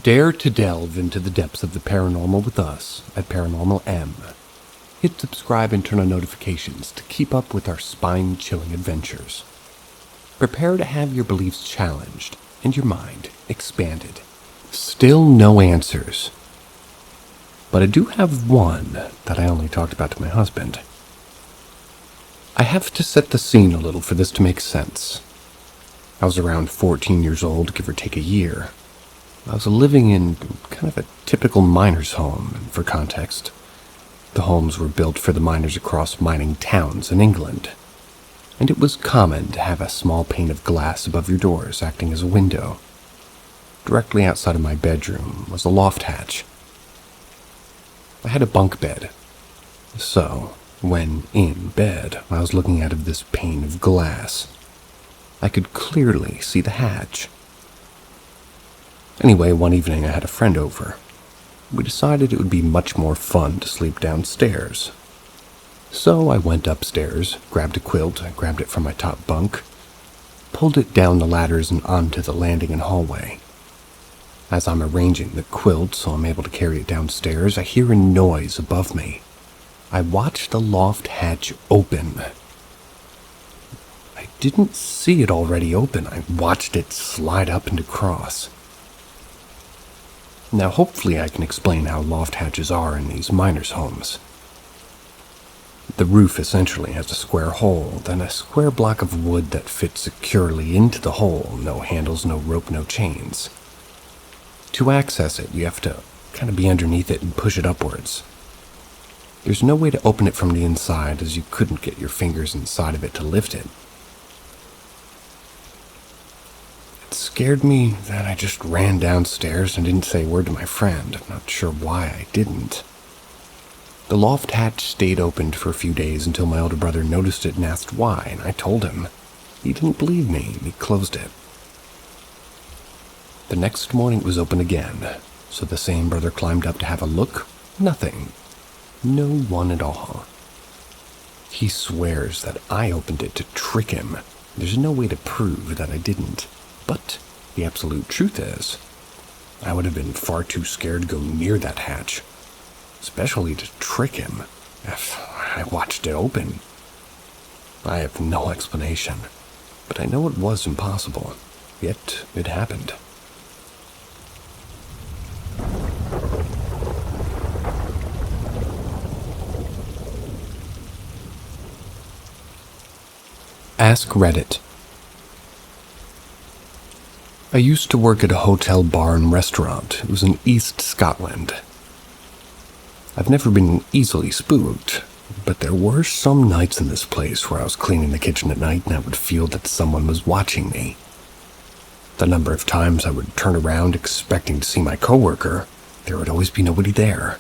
Dare to delve into the depths of the paranormal with us at Paranormal M. Hit subscribe and turn on notifications to keep up with our spine-chilling adventures. Prepare to have your beliefs challenged and your mind expanded. Still no answers. But I do have one that I only talked about to my husband. I have to set the scene a little for this to make sense. I was around 14 years old, give or take a year. I was living in kind of a typical miner's home, and for context, the homes were built for the miners across mining towns in England, and it was common to have a small pane of glass above your doors acting as a window. Directly outside of my bedroom was a loft hatch. I had a bunk bed, so when in bed I was looking out of this pane of glass, I could clearly see the hatch. Anyway, one evening I had a friend over. We decided it would be much more fun to sleep downstairs. So I went upstairs, grabbed a quilt, grabbed it from my top bunk, pulled it down the ladders and onto the landing and hallway. As I'm arranging the quilt so I'm able to carry it downstairs, I hear a noise above me. I watch the loft hatch open. I didn't see it already open. I watched it slide up and across. Now, hopefully I can explain how loft hatches are in these miners' homes. The roof essentially has a square hole, then a square block of wood that fits securely into the hole. No handles, no rope, no chains. To access it, you have to kind of be underneath it and push it upwards. There's no way to open it from the inside, as you couldn't get your fingers inside of it to lift it. It scared me that I just ran downstairs and didn't say a word to my friend. I'm not sure why I didn't. The loft hatch stayed opened for a few days until my older brother noticed it and asked why, and I told him. He didn't believe me, and he closed it. The next morning it was open again, so the same brother climbed up to have a look. Nothing. No one at all. He swears that I opened it to trick him. There's no way to prove that I didn't. But the absolute truth is, I would have been far too scared to go near that hatch, especially to trick him if I watched it open. I have no explanation, but I know it was impossible, yet it happened. AskReddit. I used to work at a hotel bar and restaurant. It was in East Scotland. I've never been easily spooked, but there were some nights in this place where I was cleaning the kitchen at night and I would feel that someone was watching me. The number of times I would turn around expecting to see my coworker, there would always be nobody there.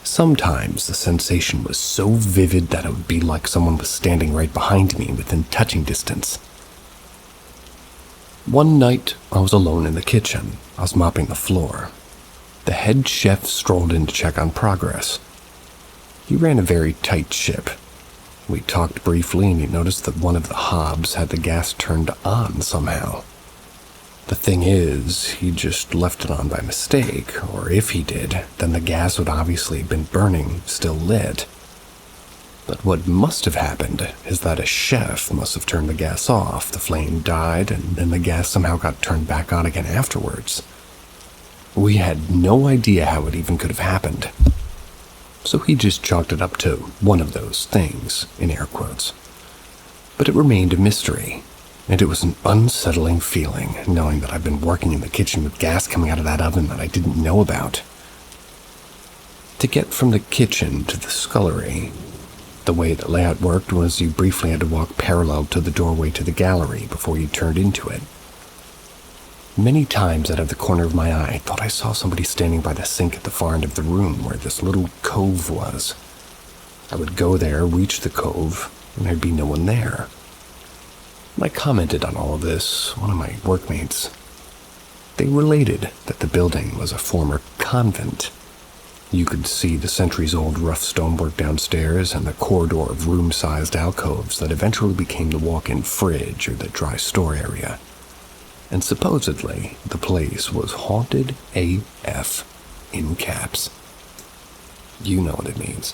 Sometimes the sensation was so vivid that it would be like someone was standing right behind me within touching distance. One night, I was alone in the kitchen. I was mopping the floor. The head chef strolled in to check on progress. He ran a very tight ship. We talked briefly and he noticed that one of the hobs had the gas turned on somehow. The thing is, he just left it on by mistake, or if he did, then the gas would obviously have been burning, still lit. But what must have happened is that a chef must have turned the gas off, the flame died, and then the gas somehow got turned back on again afterwards. We had no idea how it even could have happened. So he just chalked it up to one of those things, in air quotes. But it remained a mystery, and it was an unsettling feeling, knowing that I've been working in the kitchen with gas coming out of that oven that I didn't know about. To get from the kitchen to the scullery, the way the layout worked was you briefly had to walk parallel to the doorway to the gallery before you turned into it. Many times out of the corner of my eye, I thought I saw somebody standing by the sink at the far end of the room where this little cove was. I would go there, reach the cove, and there'd be no one there. When I commented on all of this, one of my workmates, they related that the building was a former convent. You could see the centuries-old rough stonework downstairs and the corridor of room-sized alcoves that eventually became the walk-in fridge or the dry store area. and supposedly the place was haunted AF in caps. You know what it means.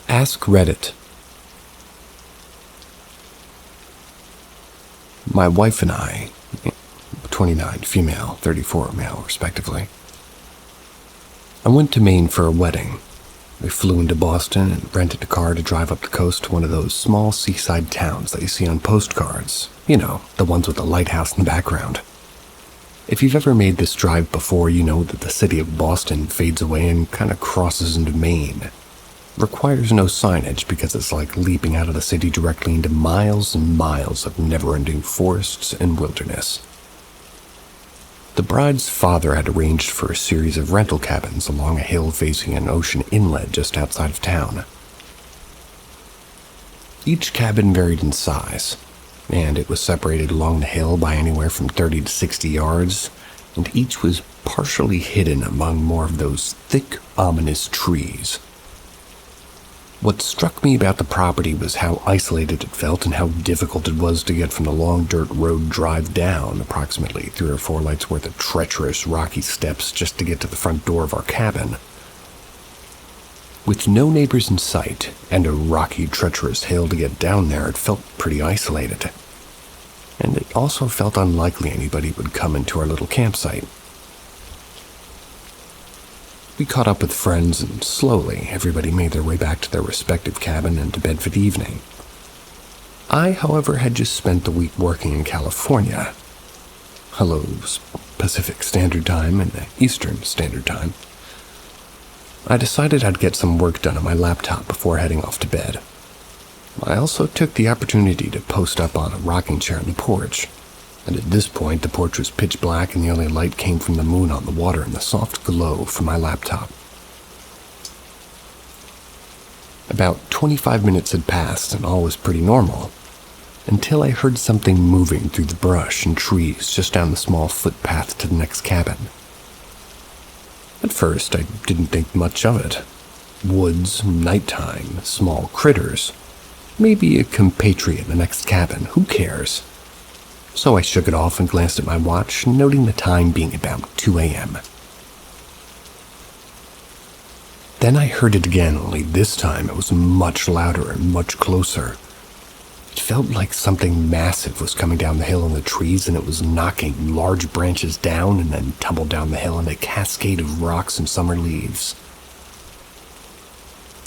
AskReddit. My wife and I, 29 female, 34 male respectively, I went to Maine for a wedding. We flew into Boston and rented a car to drive up the coast to one of those small seaside towns that you see on postcards. You know, the ones with the lighthouse in the background. If you've ever made this drive before, you know that the city of Boston fades away and kind of crosses into Maine. Requires no signage because it's like leaping out of the city directly into miles and miles of never-ending forests and wilderness. The bride's father had arranged for a series of rental cabins along a hill facing an ocean inlet just outside of town. Each cabin varied in size, and it was separated along the hill by anywhere from 30 to 60 yards, and each was partially hidden among more of those thick, ominous trees. What struck me about the property was how isolated it felt and how difficult it was to get from the long dirt road drive down, approximately 3 or 4 lights worth of treacherous, rocky steps just to get to the front door of our cabin. With no neighbors in sight and a rocky, treacherous hill to get down there, it felt pretty isolated. And it also felt unlikely anybody would come into our little campsite. We caught up with friends, and slowly everybody made their way back to their respective cabin and to bed for the evening. I, however, had just spent the week working in California. Hello, Pacific Standard Time and Eastern Standard Time. I decided I'd get some work done on my laptop before heading off to bed. I also took the opportunity to post up on a rocking chair on the porch. And at this point, the porch was pitch black and the only light came from the moon on the water and the soft glow from my laptop. About 25 minutes had passed and all was pretty normal, until I heard something moving through the brush and trees just down the small footpath to the next cabin. At first, I didn't think much of it. Woods, nighttime, small critters. Maybe a compatriot in the next cabin, who cares? So I shook it off and glanced at my watch, noting the time being about 2 a.m. Then I heard it again, only this time it was much louder and much closer. It felt like something massive was coming down the hill in the trees, and it was knocking large branches down and then tumbled down the hill in a cascade of rocks and summer leaves.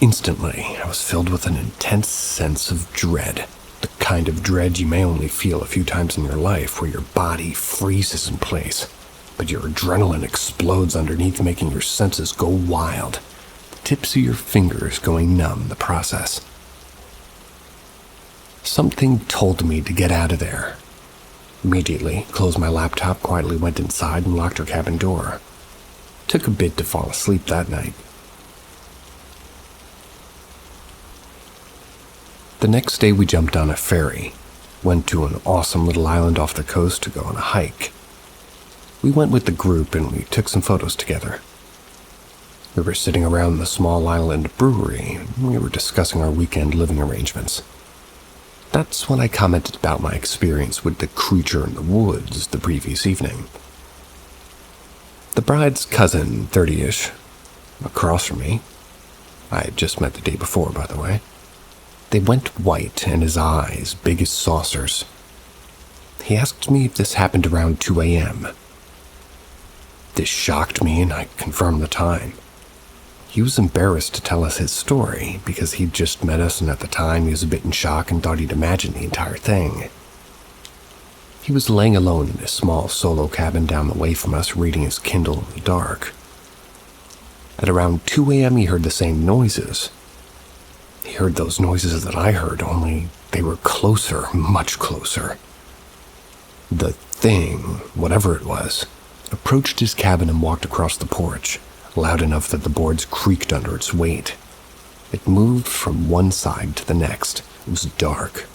Instantly, I was filled with an intense sense of dread. The kind of dread you may only feel a few times in your life, where your body freezes in place, but your adrenaline explodes underneath, making your senses go wild, the tips of your fingers going numb in the process. Something told me to get out of there. Immediately, closed my laptop, quietly went inside and locked our cabin door. Took a bit to fall asleep that night. The next day we jumped on a ferry, went to an awesome little island off the coast to go on a hike. We went with the group and we took some photos together. We were sitting around the small island brewery and we were discussing our weekend living arrangements. That's when I commented about my experience with the creature in the woods the previous evening. The bride's cousin, 30-ish, across from me, I had just met the day before, by the way. They went white and his eyes big as saucers. He asked me if this happened around 2 a.m. This shocked me and I confirmed the time. He was embarrassed to tell us his story because he'd just met us and at the time he was a bit in shock and thought he'd imagined the entire thing. He was laying alone in his small solo cabin down the way from us reading his Kindle in the dark. At around 2 a.m. he heard the same noises. He heard those noises that I heard, only they were closer, much closer. The thing, whatever it was, approached his cabin and walked across the porch, loud enough that the boards creaked under its weight. It moved from one side to the next. It was dark.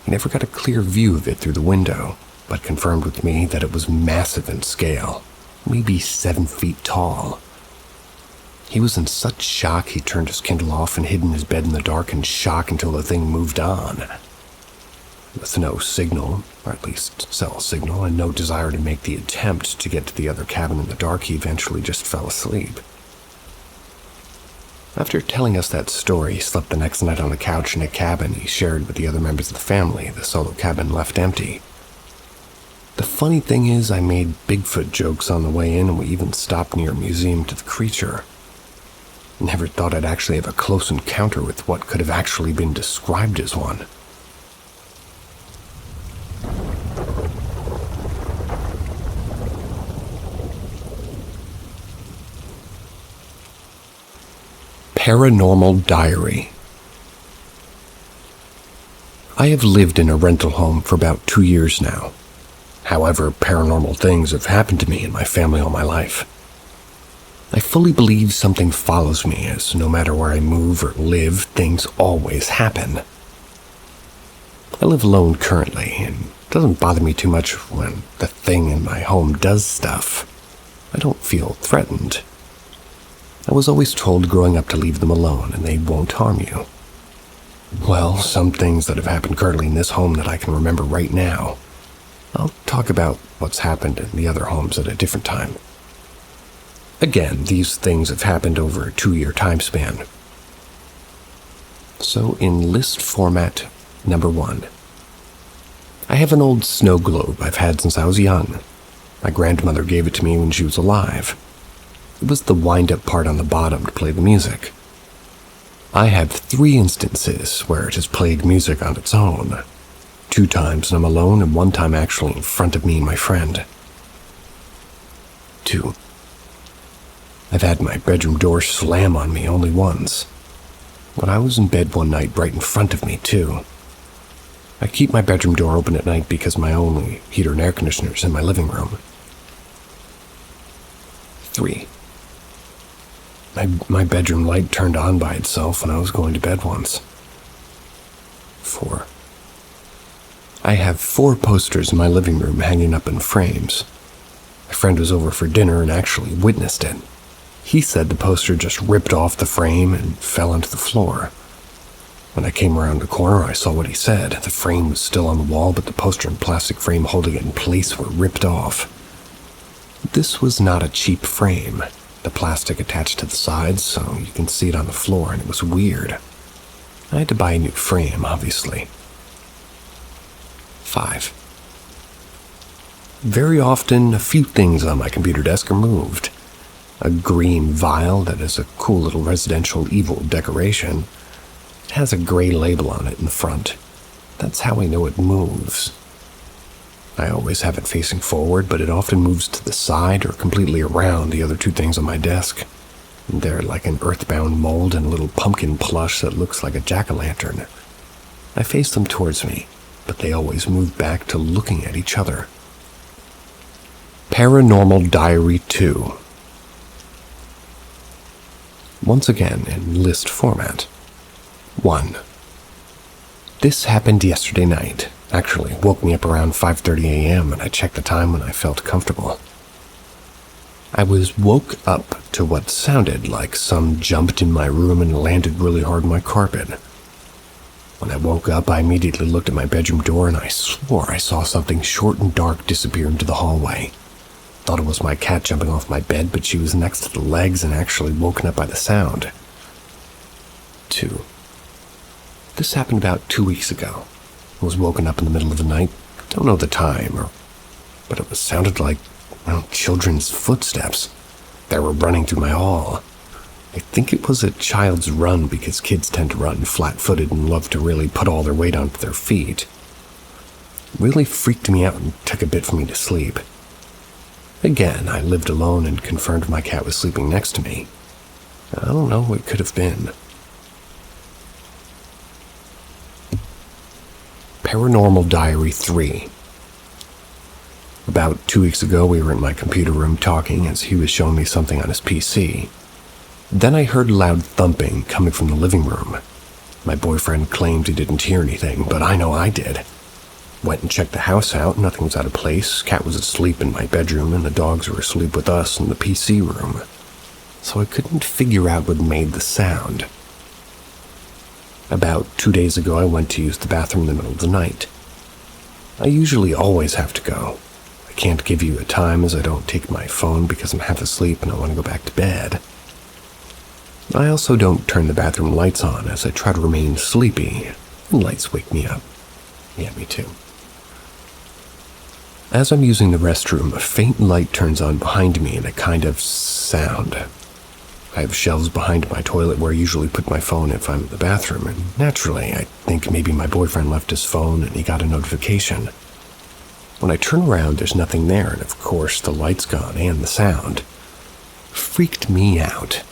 He never got a clear view of it through the window, but confirmed with me that it was massive in scale, maybe 7 feet tall. He was in such shock he turned his Kindle off and hid in his bed in the dark in shock until the thing moved on. With no signal, or at least cell signal, and no desire to make the attempt to get to the other cabin in the dark, he eventually just fell asleep. After telling us that story, he slept the next night on the couch in a cabin he shared with the other members of the family, the solo cabin left empty. The funny thing is, I made Bigfoot jokes on the way in, and we even stopped near a museum to the creature. Never thought I'd actually have a close encounter with what could have actually been described as one. Paranormal Diary. I have lived in a rental home for about 2 years now. However, paranormal things have happened to me and my family all my life. I fully believe something follows me, as no matter where I move or live, things always happen. I live alone currently, and it doesn't bother me too much when the thing in my home does stuff. I don't feel threatened. I was always told growing up to leave them alone and they won't harm you. Well, some things that have happened currently in this home that I can remember right now. I'll talk about what's happened in the other homes at a different time. Again, these things have happened over a 2-year time span. So in list format, number 1. I have an old snow globe I've had since I was young. My grandmother gave it to me when she was alive. It was the wind-up part on the bottom to play the music. I have 3 instances where it has played music on its own. 2 times when I'm alone and 1 time actually in front of me and my friend. 2. I've had my bedroom door slam on me only once. When I was in bed one night right in front of me, too. I keep my bedroom door open at night because my only heater and air conditioner is in my living room. 3. My bedroom light turned on by itself when I was going to bed once. 4. I have 4 posters in my living room hanging up in frames. My friend was over for dinner and actually witnessed it. He said the poster just ripped off the frame and fell onto the floor. When I came around the corner, I saw what he said. The frame was still on the wall, but the poster and plastic frame holding it in place were ripped off. This was not a cheap frame. The plastic attached to the sides, so you can see it on the floor, and it was weird. I had to buy a new frame, obviously. 5. Very often, a few things on my computer desk are moved. A green vial that is a cool little residential evil decoration. It has a gray label on it in the front. That's how I know it moves. I always have it facing forward, but it often moves to the side or completely around the other 2 things on my desk. They're like an earthbound mold and a little pumpkin plush that looks like a jack-o'-lantern. I face them towards me, but they always move back to looking at each other. Paranormal Diary 2. Once again, in list format. 1. This happened yesterday night. Actually, woke me up around 5:30 a.m. and I checked the time when I felt comfortable. I was woke up to what sounded like some jumped in my room and landed really hard on my carpet. When I woke up, I immediately looked at my bedroom door and I swore I saw something short and dark disappear into the hallway. Thought it was my cat jumping off my bed, but she was next to the legs and actually woken up by the sound. 2. This happened about 2 weeks ago. I was woken up in the middle of the night, don't know the time, but it sounded like, children's footsteps. They were running through my hall. I think it was a child's run because kids tend to run flat-footed and love to really put all their weight onto their feet. It really freaked me out and took a bit for me to sleep. Again, I lived alone and confirmed my cat was sleeping next to me. I don't know what it could have been. Paranormal Diary 3. About 2 weeks ago, we were in my computer room talking as he was showing me something on his PC. Then I heard loud thumping coming from the living room. My boyfriend claimed he didn't hear anything, but I know I did. Went and checked the house out, nothing was out of place. Cat was asleep in my bedroom and the dogs were asleep with us in the PC room. so I couldn't figure out what made the sound. About 2 days ago, I went to use the bathroom in the middle of the night. I usually always have to go. I can't give you a time as I don't take my phone because I'm half asleep and I want to go back to bed. I also don't turn the bathroom lights on as I try to remain sleepy, and lights wake me up. Yeah, me too. As I'm using the restroom, a faint light turns on behind me and a kind of sound. I have shelves behind my toilet where I usually put my phone if I'm in the bathroom, and naturally, I think maybe my boyfriend left his phone and he got a notification. When I turn around, there's nothing there, and of course, the light's gone and the sound. Freaked me out.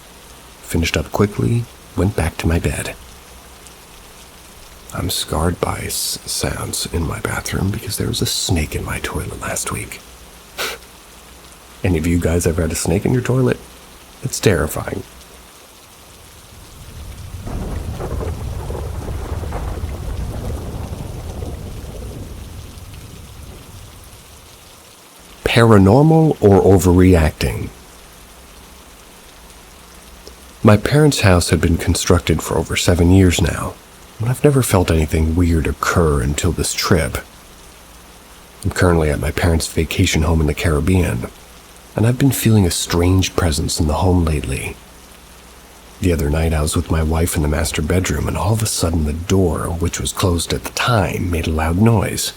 Finished up quickly, went back to my bed. I'm scarred by sounds in my bathroom because there was a snake in my toilet last week. Any of you guys ever had a snake in your toilet? It's terrifying. Paranormal or overreacting? My parents' house had been constructed for over 7 years now, but I've never felt anything weird occur until this trip. I'm currently at my parents' vacation home in the Caribbean, and I've been feeling a strange presence in the home lately. The other night I was with my wife in the master bedroom, and all of a sudden the door, which was closed at the time, made a loud noise.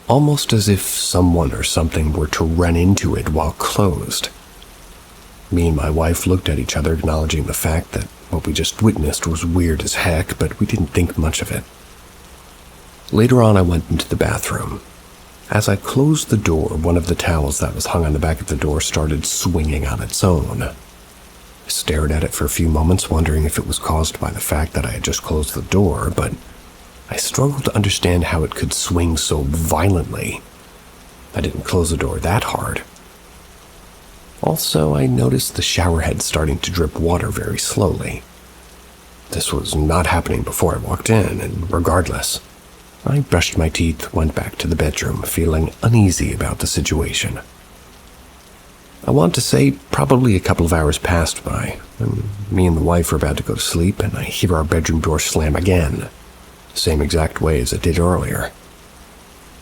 Almost as if someone or something were to run into it while closed. Me and my wife looked at each other, acknowledging the fact that what we just witnessed was weird as heck, but we didn't think much of it. Later on, I went into the bathroom. As I closed the door, one of the towels that was hung on the back of the door started swinging on its own. I stared at it for a few moments, wondering if it was caused by the fact that I had just closed the door, but I struggled to understand how it could swing so violently. I didn't close the door that hard. Also, I noticed the shower head starting to drip water very slowly. This was not happening before I walked in, and regardless, I brushed my teeth, went back to the bedroom, feeling uneasy about the situation. I want to say probably a couple of hours passed by, and me and the wife were about to go to sleep, and I hear our bedroom door slam again, same exact way as it did earlier.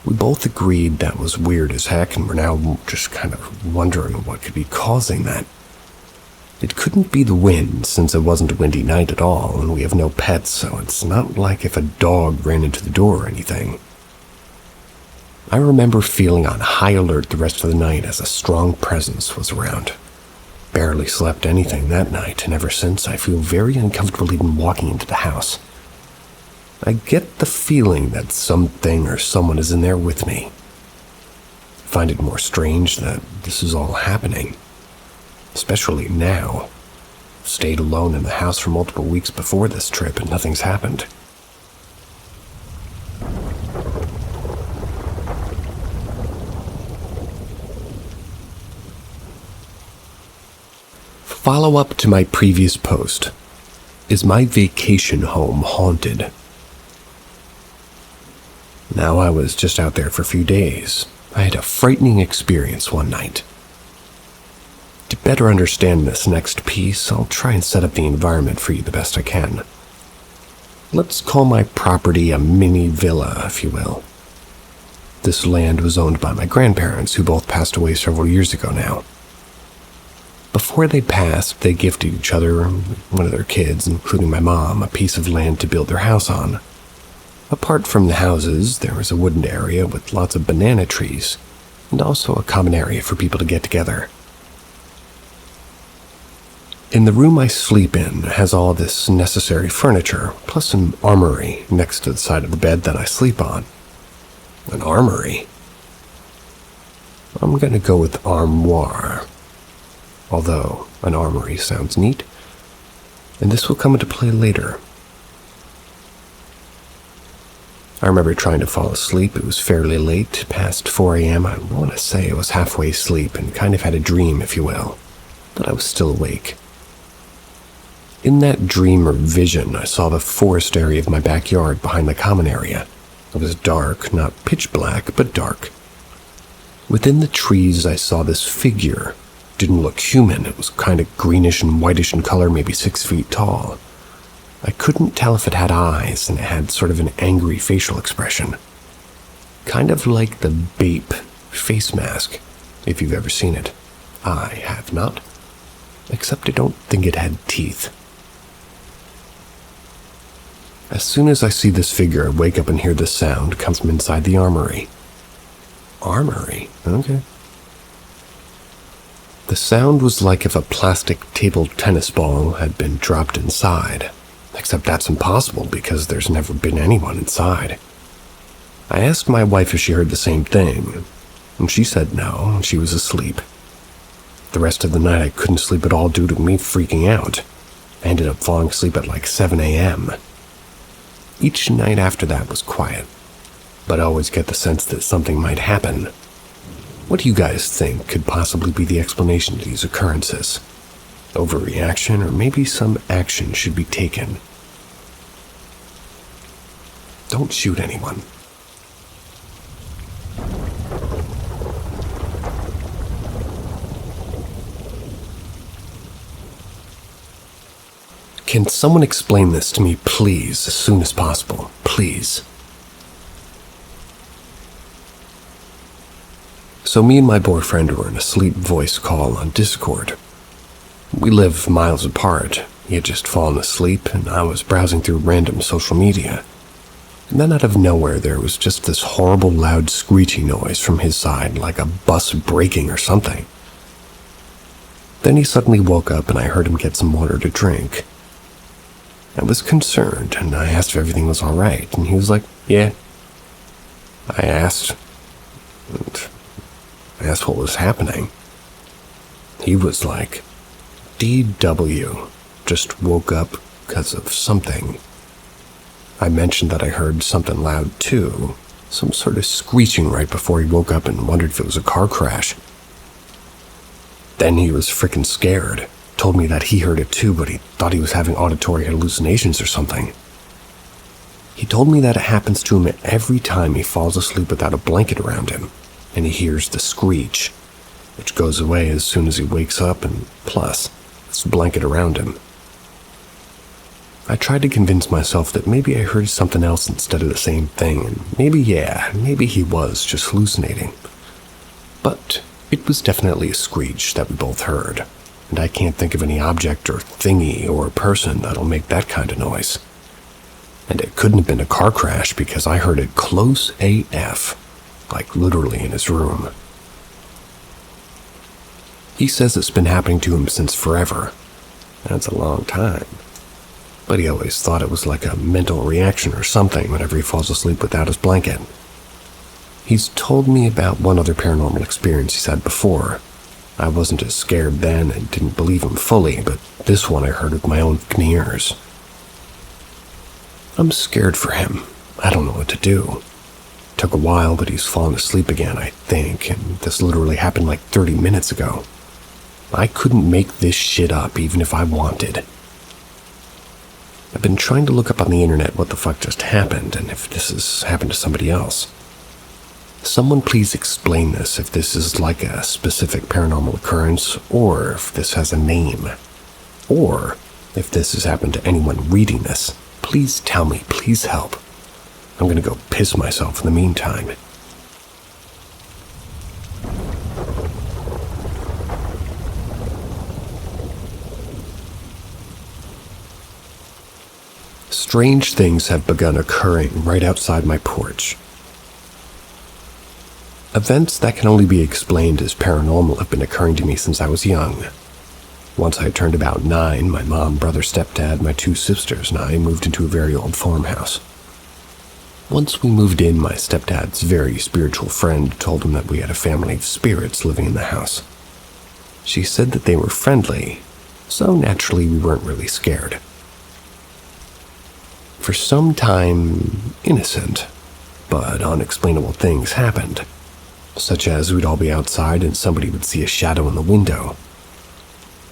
We both agreed that was weird as heck, and we're now just kind of wondering what could be causing that. It couldn't be the wind, since it wasn't a windy night at all, and we have no pets, so it's not like if a dog ran into the door or anything. I remember feeling on high alert the rest of the night as a strong presence was around. Barely slept anything that night, and ever since I feel very uncomfortable even walking into the house. I get the feeling that something or someone is in there with me. I find it more strange that this is all happening, especially now. I've stayed alone in the house for multiple weeks before this trip and nothing's happened. Follow up to my previous post. Is my vacation home haunted? Now, I was just out there for a few days. I had a frightening experience one night. To better understand this next piece, I'll try and set up the environment for you the best I can. Let's call my property a mini villa, if you will. This land was owned by my grandparents, who both passed away several years ago now. Before they passed, they gifted each other, one of their kids, including my mom, a piece of land to build their house on. Apart from the houses, there was a wooded area with lots of banana trees, and also a common area for people to get together. In the room I sleep in has all this necessary furniture, plus an armory next to the side of the bed that I sleep on. An armory? I'm gonna go with armoire. Although, an armory sounds neat, and this will come into play later. I remember trying to fall asleep. It was fairly late, past 4 a.m. I want to say I was halfway asleep and kind of had a dream, if you will, but I was still awake. In that dream or vision, I saw the forest area of my backyard behind the common area. It was dark, not pitch black, but dark. Within the trees, I saw this figure, didn't look human. It was kind of greenish and whitish in color, maybe 6 feet tall. I couldn't tell if it had eyes, and it had sort of an angry facial expression. Kind of like the Bape face mask, if you've ever seen it. I have not. Except I don't think it had teeth. As soon as I see this figure, I wake up and hear this sound come from inside the armory. Armory? Okay. The sound was like if a plastic table tennis ball had been dropped inside. Except that's impossible because there's never been anyone inside. I asked my wife if she heard the same thing, and she said no, she was asleep. The rest of the night I couldn't sleep at all due to me freaking out. I ended up falling asleep at like 7 a.m. Each night after that was quiet, but I always get the sense that something might happen. What do you guys think could possibly be the explanation to these occurrences? Overreaction, or maybe some action should be taken? Don't shoot anyone. Can someone explain this to me, please, as soon as possible? Please. So me and my boyfriend were in a sleep voice call on Discord. We live miles apart. He had just fallen asleep, and I was browsing through random social media. And then out of nowhere, there was just this horrible loud screechy noise from his side, like a bus braking or something. Then he suddenly woke up, and I heard him get some water to drink. I was concerned, and I asked if everything was all right, and he was like, yeah. I asked what was happening. He was like, DW, just woke up because of something. I mentioned that I heard something loud too, some sort of screeching right before he woke up and wondered if it was a car crash. Then he was freaking scared. Told me that he heard it too, but he thought he was having auditory hallucinations or something. He told me that it happens to him every time he falls asleep without a blanket around him, and he hears the screech, which goes away as soon as he wakes up, and plus, it's a blanket around him. I tried to convince myself that maybe I heard something else instead of the same thing, and maybe he was just hallucinating. But it was definitely a screech that we both heard. And I can't think of any object or thingy or person that'll make that kind of noise. And it couldn't have been a car crash because I heard it close AF, like literally in his room. He says it's been happening to him since forever. That's a long time. But he always thought it was like a mental reaction or something whenever he falls asleep without his blanket. He's told me about one other paranormal experience he's had before. I wasn't as scared then and didn't believe him fully, but this one I heard with my own ears. I'm scared for him. I don't know what to do. Took a while, but he's fallen asleep again, I think, and this literally happened like 30 minutes ago. I couldn't make this shit up even if I wanted. I've been trying to look up on the internet what the fuck just happened and if this has happened to somebody else. Someone please explain this, if this is like a specific paranormal occurrence, or if this has a name. Or if this has happened to anyone reading this. Please tell me, please help. I'm gonna go piss myself in the meantime. Strange things have begun occurring right outside my porch. Events that can only be explained as paranormal have been occurring to me since I was young. Once I turned about 9, my mom, brother, stepdad, my 2 sisters, and I moved into a very old farmhouse. Once we moved in, my stepdad's very spiritual friend told him that we had a family of spirits living in the house. She said that they were friendly, so naturally we weren't really scared. For some time, innocent, but unexplainable things happened. Such as we'd all be outside and somebody would see a shadow in the window.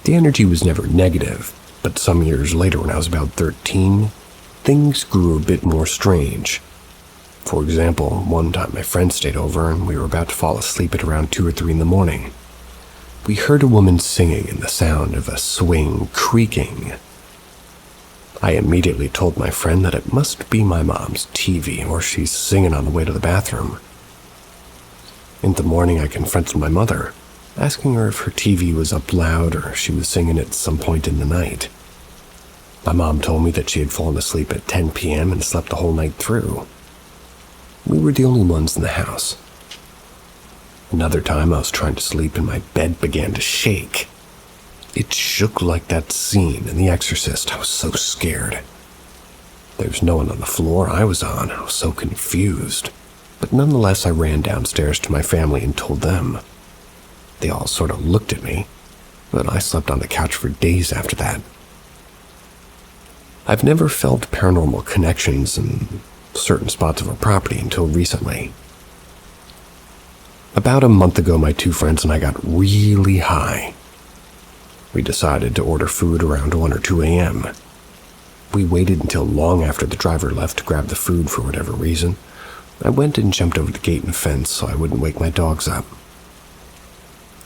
The energy was never negative, but some years later when I was about 13, things grew a bit more strange. For example, one time my friend stayed over and we were about to fall asleep at around 2 or 3 in the morning. we heard a woman singing and the sound of a swing creaking. I immediately told my friend that it must be my mom's TV or she's singing on the way to the bathroom. In the morning, I confronted my mother, asking her if her TV was up loud or she was singing at some point in the night. My mom told me that she had fallen asleep at 10 p.m. and slept the whole night through. We were the only ones in the house. Another time, I was trying to sleep and my bed began to shake. It shook like that scene in The Exorcist. I was so scared. There was no one on the floor I was on. I was so confused. But nonetheless, I ran downstairs to my family and told them. They all sort of looked at me, but I slept on the couch for days after that. I've never felt paranormal connections in certain spots of our property until recently. About a month ago, my two friends and I got really high. We decided to order food around 1 or 2 a.m. We waited until long after the driver left to grab the food for whatever reason. I went and jumped over the gate and fence so I wouldn't wake my dogs up.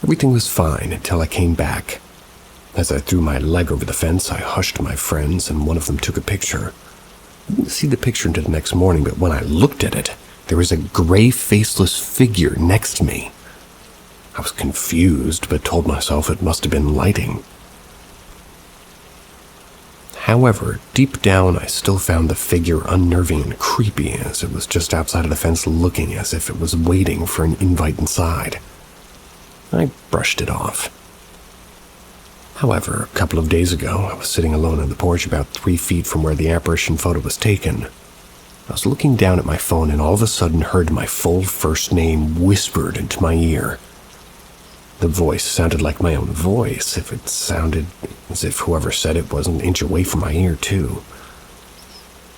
Everything was fine until I came back. As I threw my leg over the fence, I hushed my friends and one of them took a picture. I didn't see the picture until the next morning, but when I looked at it, there was a gray faceless figure next to me. I was confused, but told myself it must have been lighting. However, deep down, I still found the figure unnerving and creepy as it was just outside of the fence looking as if it was waiting for an invite inside. I brushed it off. However, a couple of days ago, I was sitting alone on the porch about 3 feet from where the apparition photo was taken. I was looking down at my phone and all of a sudden heard my full first name whispered into my ear. The voice sounded like my own voice, if it sounded as if whoever said it was an inch away from my ear, too.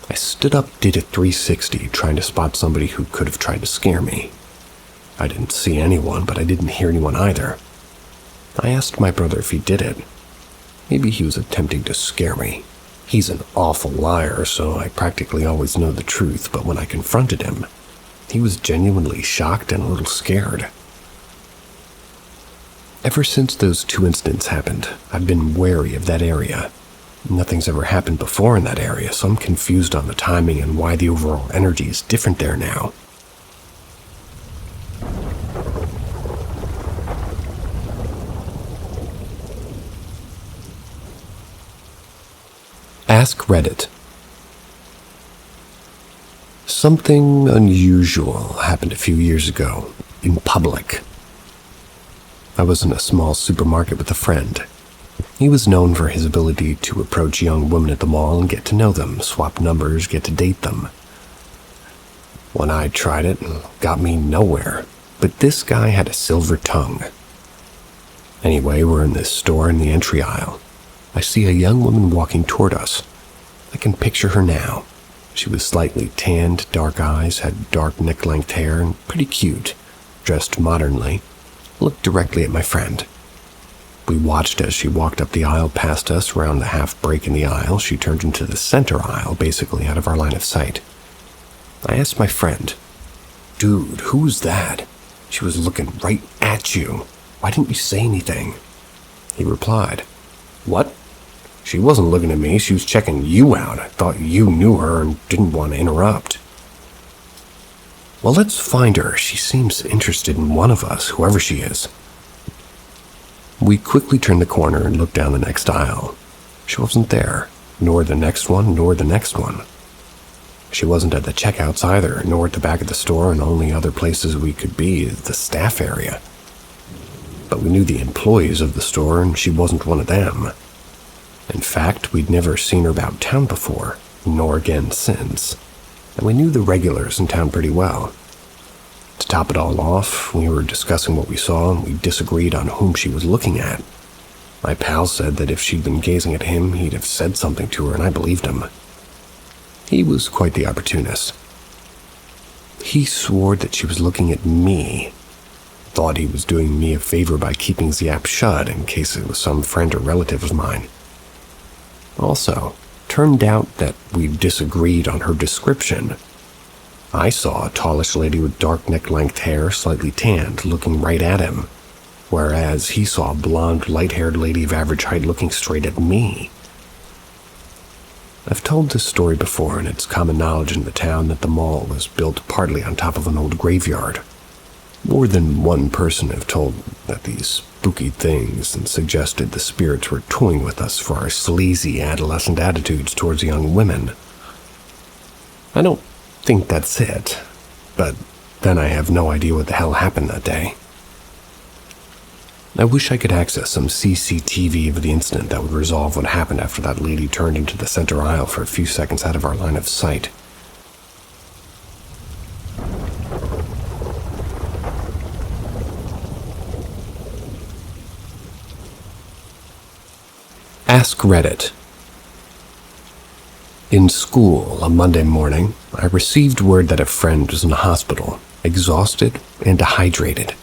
I stood up, did a 360, trying to spot somebody who could have tried to scare me. I didn't see anyone, but I didn't hear anyone either. I asked my brother if he did it. Maybe he was attempting to scare me. He's an awful liar, so I practically always know the truth, but when I confronted him, he was genuinely shocked and a little scared. Ever since those 2 incidents happened, I've been wary of that area. Nothing's ever happened before in that area, so I'm confused on the timing and why the overall energy is different there now. AskReddit. Something unusual happened a few years ago, in public. I was in a small supermarket with a friend. He was known for his ability to approach young women at the mall and get to know them, swap numbers, get to date them. When I tried it, it got me nowhere, but this guy had a silver tongue. Anyway, we're in this store in the entry aisle. I see a young woman walking toward us. I can picture her now. She was slightly tanned, dark eyes, had dark neck-length hair, and pretty cute, dressed modernly. Looked directly at my friend. We watched as she walked up the aisle past us. Around the half break in the aisle, she turned into the center aisle, basically out of our line of sight. I asked my friend, "Dude, who's that? She was looking right at you. Why didn't you say anything?" He replied, "What? She wasn't looking at me, she was checking you out. I thought you knew her and didn't want to interrupt." "Well, let's find her. She seems interested in one of us, whoever she is." We quickly turned the corner and looked down the next aisle. She wasn't there, nor the next one, nor the next one. She wasn't at the checkouts either, nor at the back of the store, and only other places we could be is the staff area. But we knew the employees of the store, and she wasn't one of them. In fact, we'd never seen her about town before, nor again since. And we knew the regulars in town pretty well. To top it all off, we were discussing what we saw and we disagreed on whom she was looking at. My pal said that if she'd been gazing at him, he'd have said something to her, and I believed him. He was quite the opportunist. He swore that she was looking at me. Thought he was doing me a favor by keeping the app shut in case it was some friend or relative of mine. Also, turned out that we disagreed on her description. I saw a tallish lady with dark neck-length hair, slightly tanned, looking right at him. whereas he saw a blonde, light-haired lady of average height looking straight at me. I've told this story before, and it's common knowledge in the town that the mall was built partly on top of an old graveyard. More than one person have told that these spooky things and suggested the spirits were toying with us for our sleazy adolescent attitudes towards young women. I don't think that's it, but then I have no idea what the hell happened that day. I wish I could access some CCTV of the incident that would resolve what happened after that lady turned into the center aisle for a few seconds out of our line of sight. AskReddit. In school, a Monday morning, I received word that a friend was in the hospital, exhausted and dehydrated.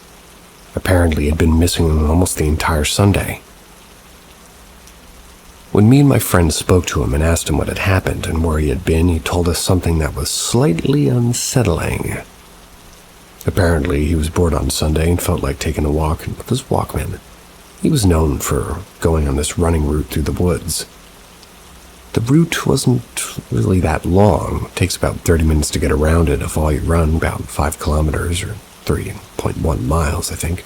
Apparently, had been missing almost the entire Sunday. When me and my friend spoke to him and asked him what had happened and where he had been, he told us something that was slightly unsettling. Apparently, he was bored on Sunday and felt like taking a walk with his Walkman. He was known for going on this running route through the woods. The route wasn't really that long. It takes about 30 minutes to get around it if all you run, about 5 kilometers or 3.1 miles, I think.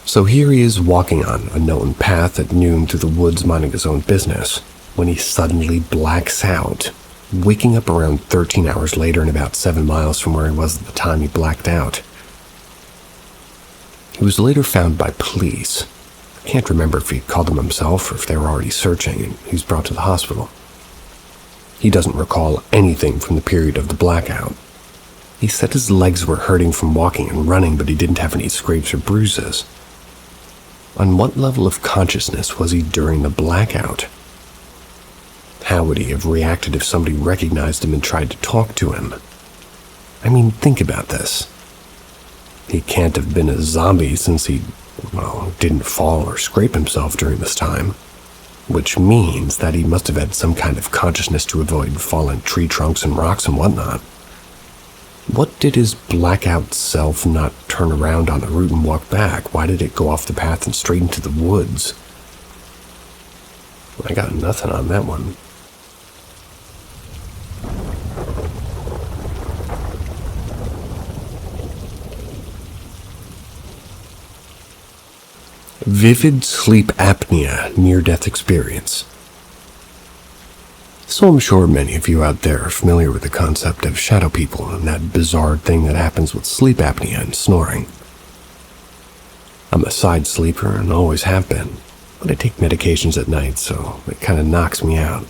So here he is walking on a known path at noon through the woods minding his own business, when he suddenly blacks out, waking up around 13 hours later and about 7 miles from where he was at the time he blacked out. He was later found by police. I can't remember if he called them himself or if they were already searching, and he was brought to the hospital. He doesn't recall anything from the period of the blackout. He said his legs were hurting from walking and running, but he didn't have any scrapes or bruises. On what level of consciousness was he during the blackout? How would he have reacted if somebody recognized him and tried to talk to him? I mean, think about this. He can't have been a zombie since he, didn't fall or scrape himself during this time, which means that he must have had some kind of consciousness to avoid fallen tree trunks and rocks and whatnot. What did his blackout self not turn around on the route and walk back? Why did it go off the path and straight into the woods? I got nothing on that one. Vivid sleep apnea near-death experience. So I'm sure many of you out there are familiar with the concept of shadow people and that bizarre thing that happens with sleep apnea and snoring. I'm a side sleeper and always have been, but I take medications at night, so it kind of knocks me out.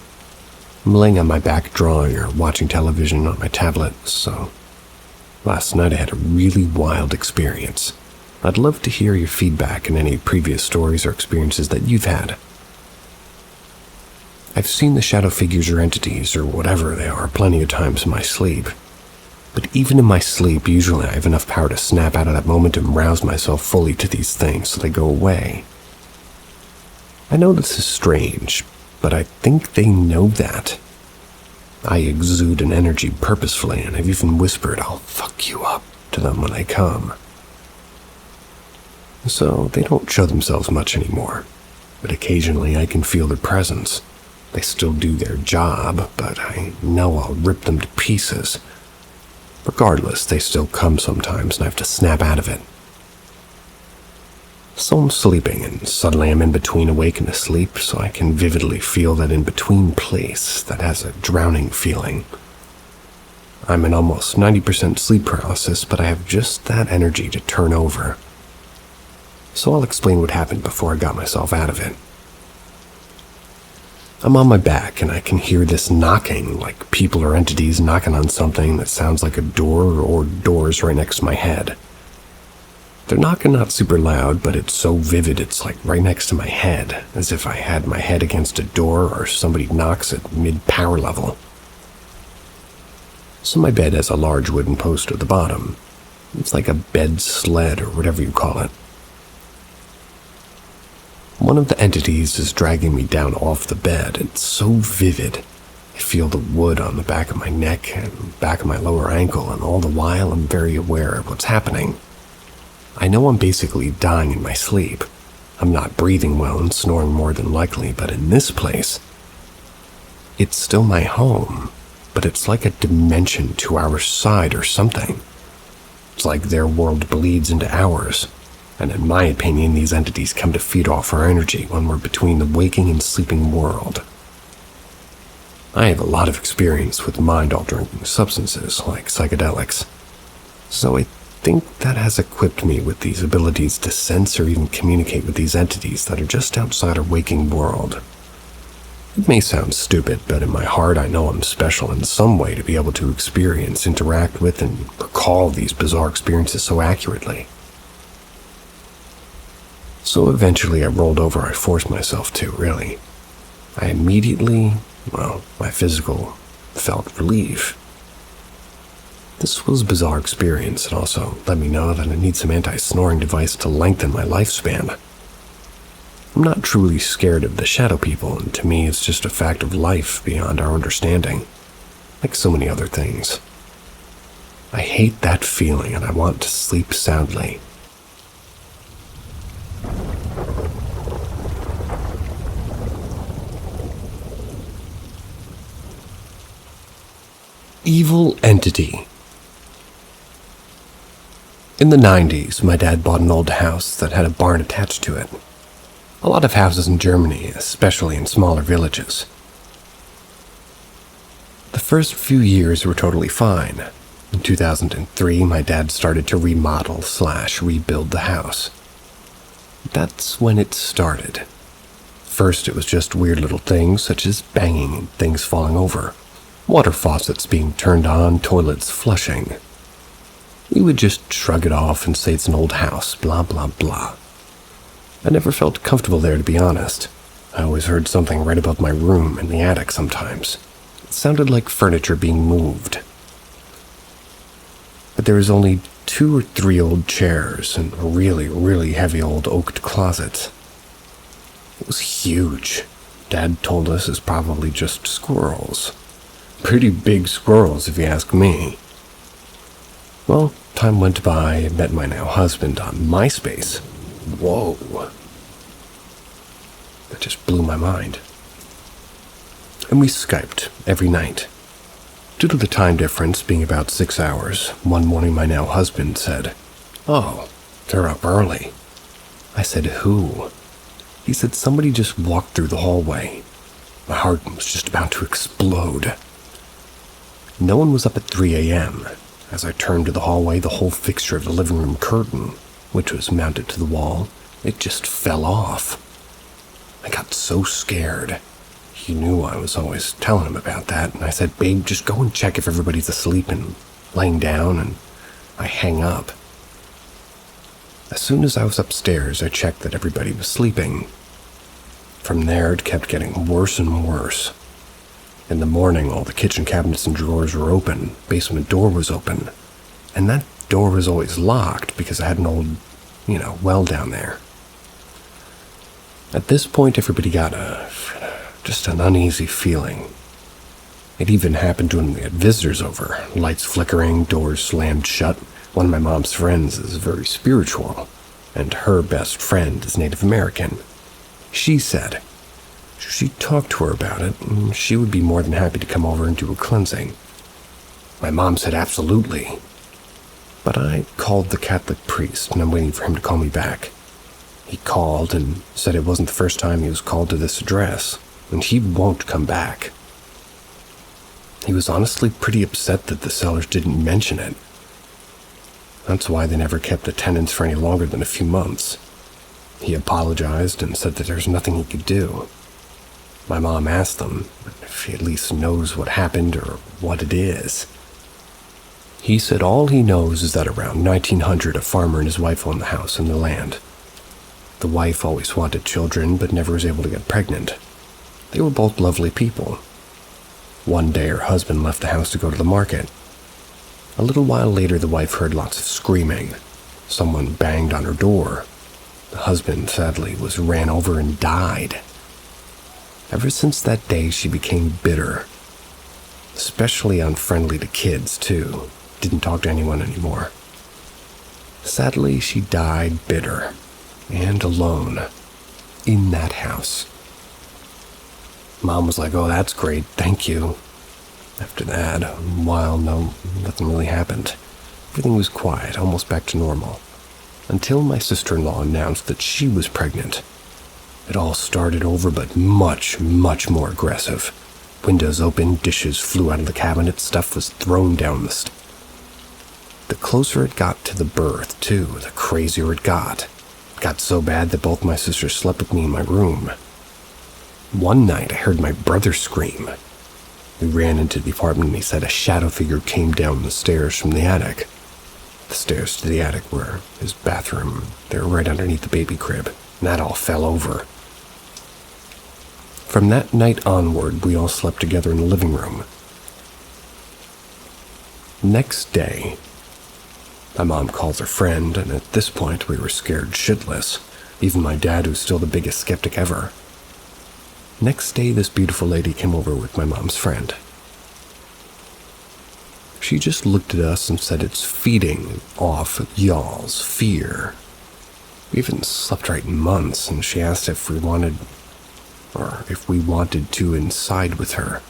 I'm laying on my back drawing or watching television on my tablet, so last night I had a really wild experience. I'd love to hear your feedback and any previous stories or experiences that you've had. I've seen the shadow figures or entities or whatever they are plenty of times in my sleep. But even in my sleep, usually I have enough power to snap out of that moment and rouse myself fully to these things so they go away. I know this is strange, but I think they know that. I exude an energy purposefully, and I've even whispered, "I'll fuck you up," to them when they come. So they don't show themselves much anymore, but occasionally I can feel their presence. They still do their job, but I know I'll rip them to pieces. Regardless, they still come sometimes and I have to snap out of it. So I'm sleeping and suddenly I'm in between awake and asleep, so I can vividly feel that in-between place that has a drowning feeling. I'm in almost 90% sleep paralysis, but I have just that energy to turn over. So I'll explain what happened before I got myself out of it. I'm on my back and I can hear this knocking, like people or entities knocking on something that sounds like a door or doors right next to my head. They're knocking not super loud, but it's so vivid it's like right next to my head, as if I had my head against a door or somebody knocks at mid-power level. So my bed has a large wooden post at the bottom. It's like a bed sled or whatever you call it. One of the entities is dragging me down off the bed. It's so vivid. I feel the wood on the back of my neck and back of my lower ankle, and all the while I'm very aware of what's happening. I know I'm basically dying in my sleep. I'm not breathing well and snoring more than likely, but in this place, it's still my home, but it's like a dimension to our side or something. It's like their world bleeds into ours, and in my opinion, these entities come to feed off our energy when we're between the waking and sleeping world. I have a lot of experience with mind-altering substances like psychedelics, so I think that has equipped me with these abilities to sense or even communicate with these entities that are just outside our waking world. It may sound stupid, but in my heart I know I'm special in some way to be able to experience, interact with, and recall these bizarre experiences so accurately. So eventually I rolled over. I forced myself to, really. I immediately, my physical, felt relief. This was a bizarre experience and also let me know that I need some anti-snoring device to lengthen my lifespan. I'm not truly scared of the shadow people, and to me it's just a fact of life beyond our understanding, like so many other things. I hate that feeling and I want to sleep soundly. Evil entity. In the 90s, my dad bought an old house that had a barn attached to it. A lot of houses in Germany, especially in smaller villages. The first few years were totally fine. In 2003, my dad started to remodel/rebuild the house. That's when it started. First, it was just weird little things such as banging and things falling over, water faucets being turned on, toilets flushing. We would just shrug it off and say it's an old house, blah blah blah. I never felt comfortable there, to be honest. I always heard something right above my room in the attic sometimes. It sounded like furniture being moved. But there was only 2 or 3 old chairs and a really, really heavy old oaked closet. It was huge. Dad told us it's probably just squirrels. Pretty big squirrels, if you ask me. Well, time went by. I met my now husband on MySpace. Whoa. That just blew my mind. And we Skyped every night. Due to the time difference being about 6 hours, one morning my now husband said, "Oh, they're up early." I said, "Who?" He said, "Somebody just walked through the hallway." My heart was just about to explode. No one was up at 3 a.m. As I turned to the hallway, the whole fixture of the living room curtain, which was mounted to the wall, it just fell off. I got so scared. He knew I was always telling him about that, and I said, "Babe, just go and check if everybody's asleep and laying down," and I hang up. As soon as I was upstairs, I checked that everybody was sleeping. From there, it kept getting worse and worse. In the morning, all the kitchen cabinets and drawers were open, basement door was open, and that door was always locked because I had an old, well down there. At this point, everybody got just an uneasy feeling. It even happened when we had visitors over, lights flickering, doors slammed shut. One of my mom's friends is very spiritual, and her best friend is Native American. She said she talked to her about it, and she would be more than happy to come over and do a cleansing. My mom said absolutely. But I called the Catholic priest, and I'm waiting for him to call me back. He called and said it wasn't the first time he was called to this address, and he won't come back. He was honestly pretty upset that the sellers didn't mention it. That's why they never kept the tenants for any longer than a few months. He apologized and said that there's nothing he could do. My mom asked him if he at least knows what happened or what it is. He said all he knows is that around 1900 a farmer and his wife owned the house and the land. The wife always wanted children but never was able to get pregnant. They were both lovely people. One day her husband left the house to go to the market. A little while later the wife heard lots of screaming. Someone banged on her door. The husband, sadly, was ran over and died. Ever since that day, she became bitter. Especially unfriendly to kids, too. Didn't talk to anyone anymore. Sadly, she died bitter and alone in that house. Mom was like, "Oh, that's great, thank you." After that, a while, nothing really happened. Everything was quiet, almost back to normal, until my sister-in-law announced that she was pregnant. It all started over, but much, much more aggressive. Windows open, dishes flew out of the cabinet, stuff was thrown down the stairs. The closer it got to the birth, too, the crazier it got. It got so bad that both my sisters slept with me in my room. One night, I heard my brother scream. We ran into the apartment and he said a shadow figure came down the stairs from the attic. The stairs to the attic were his bathroom. They were right underneath the baby crib, and that all fell over. From that night onward, we all slept together in the living room. Next day, my mom called her friend, and at this point we were scared shitless. Even my dad, who's still the biggest skeptic ever. Next day, this beautiful lady came over with my mom's friend. She just looked at us and said it's feeding off y'all's fear. We haven't slept right in months, and she asked if we wanted to inside with her.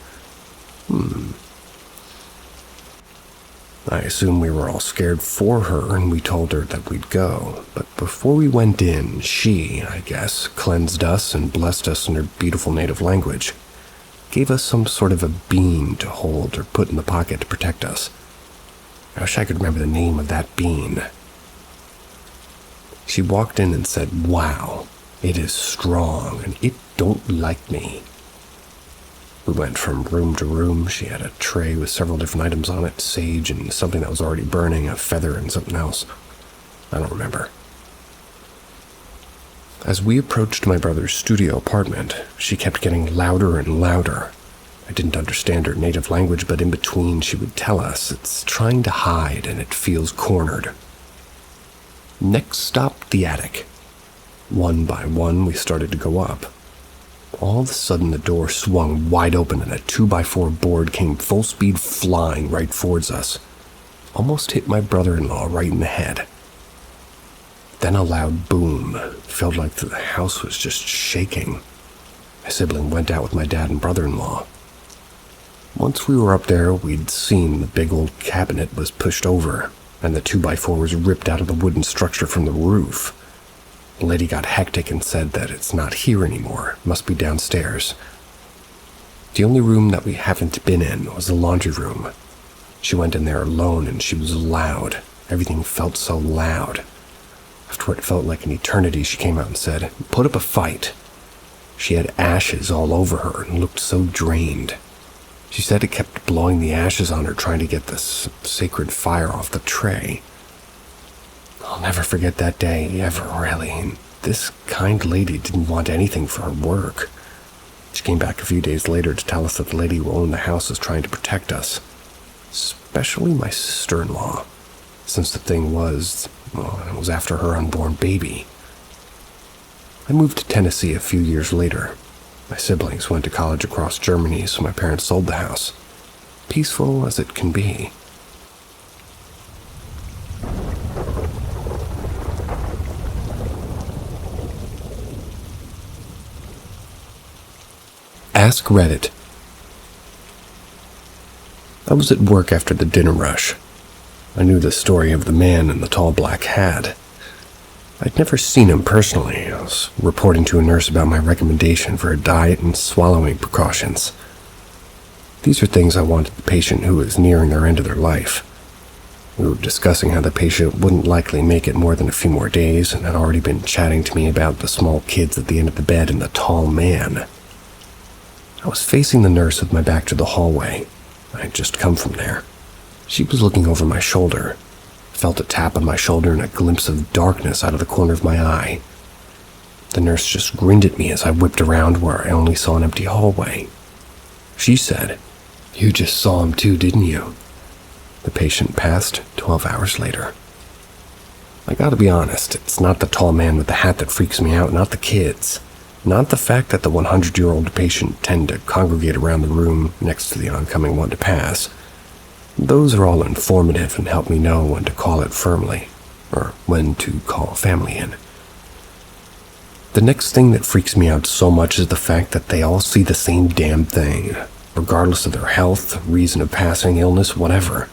I assume we were all scared for her, and we told her that we'd go. But before we went in, she, I guess, cleansed us and blessed us in her beautiful native language. Gave us some sort of a bean to hold or put in the pocket to protect us. I wish I could remember the name of that bean. She walked in and said, "Wow, it is strong, and it don't like me." We went from room to room. She had a tray with several different items on it, sage and something that was already burning, a feather and something else. I don't remember. As we approached my brother's studio apartment, she kept getting louder and louder. I didn't understand her native language, but in between she would tell us it's trying to hide and it feels cornered. Next stop, the attic. One by one, we started to go up. All of a sudden, the door swung wide open and a 2x4 board came full speed flying right towards us. Almost hit my brother-in-law right in the head. Then a loud boom. It felt like the house was just shaking. My sibling went out with my dad and brother-in-law. Once we were up there, we'd seen the big old cabinet was pushed over, and the 2x4 was ripped out of the wooden structure from the roof. The lady got hectic and said that it's not here anymore, it must be downstairs. The only room that we haven't been in was the laundry room. She went in there alone and she was loud. Everything felt so loud. After what felt like an eternity, she came out and said, "Put up a fight." She had ashes all over her and looked so drained. She said it kept blowing the ashes on her, trying to get this sacred fire off the tray. I'll never forget that day, ever, really. This kind lady didn't want anything for her work. She came back a few days later to tell us that the lady who owned the house was trying to protect us. Especially my sister-in-law, since the thing was, it was after her unborn baby. I moved to Tennessee a few years later. My siblings went to college across Germany, so my parents sold the house. Peaceful as it can be. AskReddit. I was at work after the dinner rush. I knew the story of the man in the tall black hat. I'd never seen him personally. I was reporting to a nurse about my recommendation for a diet and swallowing precautions. These are things I wanted the patient who was nearing their end of their life. We were discussing how the patient wouldn't likely make it more than a few more days and had already been chatting to me about the small kids at the end of the bed and the tall man. I was facing the nurse with my back to the hallway. I had just come from there. She was looking over my shoulder. I felt a tap on my shoulder and a glimpse of darkness out of the corner of my eye. The nurse just grinned at me as I whipped around where I only saw an empty hallway. She said, "You just saw him too, didn't you?" The patient passed 12 hours later. I gotta be honest, it's not the tall man with the hat that freaks me out, not the kids. Not the fact that the 100-year-old patient tend to congregate around the room next to the oncoming one to pass. Those are all informative and help me know when to call it firmly. or when to call family in. The next thing that freaks me out so much is the fact that they all see the same damn thing, regardless of their health, reason of passing, illness, whatever.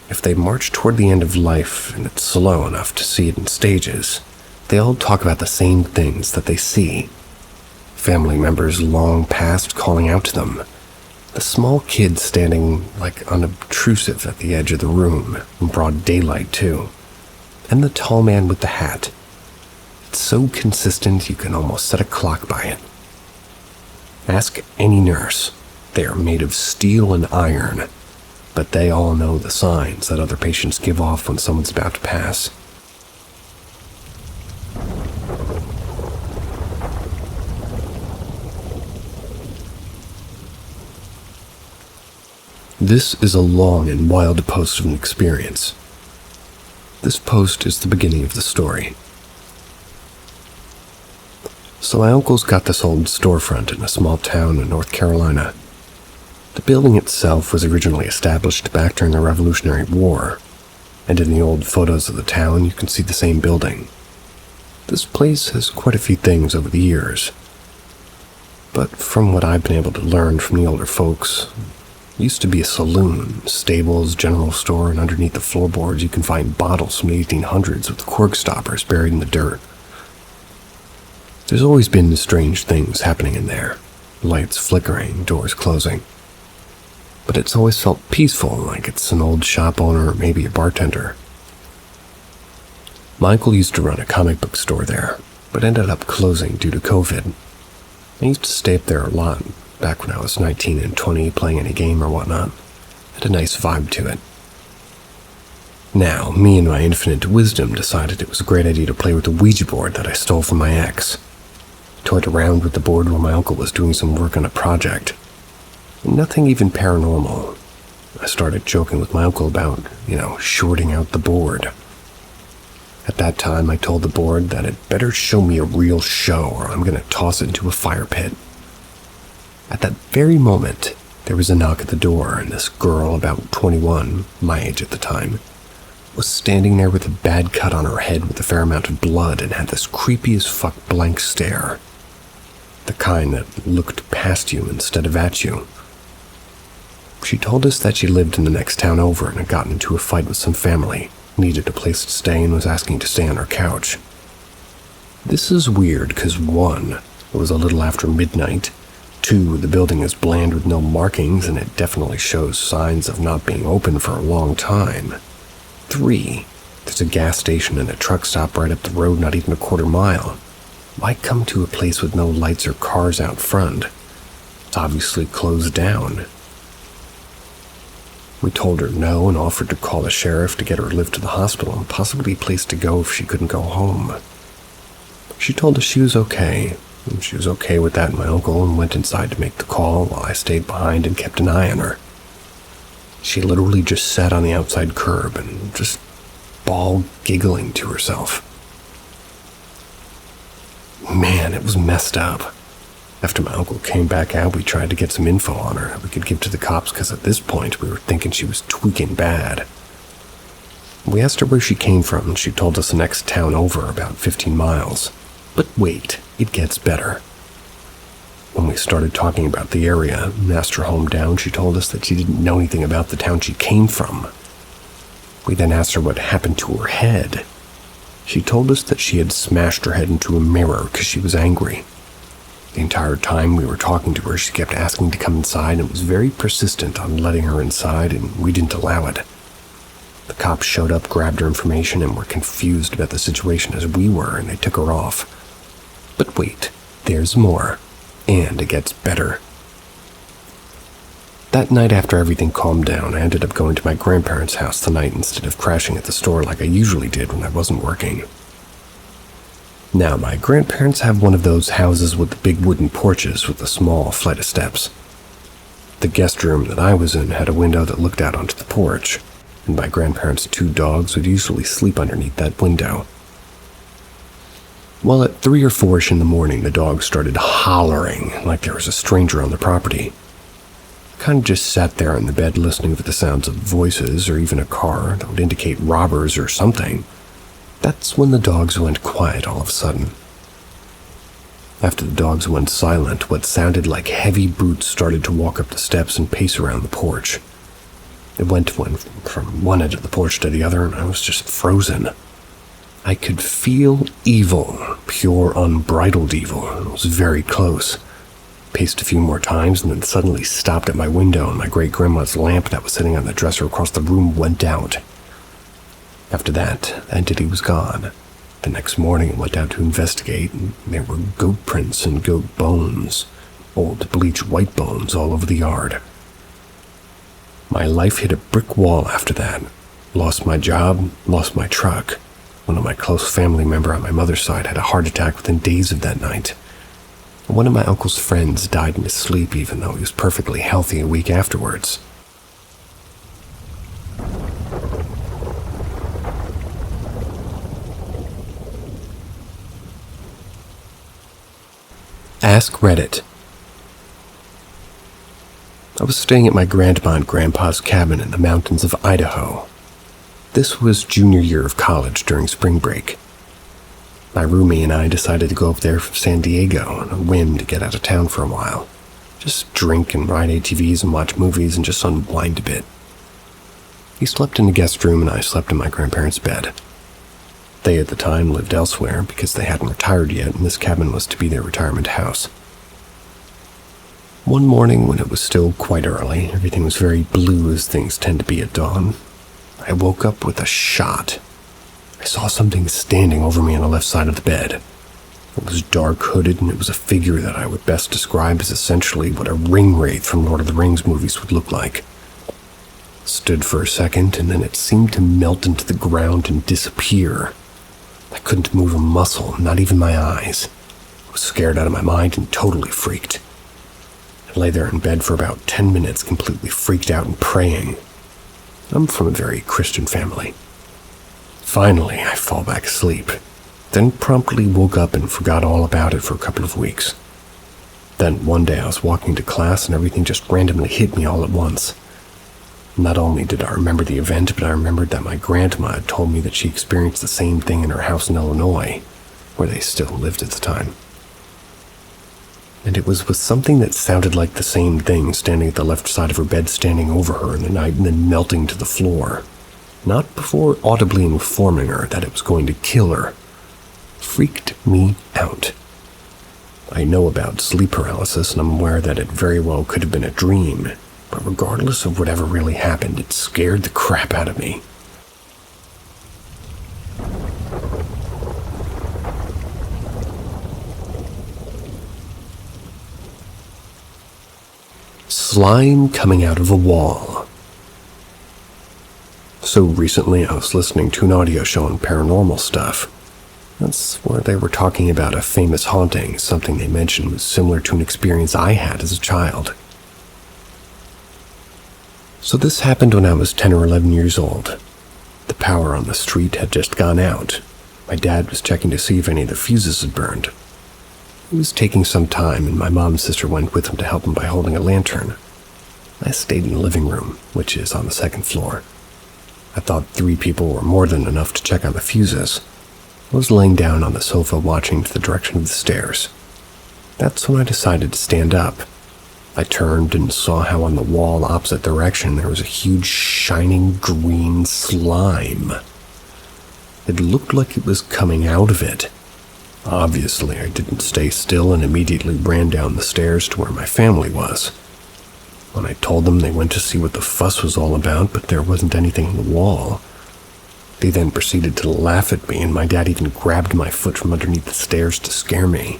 If they march toward the end of life and it's slow enough to see it in stages, they all talk about the same things that they see. Family members long past calling out to them. The small kid standing unobtrusive at the edge of the room, in broad daylight too. And the tall man with the hat. It's so consistent you can almost set a clock by it. Ask any nurse. They are made of steel and iron, but they all know the signs that other patients give off when someone's about to pass. This is a long and wild post of an experience. This post is the beginning of the story. So my uncle's got this old storefront in a small town in North Carolina. The building itself was originally established back during the Revolutionary War, and in the old photos of the town you can see the same building. This place has quite a few things over the years, but from what I've been able to learn from the older folks, it used to be a saloon, stables, general store, and underneath the floorboards you can find bottles from the 1800s with cork stoppers buried in the dirt. There's always been strange things happening in there, lights flickering, doors closing. But it's always felt peaceful, like it's an old shop owner or maybe a bartender. My uncle used to run a comic book store there, but ended up closing due to COVID. I used to stay up there a lot, back when I was 19 and 20 playing any game or whatnot. Had a nice vibe to it. Now, me and my infinite wisdom decided it was a great idea to play with the Ouija board that I stole from my ex. Toyed around with the board while my uncle was doing some work on a project. Nothing even paranormal. I started joking with my uncle about, shorting out the board. At that time, I told the board that it better show me a real show or I'm going to toss it into a fire pit. At that very moment, there was a knock at the door, and this girl, about 21, my age at the time, was standing there with a bad cut on her head with a fair amount of blood and had this creepy as fuck blank stare. The kind that looked past you instead of at you. She told us that she lived in the next town over and had gotten into a fight with some family, needed a place to stay and was asking to stay on her couch. This is weird because 1, it was a little after midnight, 2, the building is bland with no markings and it definitely shows signs of not being open for a long time. 3, there's a gas station and a truck stop right up the road not even a quarter mile. Why come to a place with no lights or cars out front? It's obviously closed down. We told her no and offered to call the sheriff to get her lift to the hospital and possibly a place to go if she couldn't go home. She told us she was okay, and she was okay with that and my uncle, and went inside to make the call while I stayed behind and kept an eye on her. She literally just sat on the outside curb and just bawled, giggling to herself. Man, it was messed up. After my uncle came back out, we tried to get some info on her that we could give to the cops because at this point we were thinking she was tweaking bad. We asked her where she came from and she told us the next town over, about 15 miles. But wait, it gets better. When we started talking about the area and asked her hometown, she told us that she didn't know anything about the town she came from. We then asked her what happened to her head. She told us that she had smashed her head into a mirror because she was angry. The entire time we were talking to her, she kept asking to come inside and was very persistent on letting her inside, and we didn't allow it. The cops showed up, grabbed her information, and were confused about the situation as we were, and they took her off. But wait, there's more, and it gets better. That night after everything calmed down, I ended up going to my grandparents' house the night instead of crashing at the store like I usually did when I wasn't working. Now, my grandparents have one of those houses with the big wooden porches with a small flight of steps. The guest room that I was in had a window that looked out onto the porch, and my grandparents' 2 dogs would usually sleep underneath that window. Well, at 3 or 4ish in the morning, the dogs started hollering like there was a stranger on the property. kind of just sat there in the bed listening for the sounds of voices or even a car that would indicate robbers or something. That's when the dogs went quiet all of a sudden. After the dogs went silent, what sounded like heavy boots started to walk up the steps and pace around the porch. It went from one end of the porch to the other, and I was just frozen. I could feel evil, pure unbridled evil, and it was very close. Paced a few more times and then suddenly stopped at my window, and my great-grandma's lamp that was sitting on the dresser across the room went out. After that, the entity was gone. The next morning I went out to investigate, and there were goat prints and goat bones, old bleached white bones all over the yard. My life hit a brick wall after that. Lost my job, lost my truck. One of my close family members on my mother's side had a heart attack within days of that night. One of my uncle's friends died in his sleep even though he was perfectly healthy a week afterwards. AskReddit. I was staying at my grandma and grandpa's cabin in the mountains of Idaho. This was junior year of college during spring break. My roomie and I decided to go up there from San Diego on a whim to get out of town for a while. Just drink and ride ATVs and watch movies and just unwind a bit. He slept in the guest room and I slept in my grandparents' bed. They at the time lived elsewhere because they hadn't retired yet, and this cabin was to be their retirement house. One morning when it was still quite early, everything was very blue as things tend to be at dawn, I woke up with a shot. I saw something standing over me on the left side of the bed. It was dark hooded, and it was a figure that I would best describe as essentially what a ring wraith from Lord of the Rings movies would look like. Stood for a second, and then it seemed to melt into the ground and disappear. I couldn't move a muscle, not even my eyes. I was scared out of my mind and totally freaked. I lay there in bed for about 10 minutes, completely freaked out and praying. I'm from a very Christian family. Finally, I fall back asleep, then promptly woke up and forgot all about it for a couple of weeks. Then one day I was walking to class and everything just randomly hit me all at once. Not only did I remember the event, but I remembered that my grandma had told me that she experienced the same thing in her house in Illinois, where they still lived at the time. And it was with something that sounded like the same thing standing at the left side of her bed, standing over her in the night and then melting to the floor. Not before audibly informing her that it was going to kill her. Freaked me out. I know about sleep paralysis, and I'm aware that it very well could have been a dream, but regardless of whatever really happened, it scared the crap out of me. Slime coming out of a wall. So recently I was listening to an audio show on paranormal stuff. That's where they were talking about a famous haunting. Something they mentioned was similar to an experience I had as a child. So this happened when I was 10 or 11 years old. The power on the street had just gone out. My dad was checking to see if any of the fuses had burned. It was taking some time, and my mom and sister went with him to help him by holding a lantern. I stayed in the living room, which is on the second floor. I thought 3 people were more than enough to check on the fuses. I was laying down on the sofa watching to the direction of the stairs. That's when I decided to stand up. I turned and saw how on the wall opposite direction there was a huge shining green slime. It looked like it was coming out of it. Obviously, I didn't stay still and immediately ran down the stairs to where my family was. When I told them, they went to see what the fuss was all about, but there wasn't anything on the wall. They then proceeded to laugh at me, and my dad even grabbed my foot from underneath the stairs to scare me.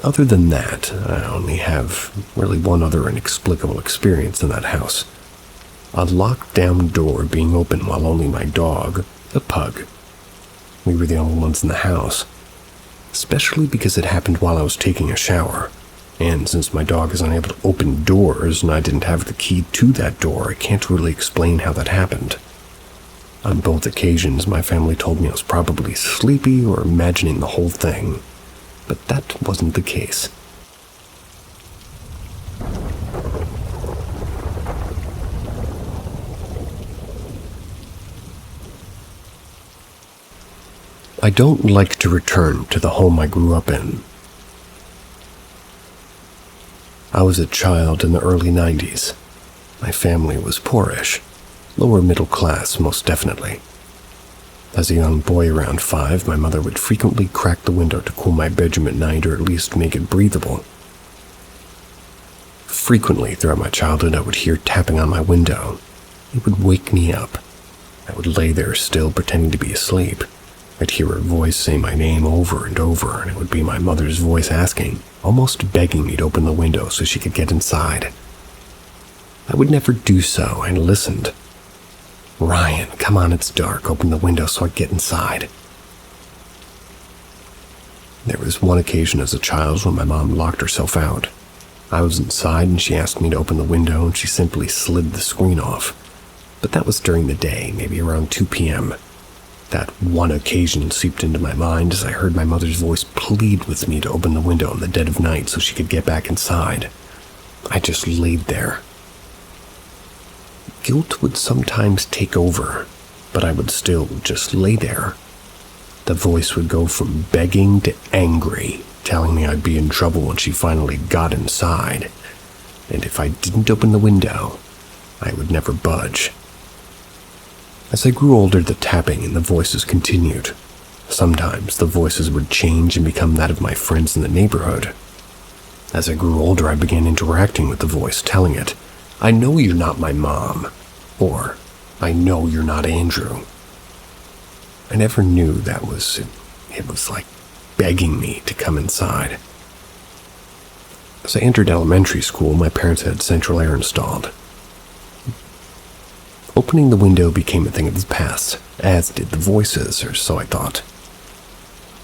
Other than that, I only have really one other inexplicable experience in that house. A locked-down door being open while only my dog, a pug. We were the only ones in the house, especially because it happened while I was taking a shower. And since my dog is unable to open doors and I didn't have the key to that door, I can't really explain how that happened. On both occasions, my family told me I was probably sleepy or imagining the whole thing, but that wasn't the case. I don't like to return to the home I grew up in. I was a child in the early 90s. My family was poorish, lower middle class most definitely. As a young boy around 5, my mother would frequently crack the window to cool my bedroom at night or at least make it breathable. Frequently throughout my childhood, I would hear tapping on my window. It would wake me up. I would lay there still pretending to be asleep. I'd hear her voice say my name over and over, and it would be my mother's voice asking, almost begging me to open the window so she could get inside. I would never do so, and listened. "Ryan, come on, it's dark. Open the window so I get inside." There was one occasion as a child when my mom locked herself out. I was inside and she asked me to open the window and she simply slid the screen off. But that was during the day, maybe around 2 p.m. That one occasion seeped into my mind as I heard my mother's voice plead with me to open the window in the dead of night so she could get back inside. I just laid there. Guilt would sometimes take over, but I would still just lay there. The voice would go from begging to angry, telling me I'd be in trouble when she finally got inside, and if I didn't open the window, I would never budge. As I grew older, the tapping and the voices continued. Sometimes the voices would change and become that of my friends in the neighborhood. As I grew older, I began interacting with the voice, telling it, "I know you're not my mom," or "I know you're not Andrew." I never knew that it was like begging me to come inside. As I entered elementary school, my parents had central air installed. Opening the window became a thing of the past, as did the voices, or so I thought.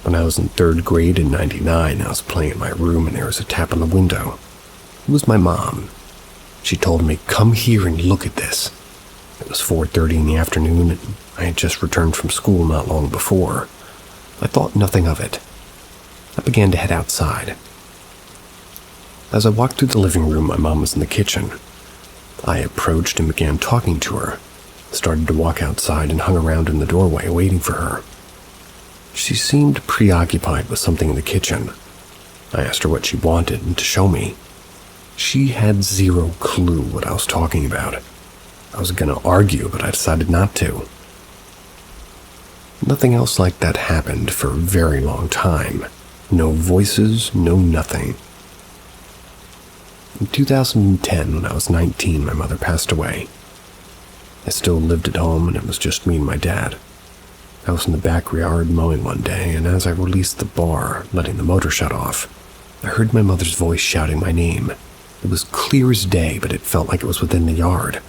When I was in 3rd grade in '99, I was playing in my room and there was a tap on the window. It was my mom. She told me, "Come here and look at this." It was 4:30 in the afternoon and I had just returned from school not long before. I thought nothing of it. I began to head outside. As I walked through the living room, my mom was in the kitchen. I approached and began talking to her, started to walk outside and hung around in the doorway waiting for her. She seemed preoccupied with something in the kitchen. I asked her what she wanted and to show me. She had zero clue what I was talking about. I was going to argue, but I decided not to. Nothing else like that happened for a very long time. No voices, no nothing. In 2010, when I was 19, my mother passed away. I still lived at home and it was just me and my dad. I was in the backyard mowing one day, and as I released the bar, letting the motor shut off, I heard my mother's voice shouting my name. It was clear as day, but it felt like it was within the yard.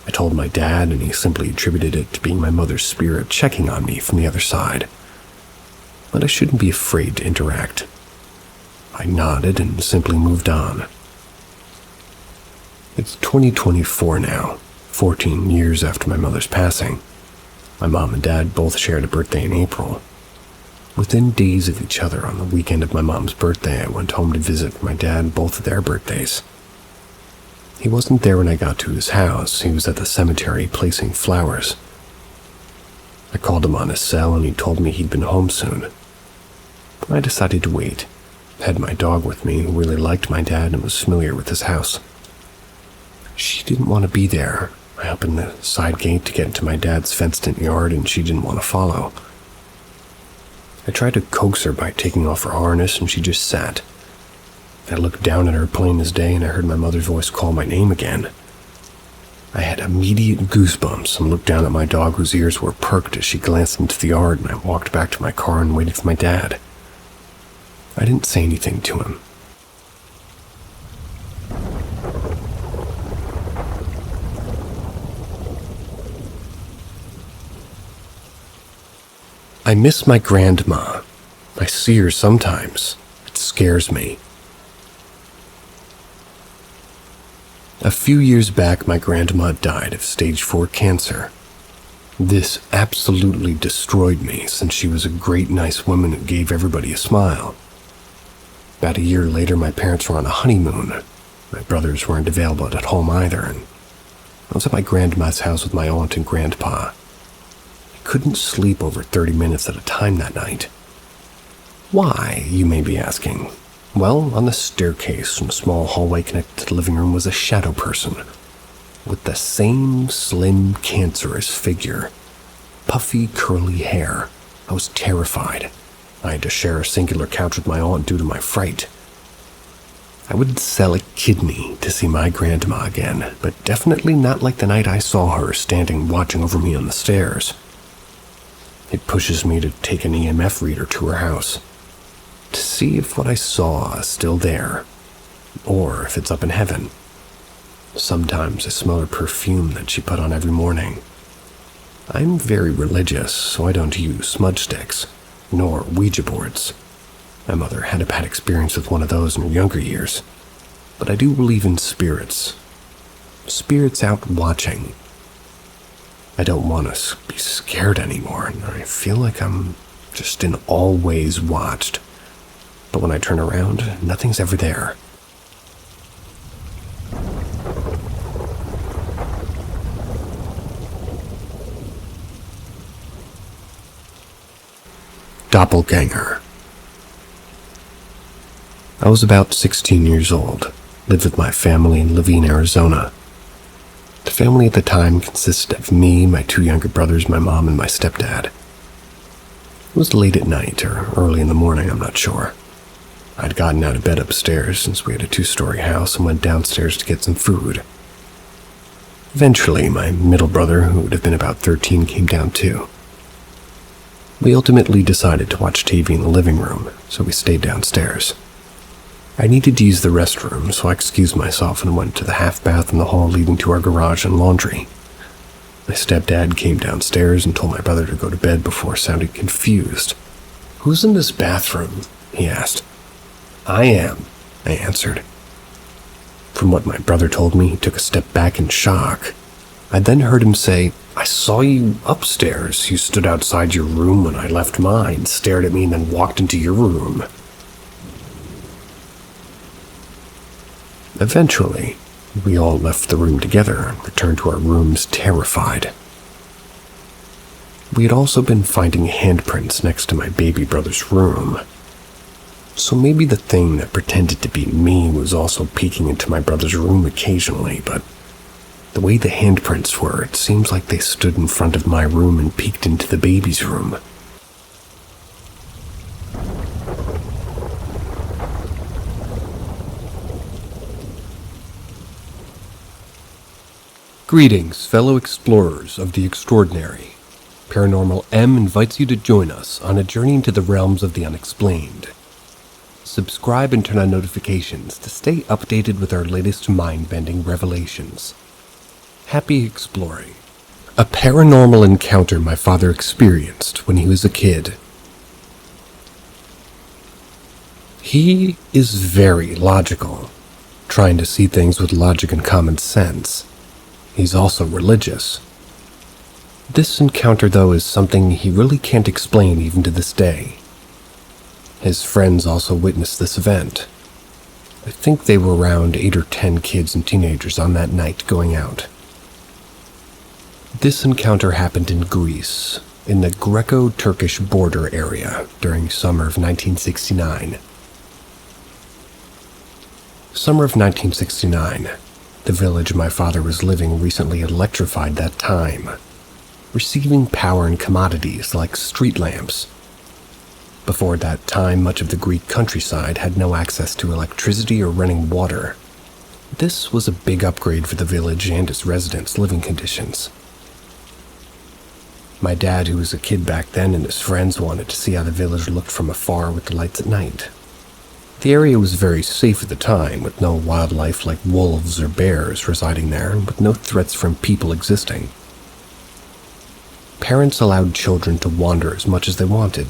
I told my dad, and he simply attributed it to being my mother's spirit checking on me from the other side. But I shouldn't be afraid to interact. I nodded and simply moved on. It's 2024 now, 14 years after my mother's passing. My mom and dad both shared a birthday in April. Within days of each other, on the weekend of my mom's birthday, I went home to visit my dad both of their birthdays. He wasn't there when I got to his house. He was at the cemetery placing flowers. I called him on his cell and he told me he'd been home soon. I decided to wait. I had my dog with me, who really liked my dad and was familiar with his house. She didn't want to be there. I opened the side gate to get into my dad's fenced-in yard and she didn't want to follow. I tried to coax her by taking off her harness and she just sat. I looked down at her plain as day and I heard my mother's voice call my name again. I had immediate goosebumps and looked down at my dog whose ears were perked as she glanced into the yard, and I walked back to my car and waited for my dad. I didn't say anything to him. I miss my grandma. I see her sometimes. It scares me. A few years back, my grandma died of stage 4 cancer. This absolutely destroyed me, since she was a great, nice woman who gave everybody a smile. About a year later, my parents were on a honeymoon. My brothers weren't available at home either, and I was at my grandma's house with my aunt and grandpa. I couldn't sleep over 30 minutes at a time that night. Why, you may be asking? Well, on the staircase from a small hallway connected to the living room was a shadow person with the same slim, cancerous figure. Puffy, curly hair. I was terrified. I had to share a singular couch with my aunt due to my fright. I would sell a kidney to see my grandma again, but definitely not like the night I saw her standing watching over me on the stairs. It pushes me to take an EMF reader to her house, to see if what I saw is still there, or if it's up in heaven. Sometimes I smell her perfume that she put on every morning. I'm very religious, so I don't use smudge sticks, nor Ouija boards. My mother had a bad experience with one of those in her younger years, but I do believe in spirits. Spirits out watching. I don't want to be scared anymore, and I feel like I'm just in all ways watched. But when I turn around, nothing's ever there. Doppelganger. I was about 16 years old, lived with my family in Levine, Arizona. The family at the time consisted of me, my 2 younger brothers, my mom, and my stepdad. It was late at night, or early in the morning, I'm not sure. I'd gotten out of bed upstairs since we had a 2-story house and went downstairs to get some food. Eventually, my middle brother, who would have been about 13, came down too. We ultimately decided to watch TV in the living room, so we stayed downstairs. I needed to use the restroom, so I excused myself and went to the half bath in the hall leading to our garage and laundry. My stepdad came downstairs and told my brother to go to bed before sounding confused. "Who's in this bathroom?" he asked. "I am," I answered. From what my brother told me, he took a step back in shock. I then heard him say, "I saw you upstairs. You stood outside your room when I left mine, stared at me, and then walked into your room." Eventually, we all left the room together and returned to our rooms terrified. We had also been finding handprints next to my baby brother's room. So maybe the thing that pretended to be me was also peeking into my brother's room occasionally, but the way the handprints were, it seems like they stood in front of my room and peeked into the baby's room. Greetings, fellow explorers of the extraordinary. Paranormal M invites you to join us on a journey into the realms of the unexplained. Subscribe and turn on notifications to stay updated with our latest mind-bending revelations. Happy exploring. A paranormal encounter my father experienced when he was a kid. He is very logical, trying to see things with logic and common sense. He's also religious. This encounter, though, is something he really can't explain even to this day. His friends also witnessed this event. I think they were around 8 or 10 kids and teenagers on that night going out. This encounter happened in Greece, in the Greco-Turkish border area during summer of 1969. Summer of 1969. The village my father was living recently electrified that time, receiving power and commodities like street lamps. Before that time, much of the Greek countryside had no access to electricity or running water. This was a big upgrade for the village and its residents' living conditions. My dad, who was a kid back then, and his friends wanted to see how the village looked from afar with the lights at night. The area was very safe at the time, with no wildlife like wolves or bears residing there, and with no threats from people existing. Parents allowed children to wander as much as they wanted.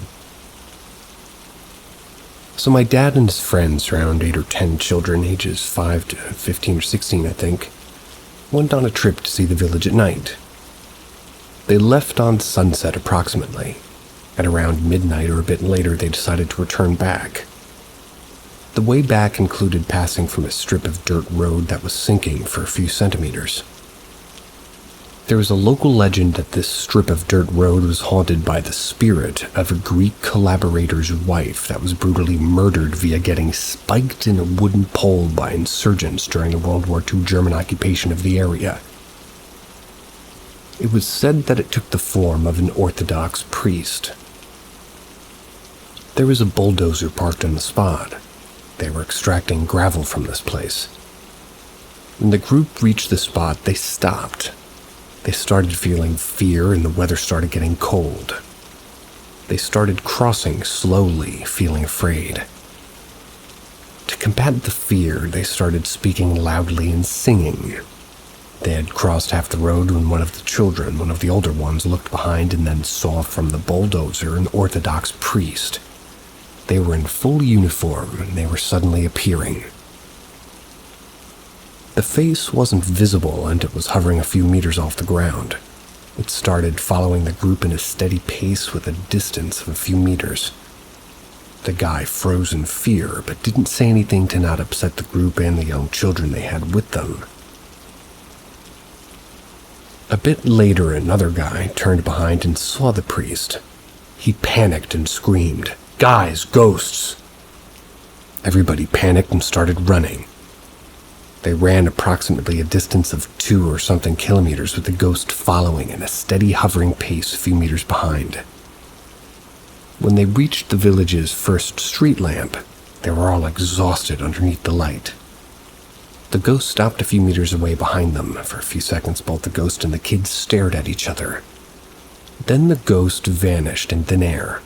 So my dad and his friends, around 8 or 10 children, ages 5 to 15 or 16 I think, went on a trip to see the village at night. They left on sunset approximately. At around midnight or a bit later, they decided to return back. The way back included passing from a strip of dirt road that was sinking for a few centimeters. There is a local legend that this strip of dirt road was haunted by the spirit of a Greek collaborator's wife that was brutally murdered via getting spiked in a wooden pole by insurgents during the World War II German occupation of the area. It was said that it took the form of an Orthodox priest. There was a bulldozer parked on the spot. They were extracting gravel from this place. When the group reached the spot, they stopped. They started feeling fear and the weather started getting cold. They started crossing slowly, feeling afraid. To combat the fear, they started speaking loudly and singing. They had crossed half the road when one of the older ones, looked behind and then saw from the bulldozer an Orthodox priest. They were in full uniform and they were suddenly appearing. The face wasn't visible and it was hovering a few meters off the ground. It started following the group in a steady pace with a distance of a few meters. The guy froze in fear but didn't say anything to not upset the group and the young children they had with them. A bit later, another guy turned behind and saw the priest. He panicked and screamed, "Guys, ghosts!" Everybody panicked and started running. They ran approximately a distance of 2 or something kilometers with the ghost following in a steady hovering pace a few meters behind. When they reached the village's first street lamp, they were all exhausted underneath the light. The ghost stopped a few meters away behind them. For a few seconds, both the ghost and the kids stared at each other. Then the ghost vanished in thin air.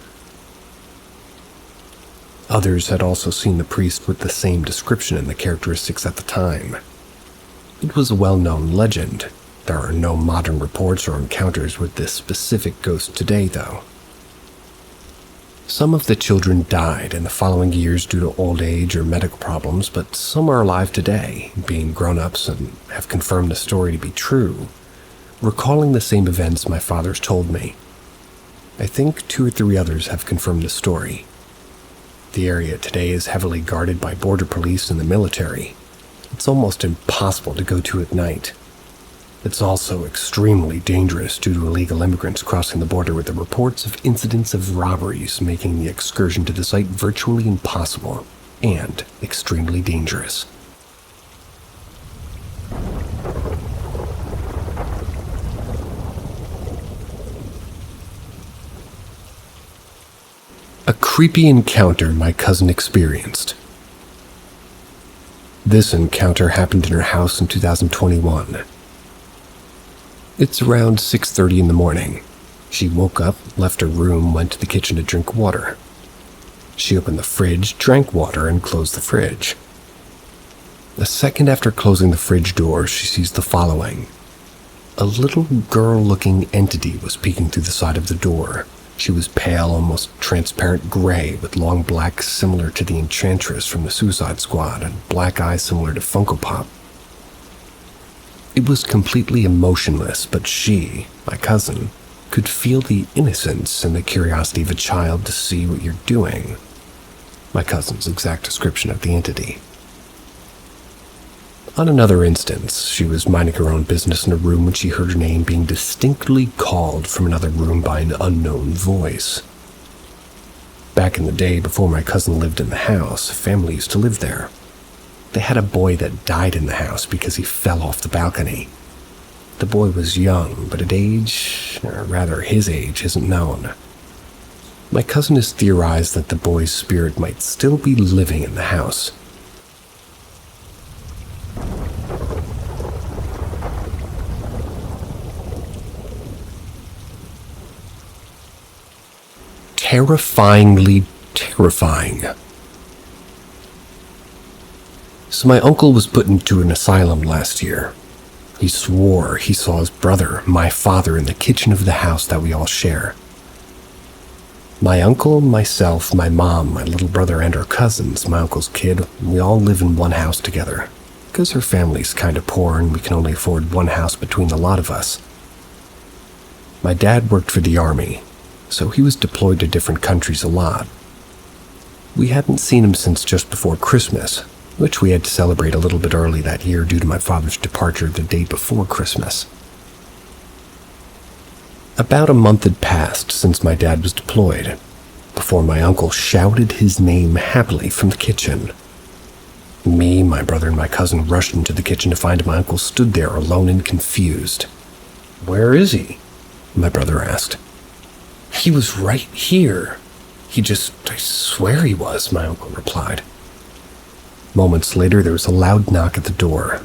Others had also seen the priest with the same description and the characteristics at the time. It was a well-known legend. There are no modern reports or encounters with this specific ghost today, though. Some of the children died in the following years due to old age or medical problems, but some are alive today, being grown-ups and have confirmed the story to be true, recalling the same events my father's told me. I think 2 or 3 others have confirmed the story. The area today is heavily guarded by border police and the military. It's almost impossible to go to at night. It's also extremely dangerous due to illegal immigrants crossing the border, with the reports of incidents of robberies making the excursion to the site virtually impossible and extremely dangerous. A creepy encounter my cousin experienced. This encounter happened in her house in 2021. It's around 6:30 in the morning. She woke up, left her room, went to the kitchen to drink water. She opened the fridge, drank water, and closed the fridge. A second after closing the fridge door, she sees the following. A little girl-looking entity was peeking through the side of the door. She was pale, almost transparent gray, with long black similar to the Enchantress from the Suicide Squad and black eyes similar to Funko Pop. It was completely emotionless, but she, my cousin, could feel the innocence and the curiosity of a child to see what you're doing. My cousin's exact description of the entity. On another instance, she was minding her own business in a room when she heard her name being distinctly called from another room by an unknown voice. Back in the day, before my cousin lived in the house, a family used to live there. They had a boy that died in the house because he fell off the balcony. The boy was young, but his age isn't known. My cousin has theorized that the boy's spirit might still be living in the house. Terrifyingly terrifying. So my uncle was put into an asylum last year. He swore he saw his brother, my father, in the kitchen of the house that we all share. My uncle, myself, my mom, my little brother, and our cousins, my uncle's kid, we all live in one house together. Because her family's kinda poor and we can only afford one house between the lot of us. My dad worked for the army, so he was deployed to different countries a lot. We hadn't seen him since just before Christmas, which we had to celebrate a little bit early that year due to my father's departure the day before Christmas. About a month had passed since my dad was deployed, before my uncle shouted his name happily from the kitchen. Me, my brother, and my cousin rushed into the kitchen to find my uncle stood there alone and confused. "Where is he?" my brother asked. "He was right here. I swear he was," my uncle replied. Moments later, there was a loud knock at the door.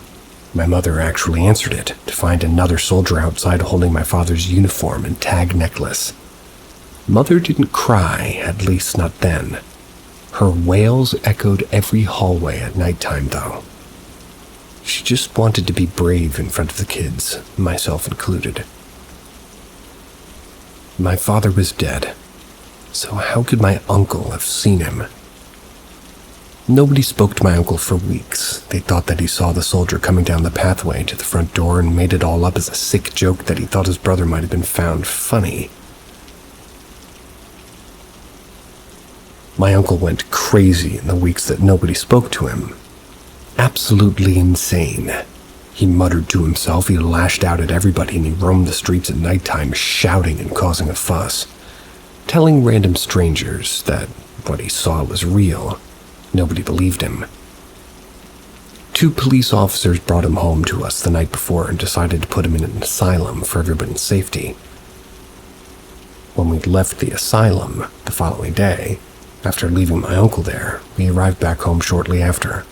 My mother actually answered it to find another soldier outside holding my father's uniform and tag necklace. Mother didn't cry, at least not then. Her wails echoed every hallway at nighttime, though. She just wanted to be brave in front of the kids, myself included. My father was dead, so how could my uncle have seen him? Nobody spoke to my uncle for weeks. They thought that he saw the soldier coming down the pathway to the front door and made it all up as a sick joke that he thought his brother might have been found funny. My uncle went crazy in the weeks that nobody spoke to him. Absolutely insane. He muttered to himself, he lashed out at everybody, and he roamed the streets at nighttime shouting and causing a fuss, telling random strangers that what he saw was real. Nobody believed him. 2 police officers brought him home to us the night before and decided to put him in an asylum for everybody's safety. When we left the asylum the following day, after leaving my uncle there, we arrived back home shortly after.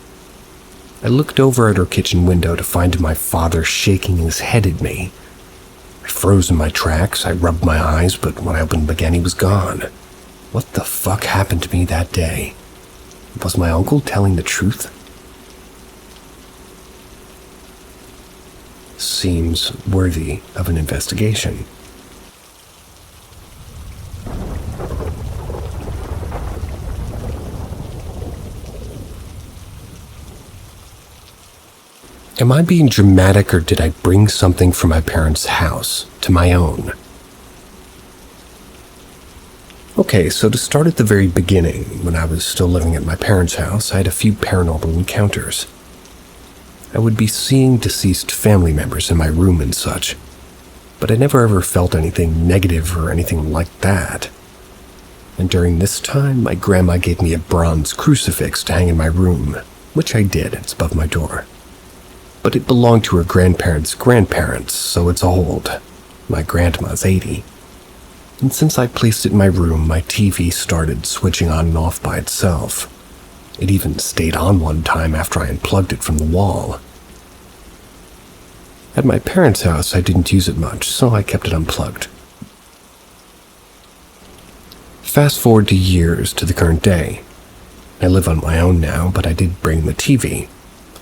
I looked over at our kitchen window to find my father shaking his head at me. I froze in my tracks, I rubbed my eyes, but when I opened them again, he was gone. What the fuck happened to me that day? Was my uncle telling the truth? Seems worthy of an investigation. Am I being dramatic, or did I bring something from my parents' house to my own? Okay, so to start at the very beginning, when I was still living at my parents' house, I had a few paranormal encounters. I would be seeing deceased family members in my room and such, but I never ever felt anything negative or anything like that. And during this time, my grandma gave me a bronze crucifix to hang in my room, which I did. It's above my door. But it belonged to her grandparents' grandparents, so it's old. My grandma's 80. And since I placed it in my room, my TV started switching on and off by itself. It even stayed on one time after I unplugged it from the wall. At my parents' house, I didn't use it much, so I kept it unplugged. Fast forward to years to the current day. I live on my own now, but I did bring the TV.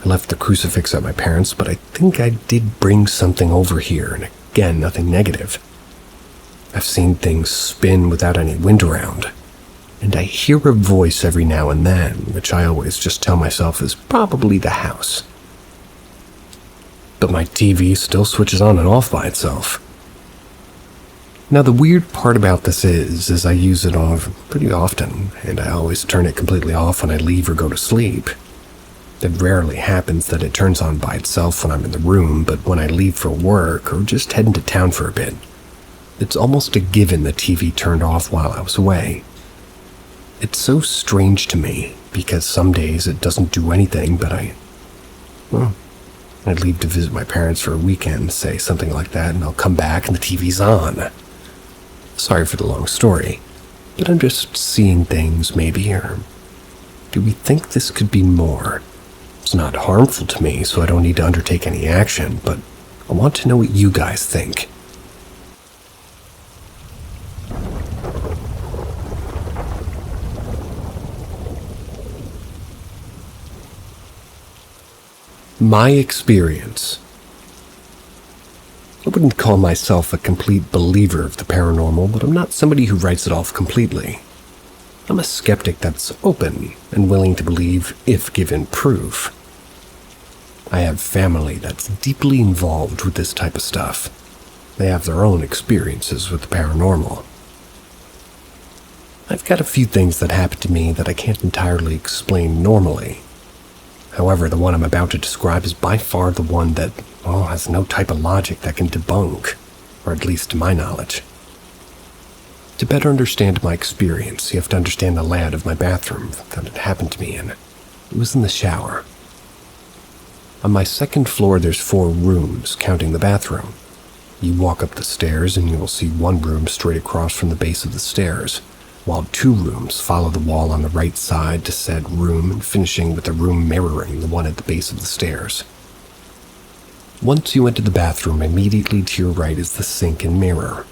I left the crucifix at my parents', but I think I did bring something over here, and again, nothing negative. I've seen things spin without any wind around, and I hear a voice every now and then, which I always just tell myself is probably the house. But my TV still switches on and off by itself. Now the weird part about this is I use it off pretty often, and I always turn it completely off when I leave or go to sleep. It rarely happens that it turns on by itself when I'm in the room, but when I leave for work or just head into town for a bit, it's almost a given the TV turned off while I was away. It's so strange to me, because some days it doesn't do anything, but I'd leave to visit my parents for a weekend, say something like that, and I'll come back and the TV's on. Sorry for the long story, but I'm just seeing things maybe, or do we think this could be more? It's not harmful to me, so I don't need to undertake any action, but I want to know what you guys think. My experience. I wouldn't call myself a complete believer of the paranormal, but I'm not somebody who writes it off completely. I'm a skeptic that's open and willing to believe if given proof. I have family that's deeply involved with this type of stuff. They have their own experiences with the paranormal. I've got a few things that happen to me that I can't entirely explain normally. However, the one I'm about to describe is by far the one that, has no type of logic that can debunk, or at least to my knowledge. To better understand my experience, you have to understand the layout of my bathroom that it happened to me in. It was in the shower. On my second floor, there's 4 rooms, counting the bathroom. You walk up the stairs and you will see one room straight across from the base of the stairs, while 2 rooms follow the wall on the right side to said room and finishing with a room mirroring the one at the base of the stairs. Once you enter the bathroom, immediately to your right is the sink and mirror.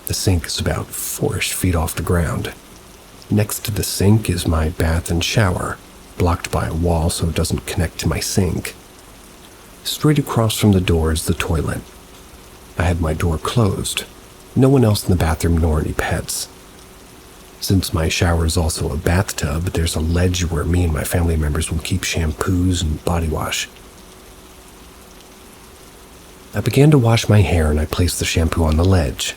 The sink is about 4-ish feet off the ground. Next to the sink is my bath and shower, blocked by a wall so it doesn't connect to my sink. Straight across from the door is the toilet. I had my door closed. No one else in the bathroom nor any pets. Since my shower is also a bathtub, there's a ledge where me and my family members will keep shampoos and body wash. I began to wash my hair and I placed the shampoo on the ledge.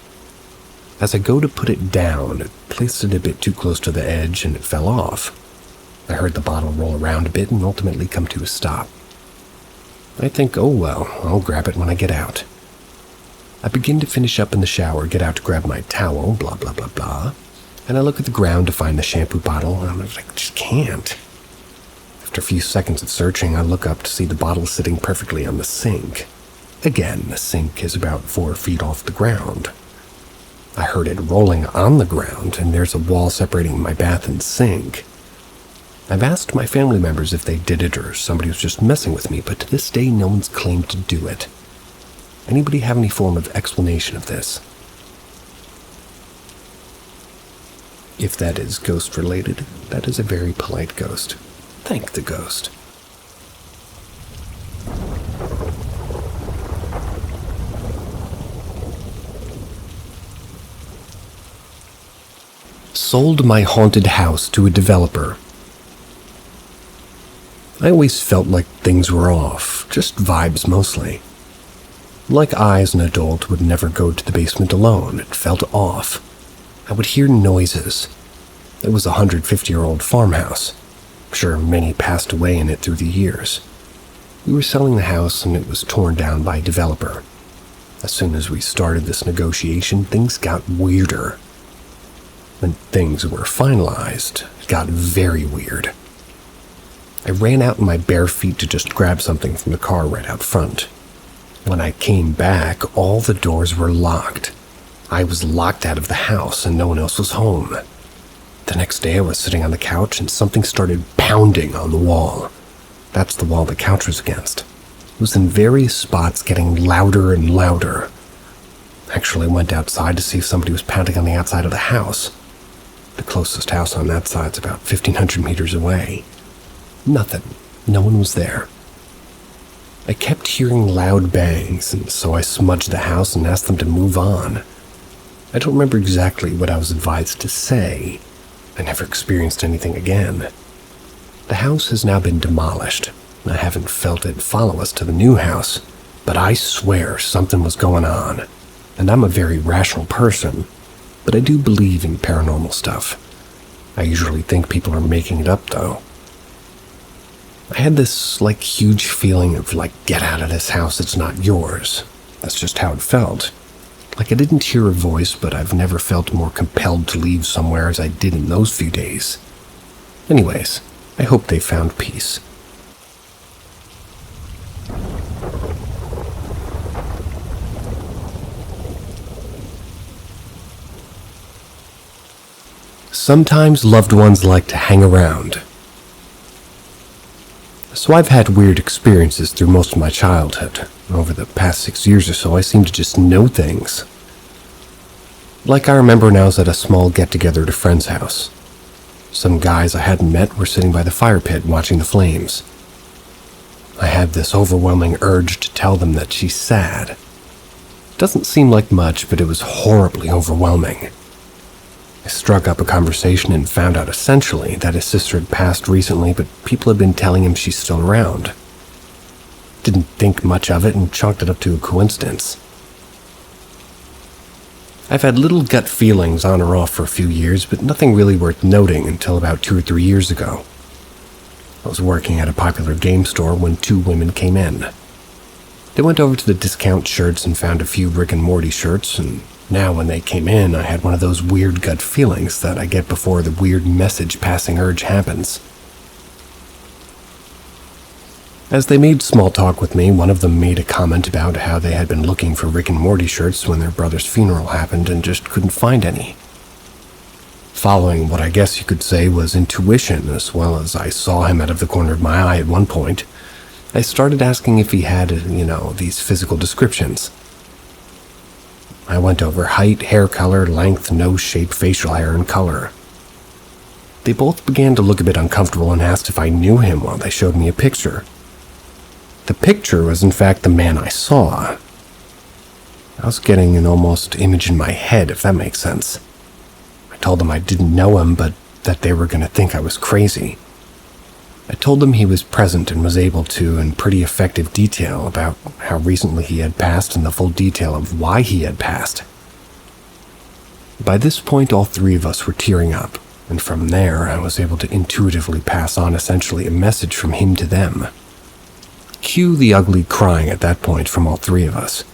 As I go to put it down, I placed it a bit too close to the edge and it fell off. I heard the bottle roll around a bit and ultimately come to a stop. I think, oh well, I'll grab it when I get out. I begin to finish up in the shower, get out to grab my towel, blah blah blah blah, and I look at the ground to find the shampoo bottle, and I'm like, I just can't. After a few seconds of searching, I look up to see the bottle sitting perfectly on the sink. Again, the sink is about 4 feet off the ground. I heard it rolling on the ground, and there's a wall separating my bath and sink. I've asked my family members if they did it or somebody was just messing with me, but to this day no one's claimed to do it. Anybody have any form of explanation of this? If that is ghost-related, that is a very polite ghost. Thank the ghost. Sold my haunted house to a developer. I always felt like things were off, just vibes mostly. Like I, as an adult, would never go to the basement alone. It felt off. I would hear noises. It was a 150-year-old farmhouse. I'm sure many passed away in it through the years. We were selling the house and it was torn down by a developer. As soon as we started this negotiation, things got weirder. When things were finalized, it got very weird. I ran out in my bare feet to just grab something from the car right out front. When I came back, all the doors were locked. I was locked out of the house and no one else was home. The next day I was sitting on the couch and something started pounding on the wall. That's the wall the couch was against. It was in various spots, getting louder and louder. Actually, I went outside to see if somebody was pounding on the outside of the house. The closest house on that side's about 1,500 meters away. Nothing. No one was there. I kept hearing loud bangs, and so I smudged the house and asked them to move on. I don't remember exactly what I was advised to say. I never experienced anything again. The house has now been demolished. I haven't felt it follow us to the new house, but I swear something was going on. And I'm a very rational person, but I do believe in paranormal stuff. I usually think people are making it up, though. I had this, huge feeling of, get out of this house, it's not yours. That's just how it felt. I didn't hear a voice, but I've never felt more compelled to leave somewhere as I did in those few days. Anyways, I hope they found peace. Sometimes loved ones like to hang around. So I've had weird experiences through most of my childhood. Over the past 6 years or so, I seem to just know things. I remember when I was at a small get-together at a friend's house. Some guys I hadn't met were sitting by the fire pit watching the flames. I had this overwhelming urge to tell them that she's sad. Doesn't seem like much, but it was horribly overwhelming. I struck up a conversation and found out essentially that his sister had passed recently, but people had been telling him she's still around. Didn't think much of it and chalked it up to a coincidence. I've had little gut feelings on or off for a few years, but nothing really worth noting until about 2 or 3 years ago. I was working at a popular game store when 2 women came in. They went over to the discount shirts and found a few Rick and Morty shirts, and Now when they came in, I had one of those weird gut feelings that I get before the weird message passing urge happens. As they made small talk with me, one of them made a comment about how they had been looking for Rick and Morty shirts when their brother's funeral happened and just couldn't find any. Following what I guess you could say was intuition, as well as I saw him out of the corner of my eye at one point, I started asking if he had, these physical descriptions. I went over height, hair color, length, nose shape, facial hair, and color. They both began to look a bit uncomfortable and asked if I knew him while they showed me a picture. The picture was in fact the man I saw. I was getting an almost image in my head, if that makes sense. I told them I didn't know him, but that they were going to think I was crazy. I told them he was present and was able to, in pretty effective detail, about how recently he had passed and the full detail of why he had passed. By this point, all three of us were tearing up, and from there, I was able to intuitively pass on essentially a message from him to them. Cue the ugly crying at that point from all three of us.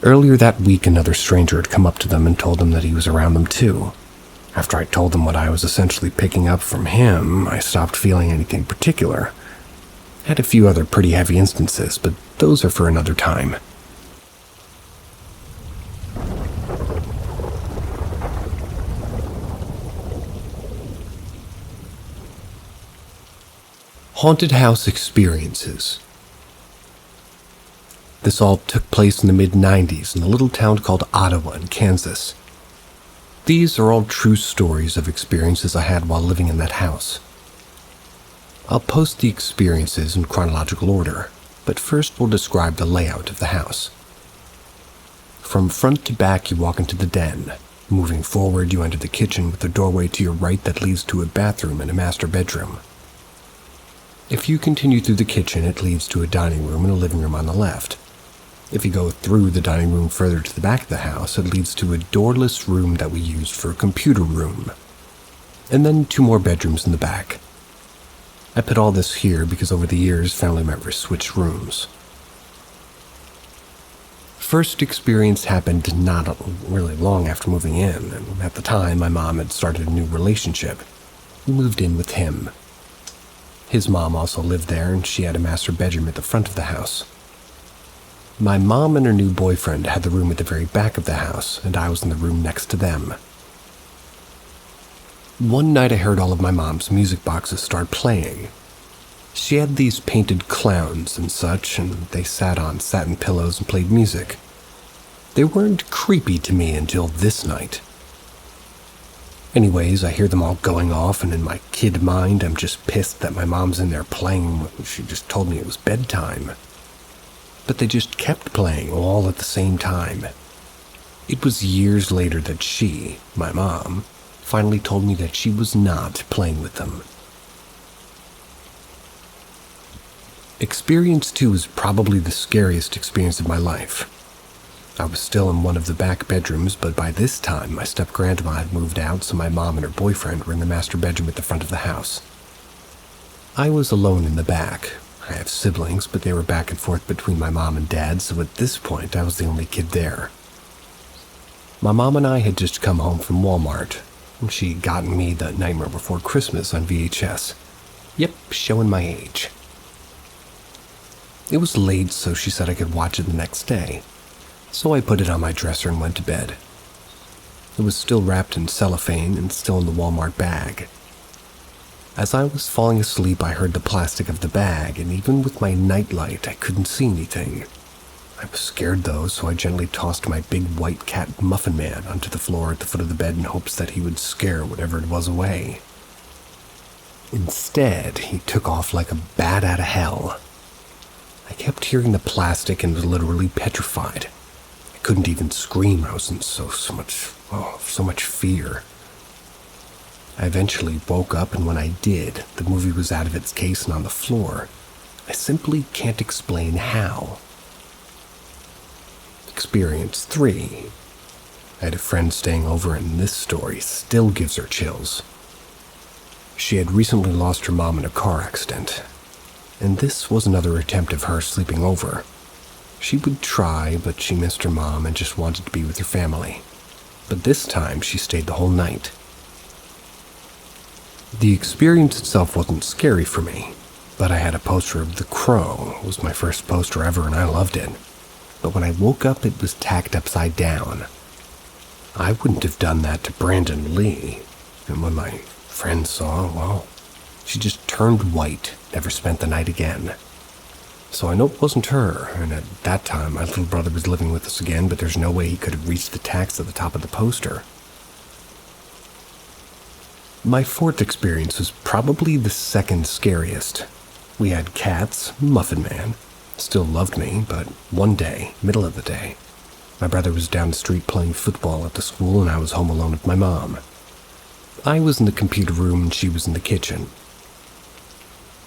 Earlier that week, another stranger had come up to them and told them that he was around them too. After I told them what I was essentially picking up from him, I stopped feeling anything particular. Had a few other pretty heavy instances, but those are for another time. Haunted house experiences. This all took place in the mid-90s in a little town called Ottawa in Kansas. These are all true stories of experiences I had while living in that house. I'll post the experiences in chronological order, but first we'll describe the layout of the house. From front to back, you walk into the den. Moving forward, you enter the kitchen with a doorway to your right that leads to a bathroom and a master bedroom. If you continue through the kitchen, it leads to a dining room and a living room on the left. If you go through the dining room further to the back of the house, it leads to a doorless room that we used for a computer room. And then 2 more bedrooms in the back. I put all this here because over the years, family members switched rooms. First experience happened not really long after moving in, and at the time, my mom had started a new relationship. We moved in with him. His mom also lived there, and she had a master bedroom at the front of the house. My mom and her new boyfriend had the room at the very back of the house, and I was in the room next to them. One night I heard all of my mom's music boxes start playing. She had these painted clowns and such, and they sat on satin pillows and played music. They weren't creepy to me until this night. Anyways, I hear them all going off, and in my kid mind, I'm just pissed that my mom's in there playing when she just told me it was bedtime. But they just kept playing all at the same time. It was years later that she, my mom, finally told me that she was not playing with them. Experience 2 is probably the scariest experience of my life. I was still in one of the back bedrooms, but by this time my step-grandma had moved out, so my mom and her boyfriend were in the master bedroom at the front of the house. I was alone in the back. I have siblings, but they were back and forth between my mom and dad, so at this point I was the only kid there. My mom and I had just come home from Walmart, and she'd gotten me The Nightmare Before Christmas on VHS. Yep, showing my age. It was late, so she said I could watch it the next day. So I put it on my dresser and went to bed. It was still wrapped in cellophane and still in the Walmart bag. As I was falling asleep, I heard the plastic of the bag, and even with my nightlight, I couldn't see anything. I was scared though, so I gently tossed my big white cat Muffin Man onto the floor at the foot of the bed in hopes that he would scare whatever it was away. Instead, he took off like a bat out of hell. I kept hearing the plastic and was literally petrified. I couldn't even scream. I was in so much fear. I eventually woke up, and when I did, the movie was out of its case and on the floor. I simply can't explain how. Experience 3. I had a friend staying over, and this story still gives her chills. She had recently lost her mom in a car accident, and this was another attempt of her sleeping over. She would try, but she missed her mom and just wanted to be with her family. But this time, she stayed the whole night. The experience itself wasn't scary for me, but I had a poster of the Crow. It was my first poster ever and I loved it. But when I woke up, it was tacked upside down. I wouldn't have done that to Brandon Lee. And when my friend saw, well, she just turned white, never spent the night again. So I know it wasn't her, and at that time my little brother was living with us again, but there's no way he could have reached the tacks at the top of the poster. My fourth experience was probably the second scariest. We had cats, Muffin Man, still loved me, but one day, middle of the day, my brother was down the street playing football at the school and I was home alone with my mom. I was in the computer room and she was in the kitchen.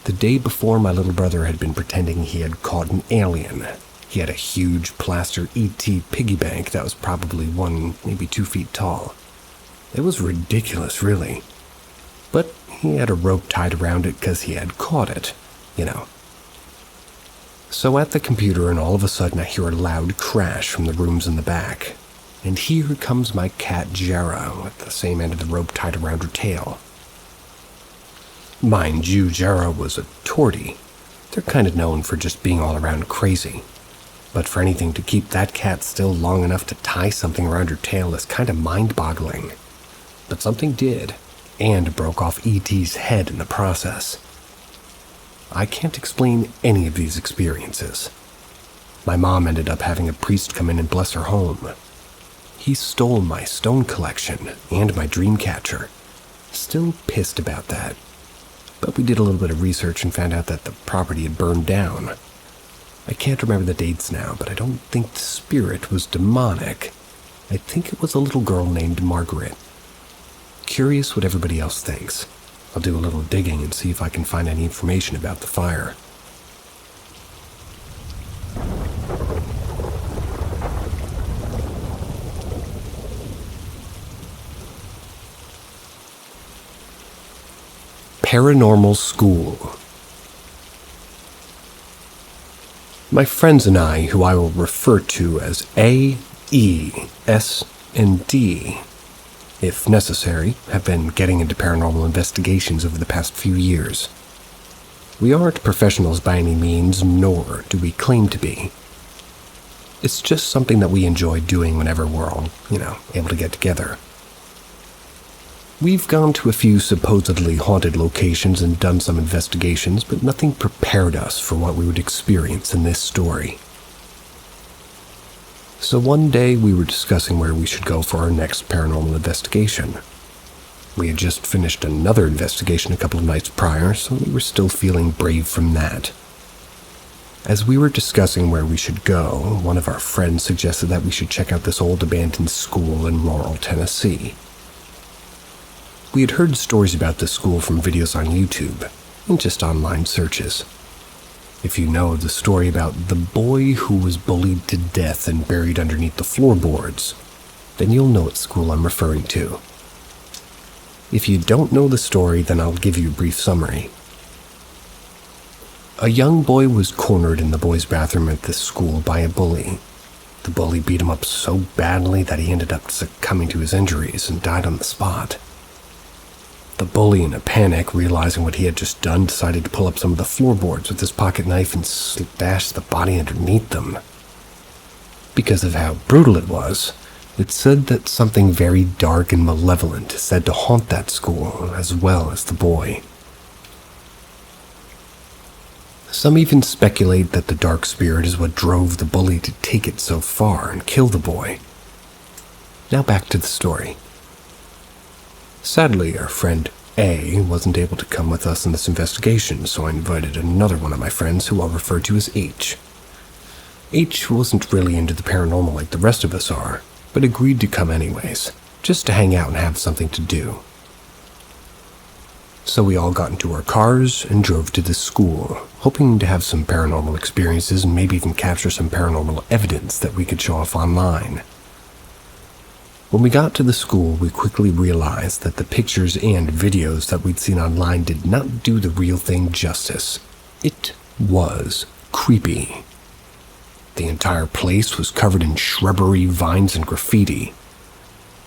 The day before, my little brother had been pretending he had caught an alien. He had a huge plaster E.T. piggy bank that was probably 1, maybe 2 feet tall. It was ridiculous, really. But he had a rope tied around it because he had caught it, you know. So at the computer, and all of a sudden I hear a loud crash from the rooms in the back. And here comes my cat Jera with the same end of the rope tied around her tail. Mind you, Jera was a tortie. They're kind of known for just being all around crazy. But for anything to keep that cat still long enough to tie something around her tail is kind of mind-boggling. But something did, and broke off E.T.'s head in the process. I can't explain any of these experiences. My mom ended up having a priest come in and bless her home. He stole my stone collection and my dream catcher. Still pissed about that. But we did a little bit of research and found out that the property had burned down. I can't remember the dates now, but I don't think the spirit was demonic. I think it was a little girl named Margaret. Curious what everybody else thinks. I'll do a little digging and see if I can find any information about the fire. Paranormal School. My friends and I, who I will refer to as A, E, S, and D, if necessary, have been getting into paranormal investigations over the past few years. We aren't professionals by any means, nor do we claim to be. It's just something that we enjoy doing whenever we're all, able to get together. We've gone to a few supposedly haunted locations and done some investigations, but nothing prepared us for what we would experience in this story. So one day we were discussing where we should go for our next paranormal investigation. We had just finished another investigation a couple of nights prior, so we were still feeling brave from that. As we were discussing where we should go, one of our friends suggested that we should check out this old abandoned school in rural Tennessee. We had heard stories about this school from videos on YouTube and just online searches. If you know the story about the boy who was bullied to death and buried underneath the floorboards, then you'll know what school I'm referring to. If you don't know the story, then I'll give you a brief summary. A young boy was cornered in the boys' bathroom at this school by a bully. The bully beat him up so badly that he ended up succumbing to his injuries and died on the spot. The bully, in a panic, realizing what he had just done, decided to pull up some of the floorboards with his pocket knife and slash the body underneath them. Because of how brutal it was, it's said that something very dark and malevolent is said to haunt that school, as well as the boy. Some even speculate that the dark spirit is what drove the bully to take it so far and kill the boy. Now back to the story. Sadly, our friend A wasn't able to come with us in this investigation, so I invited another one of my friends who I'll refer to as H. H wasn't really into the paranormal like the rest of us are, but agreed to come anyways, just to hang out and have something to do. So we all got into our cars and drove to this school, hoping to have some paranormal experiences and maybe even capture some paranormal evidence that we could show off online. When we got to the school, we quickly realized that the pictures and videos that we'd seen online did not do the real thing justice. It was creepy. The entire place was covered in shrubbery, vines, and graffiti.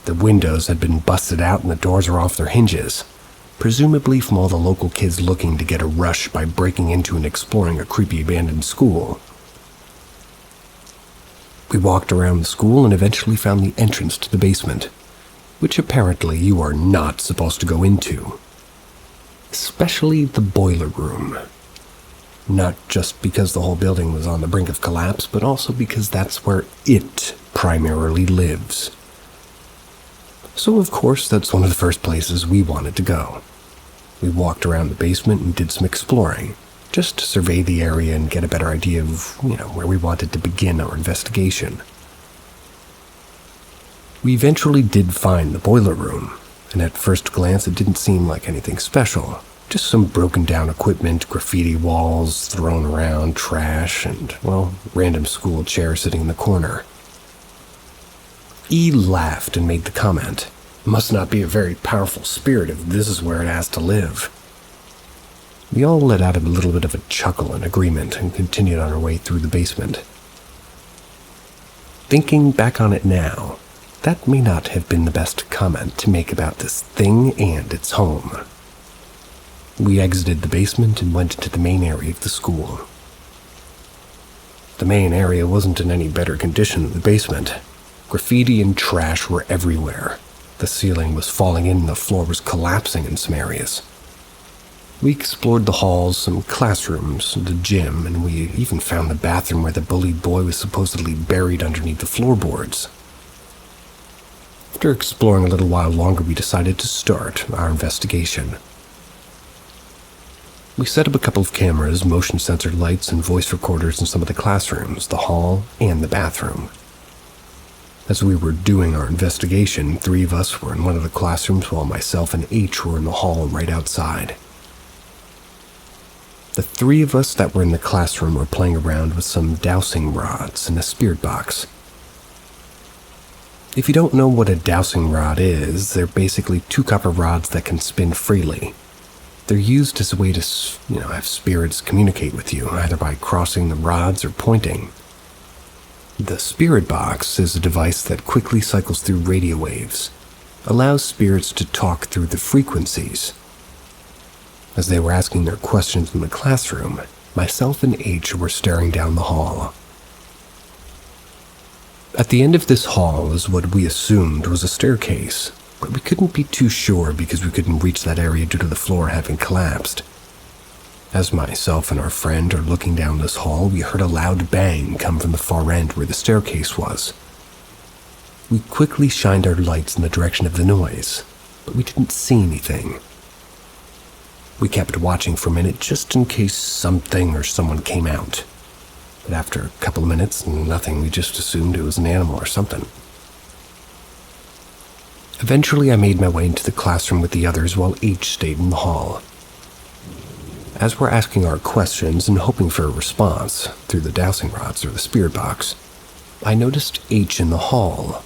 The windows had been busted out and the doors were off their hinges, presumably from all the local kids looking to get a rush by breaking into and exploring a creepy abandoned school. We walked around the school and eventually found the entrance to the basement, which apparently you are not supposed to go into. Especially the boiler room. Not just because the whole building was on the brink of collapse, but also because that's where it primarily lives. So of course, that's one of the first places we wanted to go. We walked around the basement and did some exploring, just to survey the area and get a better idea of, where we wanted to begin our investigation. We eventually did find the boiler room, and at first glance it didn't seem like anything special. Just some broken down equipment, graffiti walls, thrown around, trash, and, random school chairs sitting in the corner. E laughed and made the comment, "Must not be a very powerful spirit if this is where it has to live." We all let out a little bit of a chuckle in agreement and continued on our way through the basement. Thinking back on it now, that may not have been the best comment to make about this thing and its home. We exited the basement and went into the main area of the school. The main area wasn't in any better condition than the basement. Graffiti and trash were everywhere. The ceiling was falling in and the floor was collapsing in some areas. We explored the halls, some classrooms, the gym, and we even found the bathroom where the bullied boy was supposedly buried underneath the floorboards. After exploring a little while longer, we decided to start our investigation. We set up a couple of cameras, motion-sensor lights, and voice recorders in some of the classrooms, the hall, and the bathroom. As we were doing our investigation, 3 of us were in one of the classrooms while myself and H were in the hall right outside. The 3 of us that were in the classroom were playing around with some dowsing rods and a spirit box. If you don't know what a dowsing rod is, they're basically 2 copper rods that can spin freely. They're used as a way to, have spirits communicate with you, either by crossing the rods or pointing. The spirit box is a device that quickly cycles through radio waves, allows spirits to talk through the frequencies. As they were asking their questions in the classroom, myself and H were staring down the hall. At the end of this hall is what we assumed was a staircase, but we couldn't be too sure because we couldn't reach that area due to the floor having collapsed. As myself and our friend are looking down this hall, we heard a loud bang come from the far end where the staircase was. We quickly shined our lights in the direction of the noise, but we didn't see anything. We kept watching for a minute just in case something or someone came out. But after a couple of minutes, nothing, we just assumed it was an animal or something. Eventually, I made my way into the classroom with the others while H stayed in the hall. As we're asking our questions and hoping for a response through the dowsing rods or the spirit box, I noticed H in the hall.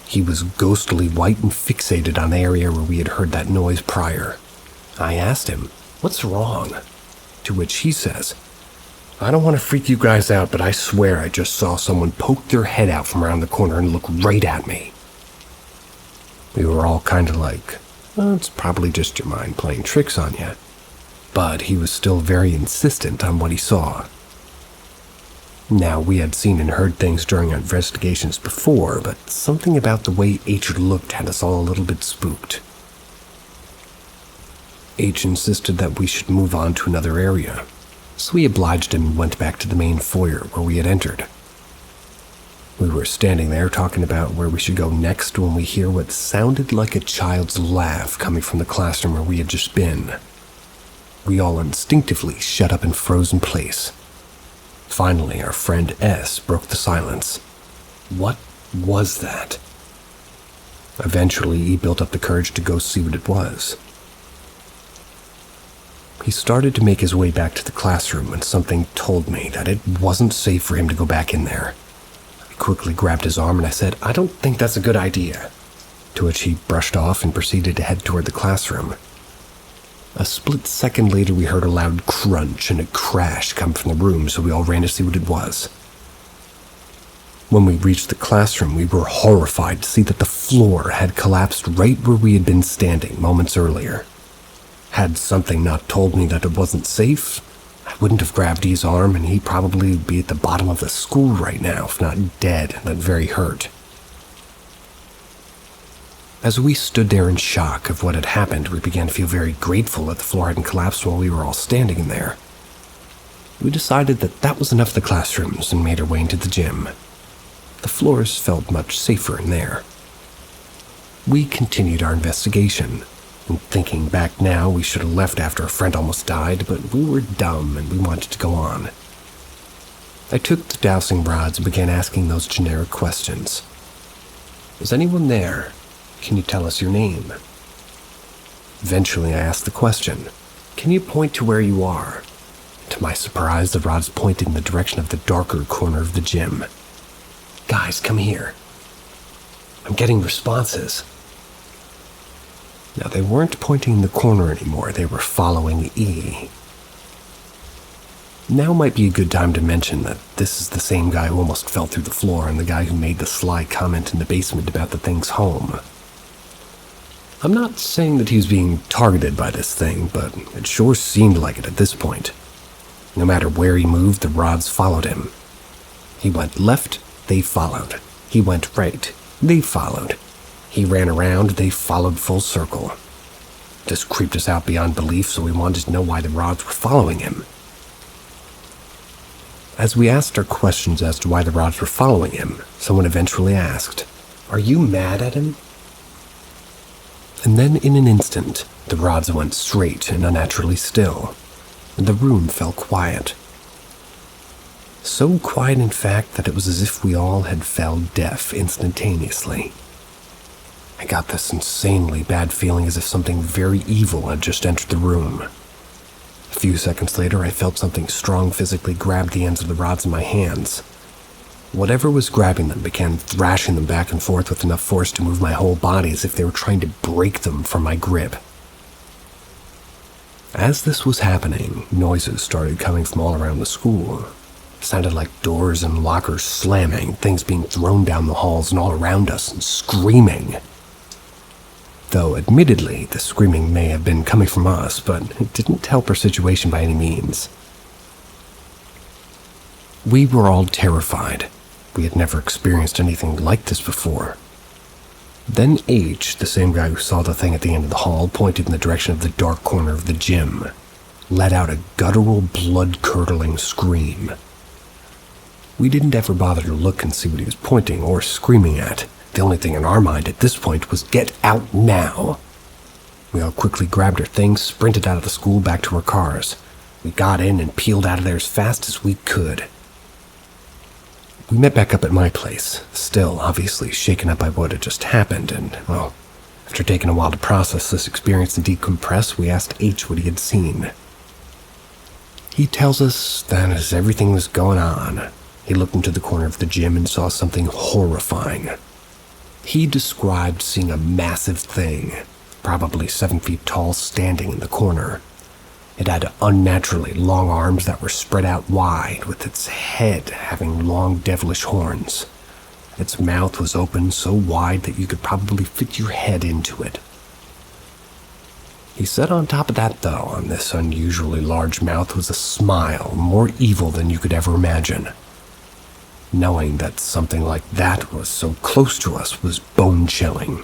He was ghostly white and fixated on the area where we had heard that noise prior. I asked him, "What's wrong?" To which he says, "I don't want to freak you guys out, but I swear I just saw someone poke their head out from around the corner and look right at me." We were all kind of like, "Well, it's probably just your mind playing tricks on you." But he was still very insistent on what he saw. Now, we had seen and heard things during our investigations before, but something about the way H looked had us all a little bit spooked. H insisted that we should move on to another area, so we obliged him and went back to the main foyer where we had entered. We were standing there talking about where we should go next when we hear what sounded like a child's laugh coming from the classroom where we had just been. We all instinctively shut up and froze in place. Finally, our friend S broke the silence. What was that? Eventually, he built up the courage to go see what it was. He started to make his way back to the classroom when something told me that it wasn't safe for him to go back in there. I quickly grabbed his arm and I said, "I don't think that's a good idea." To which he brushed off and proceeded to head toward the classroom. A split second later, we heard a loud crunch and a crash come from the room, so we all ran to see what it was. When we reached the classroom, we were horrified to see that the floor had collapsed right where we had been standing moments earlier. Had something not told me that it wasn't safe, I wouldn't have grabbed E's arm, and he'd probably be at the bottom of the school right now, if not dead, and very hurt. As we stood there in shock of what had happened, we began to feel very grateful that the floor hadn't collapsed while we were all standing in there. We decided that that was enough of the classrooms and made our way into the gym. The floors felt much safer in there. We continued our investigation, and thinking back now, we should have left after a friend almost died, but we were dumb and we wanted to go on. I took the dowsing rods and began asking those generic questions. Is anyone there? Can you tell us your name? Eventually I asked the question, can you point to where you are? To my surprise, the rods pointed in the direction of the darker corner of the gym. Guys, come here. I'm getting responses. Now, they weren't pointing in the corner anymore, they were following E. Now might be a good time to mention that this is the same guy who almost fell through the floor and the guy who made the sly comment in the basement about the thing's home. I'm not saying that he was being targeted by this thing, but it sure seemed like it at this point. No matter where he moved, the rods followed him. He went left, they followed. He went right, they followed. He ran around, they followed full circle. This creeped us out beyond belief, so we wanted to know why the rods were following him. As we asked our questions as to why the rods were following him, someone eventually asked, "Are you mad at him?" And then in an instant, the rods went straight and unnaturally still, and the room fell quiet. So quiet, in fact, that it was as if we all had fell deaf instantaneously. I got this insanely bad feeling as if something very evil had just entered the room. A few seconds later, I felt something strong physically grab the ends of the rods in my hands. Whatever was grabbing them began thrashing them back and forth with enough force to move my whole body as if they were trying to break them from my grip. As this was happening, noises started coming from all around the school. It sounded like doors and lockers slamming, things being thrown down the halls and all around us, and screaming. Though, admittedly, the screaming may have been coming from us, but it didn't help our situation by any means. We were all terrified. We had never experienced anything like this before. Then H, the same guy who saw the thing at the end of the hall, pointed in the direction of the dark corner of the gym, let out a guttural, blood-curdling scream. We didn't ever bother to look and see what he was pointing or screaming at. The only thing in our mind at this point was, get out now! We all quickly grabbed our things, sprinted out of the school back to our cars. We got in and peeled out of there as fast as we could. We met back up at my place, still obviously shaken up by what had just happened, and, well, after taking a while to process this experience and decompress, we asked H what he had seen. He tells us that as everything was going on, he looked into the corner of the gym and saw something horrifying. He described seeing a massive thing, probably 7 feet tall, standing in the corner. It had unnaturally long arms that were spread out wide, with its head having long devilish horns. Its mouth was open so wide that you could probably fit your head into it. He said on top of that, though, on this unusually large mouth was a smile more evil than you could ever imagine. Knowing that something like that was so close to us was bone-chilling.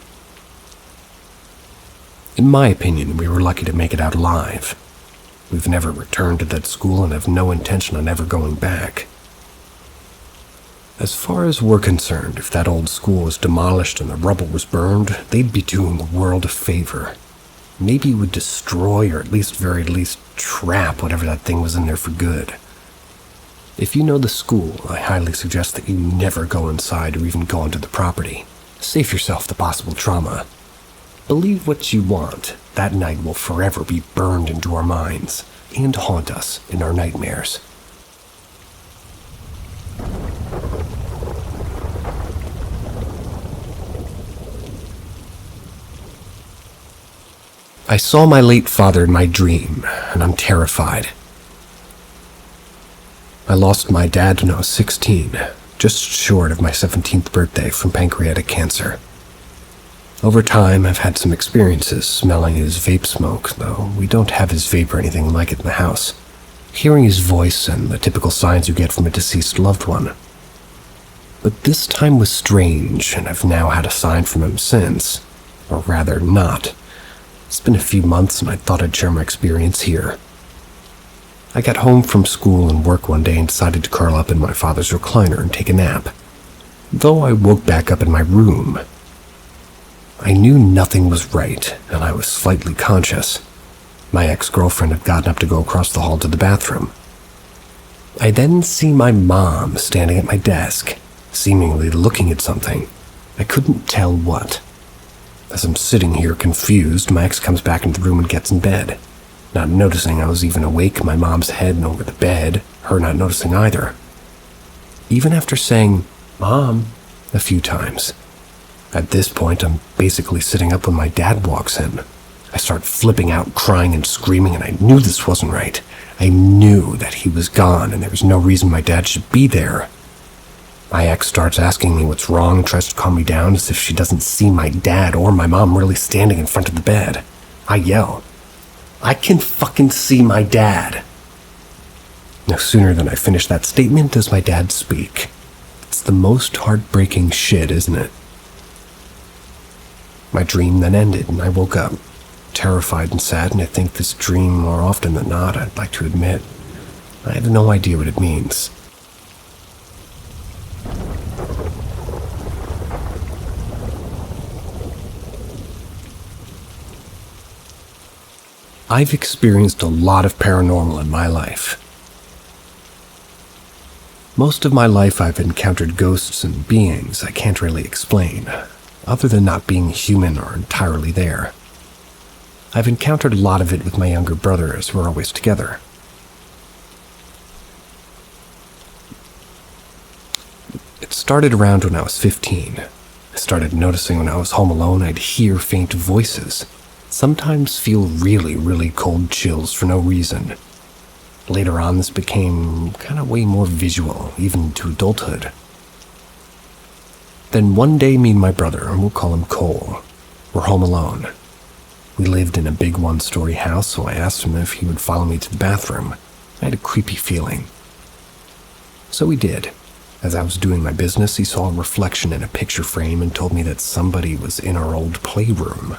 In my opinion, we were lucky to make it out alive. We've never returned to that school and have no intention on ever going back. As far as we're concerned, if that old school was demolished and the rubble was burned, they'd be doing the world a favor. Maybe it would destroy, or at very least trap whatever that thing was in there for good. If you know the school, I highly suggest that you never go inside or even go onto the property. Save yourself the possible trauma. Believe what you want, that night will forever be burned into our minds and haunt us in our nightmares. I saw my late father in my dream, and I'm terrified. I lost my dad when I was 16, just short of my 17th birthday from pancreatic cancer. Over time, I've had some experiences smelling his vape smoke, though we don't have his vape or anything like it in the house. Hearing his voice and the typical signs you get from a deceased loved one. But this time was strange, and I've now had a sign from him since. Or rather, not. It's been a few months, and I thought I'd share my experience here. I got home from school and work one day and decided to curl up in my father's recliner and take a nap. Though I woke back up in my room. I knew nothing was right, and I was slightly conscious. My ex-girlfriend had gotten up to go across the hall to the bathroom. I then see my mom standing at my desk, seemingly looking at something. I couldn't tell what. As I'm sitting here confused, my ex comes back into the room and gets in bed. Not noticing I was even awake, my mom's heading over the bed, her not noticing either. Even after saying, "Mom," a few times. At this point, I'm basically sitting up when my dad walks in. I start flipping out, crying and screaming, and I knew this wasn't right. I knew that he was gone, and there was no reason my dad should be there. My ex starts asking me what's wrong and tries to calm me down as if she doesn't see my dad or my mom really standing in front of the bed. I yell, "I can fucking see my dad." No sooner than I finish that statement does my dad speak. It's the most heartbreaking shit, isn't it? My dream then ended and I woke up, terrified and sad, and I think this dream more often than not, I'd like to admit. I have no idea what it means. I've experienced a lot of paranormal in my life. Most of my life I've encountered ghosts and beings I can't really explain, other than not being human or entirely there. I've encountered a lot of it with my younger brother as we're always together. It started around when I was 15. I started noticing when I was home alone I'd hear faint voices. Sometimes feel really cold chills for no reason. Later on, this became kind of way more visual, even to adulthood. Then one day, me and my brother, and we'll call him Cole, were home alone. We lived in a big one-story house, so I asked him if he would follow me to the bathroom. I had a creepy feeling. So he did. As I was doing my business, he saw a reflection in a picture frame and told me that somebody was in our old playroom.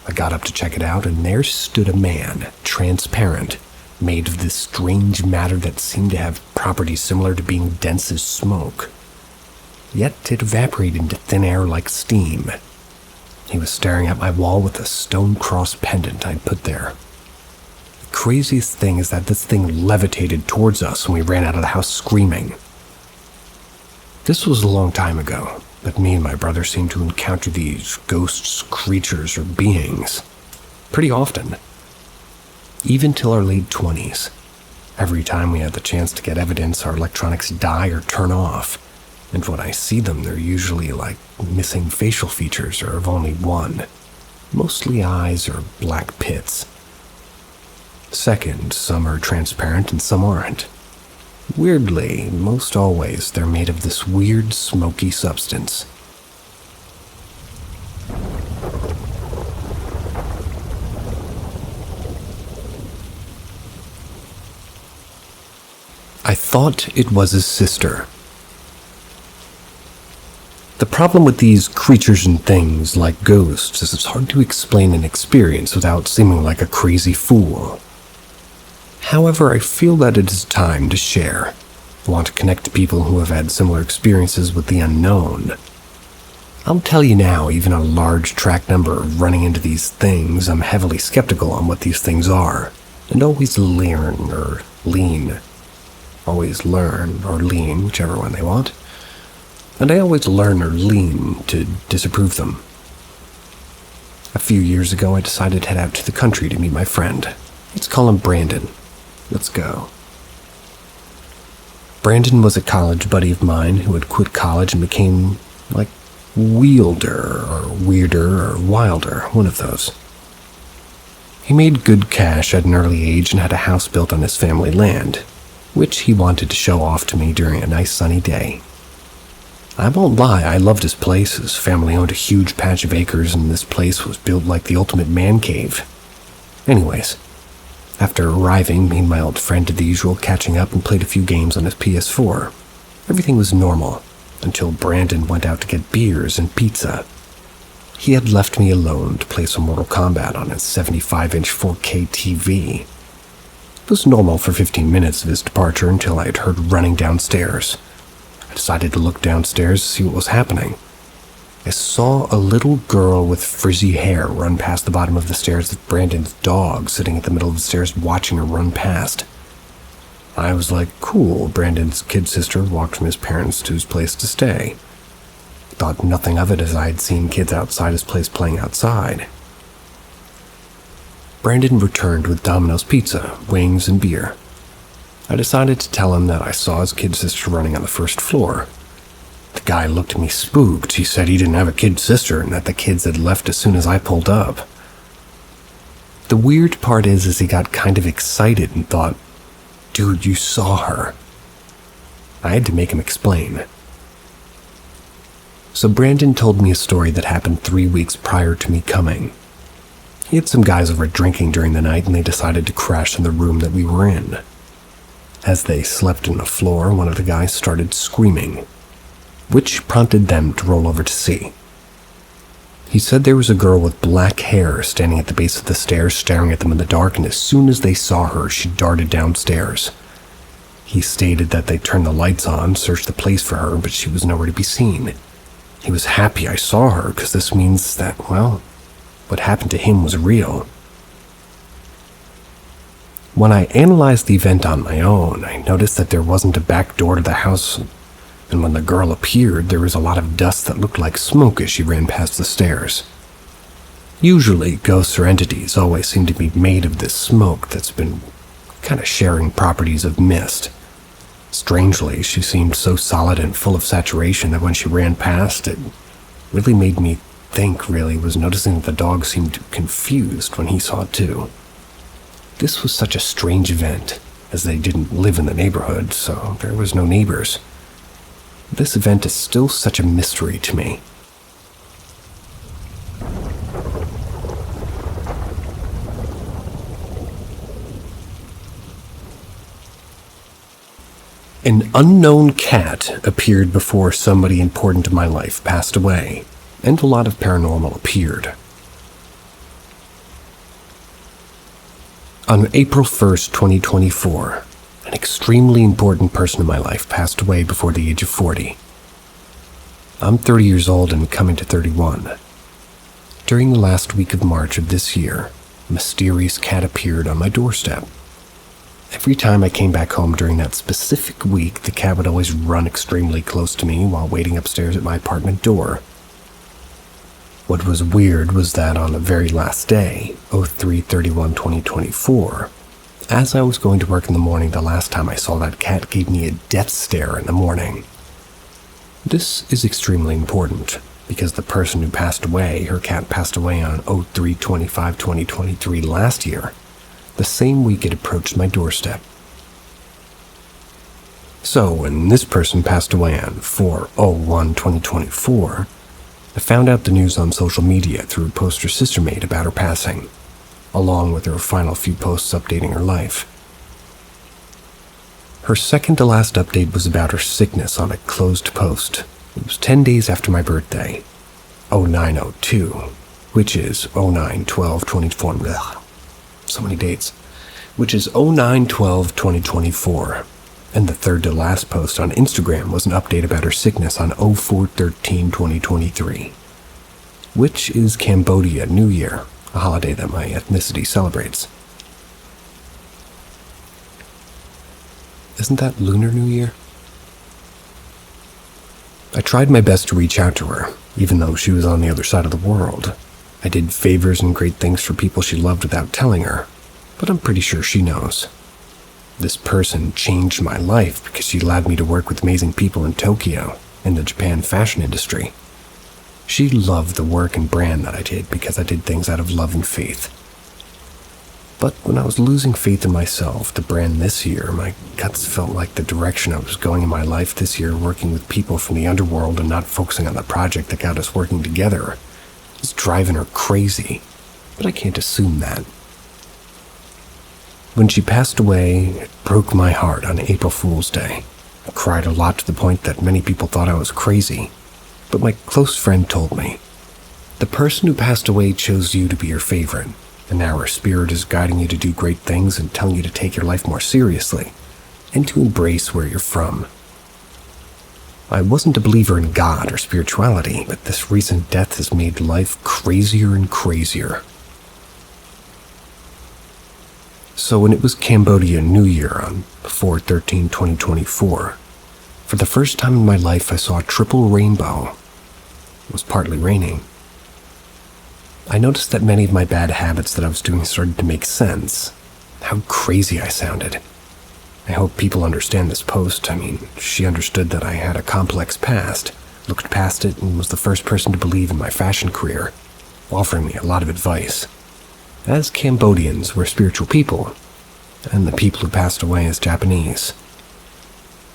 I got up to check it out, and there stood a man, transparent, made of this strange matter that seemed to have properties similar to being dense as smoke. Yet it evaporated into thin air like steam. He was staring at my wall with a stone cross pendant I'd put there. The craziest thing is that this thing levitated towards us and we ran out of the house screaming. This was a long time ago. But me and my brother seemed to encounter these ghosts, creatures, or beings pretty often. Even till our late 20s. Every time we had the chance to get evidence, our electronics die or turn off. And when I see them, they're usually like missing facial features or of only one. Mostly eyes or black pits. Second, some are transparent and some aren't. Weirdly, most always, they're made of this weird, smoky substance. I thought it was his sister. The problem with these creatures and things, like ghosts, is it's hard to explain an experience without seeming like a crazy fool. However, I feel that it is time to share. I want to connect to people who have had similar experiences with the unknown. I'll tell you now, even a large track number of running into these things, I'm heavily skeptical on what these things are, and always lean, whichever one they want. And I always learn or lean to disapprove them. A few years ago, I decided to head out to the country to meet my friend. Let's call him Brandon. Let's go. Brandon was a college buddy of mine who had quit college and became, like, Wielder, or Weirder, or Wilder, one of those. He made good cash at an early age and had a house built on his family land, which he wanted to show off to me during a nice sunny day. I won't lie, I loved his place. His family owned a huge patch of acres, and this place was built like the ultimate man cave. Anyways, after arriving, me and my old friend did the usual catching up and played a few games on his PS4. Everything was normal, until Brandon went out to get beers and pizza. He had left me alone to play some Mortal Kombat on his 75-inch 4K TV. It was normal for 15 minutes of his departure until I had heard running downstairs. I decided to look downstairs to see what was happening. I saw a little girl with frizzy hair run past the bottom of the stairs with Brandon's dog sitting at the middle of the stairs watching her run past. I was like, cool, Brandon's kid sister walked from his parents to his place to stay. Thought nothing of it as I had seen kids outside his place playing outside. Brandon returned with Domino's pizza, wings, and beer. I decided to tell him that I saw his kid sister running on the first floor. The guy looked at me spooked. He said he didn't have a kid sister and that the kids had left as soon as I pulled up. The weird part is he got kind of excited and thought, dude, you saw her. I had to make him explain. So Brandon told me a story that happened 3 weeks prior to me coming. He had some guys over drinking during the night and they decided to crash in the room that we were in. As they slept on the floor, one of the guys started screaming, which prompted them to roll over to see. He said there was a girl with black hair standing at the base of the stairs staring at them in the dark, and as soon as they saw her, she darted downstairs. He stated that they turned the lights on, searched the place for her, but she was nowhere to be seen. He was happy I saw her because this means that, well, what happened to him was real. When I analyzed the event on my own, I noticed that there wasn't a back door to the house, and when the girl appeared, there was a lot of dust that looked like smoke as she ran past the stairs. Usually, ghosts or entities always seem to be made of this smoke that's been kind of sharing properties of mist. Strangely, she seemed so solid and full of saturation that when she ran past, it really made me think, was noticing that the dog seemed confused when he saw it too. This was such a strange event, as they didn't live in the neighborhood, so there was no neighbors. This event is still such a mystery to me. An unknown cat appeared before somebody important in my life passed away, and a lot of paranormal appeared. On April 1st, 2024, an extremely important person in my life passed away before the age of 40. I'm 30 years old and coming to 31. During the last week of March of this year, a mysterious cat appeared on my doorstep. Every time I came back home during that specific week, the cat would always run extremely close to me while waiting upstairs at my apartment door. What was weird was that on the very last day, 03/31/2024, as I was going to work in the morning the last time I saw that cat gave me a death stare in the morning. This is extremely important, because the person who passed away, her cat passed away on 03/25/2023 last year, the same week it approached my doorstep. So when this person passed away on 4/01/2024, I found out the news on social media through a post her sister made about her passing, along with her final few posts updating her life. Her second to last update was about her sickness on a closed post. It was 10 days after my birthday, 09/02, which is 09/12/24. So many dates. Which is 09/12/2024. And the third to last post on Instagram was an update about her sickness on 04/13/2023, which is Cambodia New Year, a holiday that my ethnicity celebrates. Isn't that Lunar New Year? I tried my best to reach out to her, even though she was on the other side of the world. I did favors and great things for people she loved without telling her, but I'm pretty sure she knows. This person changed my life because she allowed me to work with amazing people in Tokyo in the Japan fashion industry. She loved the work and brand that I did because I did things out of love and faith. But when I was losing faith in myself to brand this year, my guts felt like the direction I was going in my life this year, working with people from the underworld and not focusing on the project that got us working together, was driving her crazy. But I can't assume that. When she passed away, it broke my heart on April Fool's Day. I cried a lot to the point that many people thought I was crazy. But my close friend told me, "The person who passed away chose you to be your favorite. And now her spirit is guiding you to do great things and telling you to take your life more seriously and to embrace where you're from." I wasn't a believer in God or spirituality, but this recent death has made life crazier and crazier. So when it was Cambodia New Year on 4/13/2024, for the first time in my life I saw a triple rainbow. It was partly raining. I noticed that many of my bad habits that I was doing started to make sense. How crazy I sounded. I hope people understand this post. I mean, she understood that I had a complex past, looked past it, and was the first person to believe in my fashion career, offering me a lot of advice. As Cambodians, we're spiritual people, and the people who passed away as Japanese.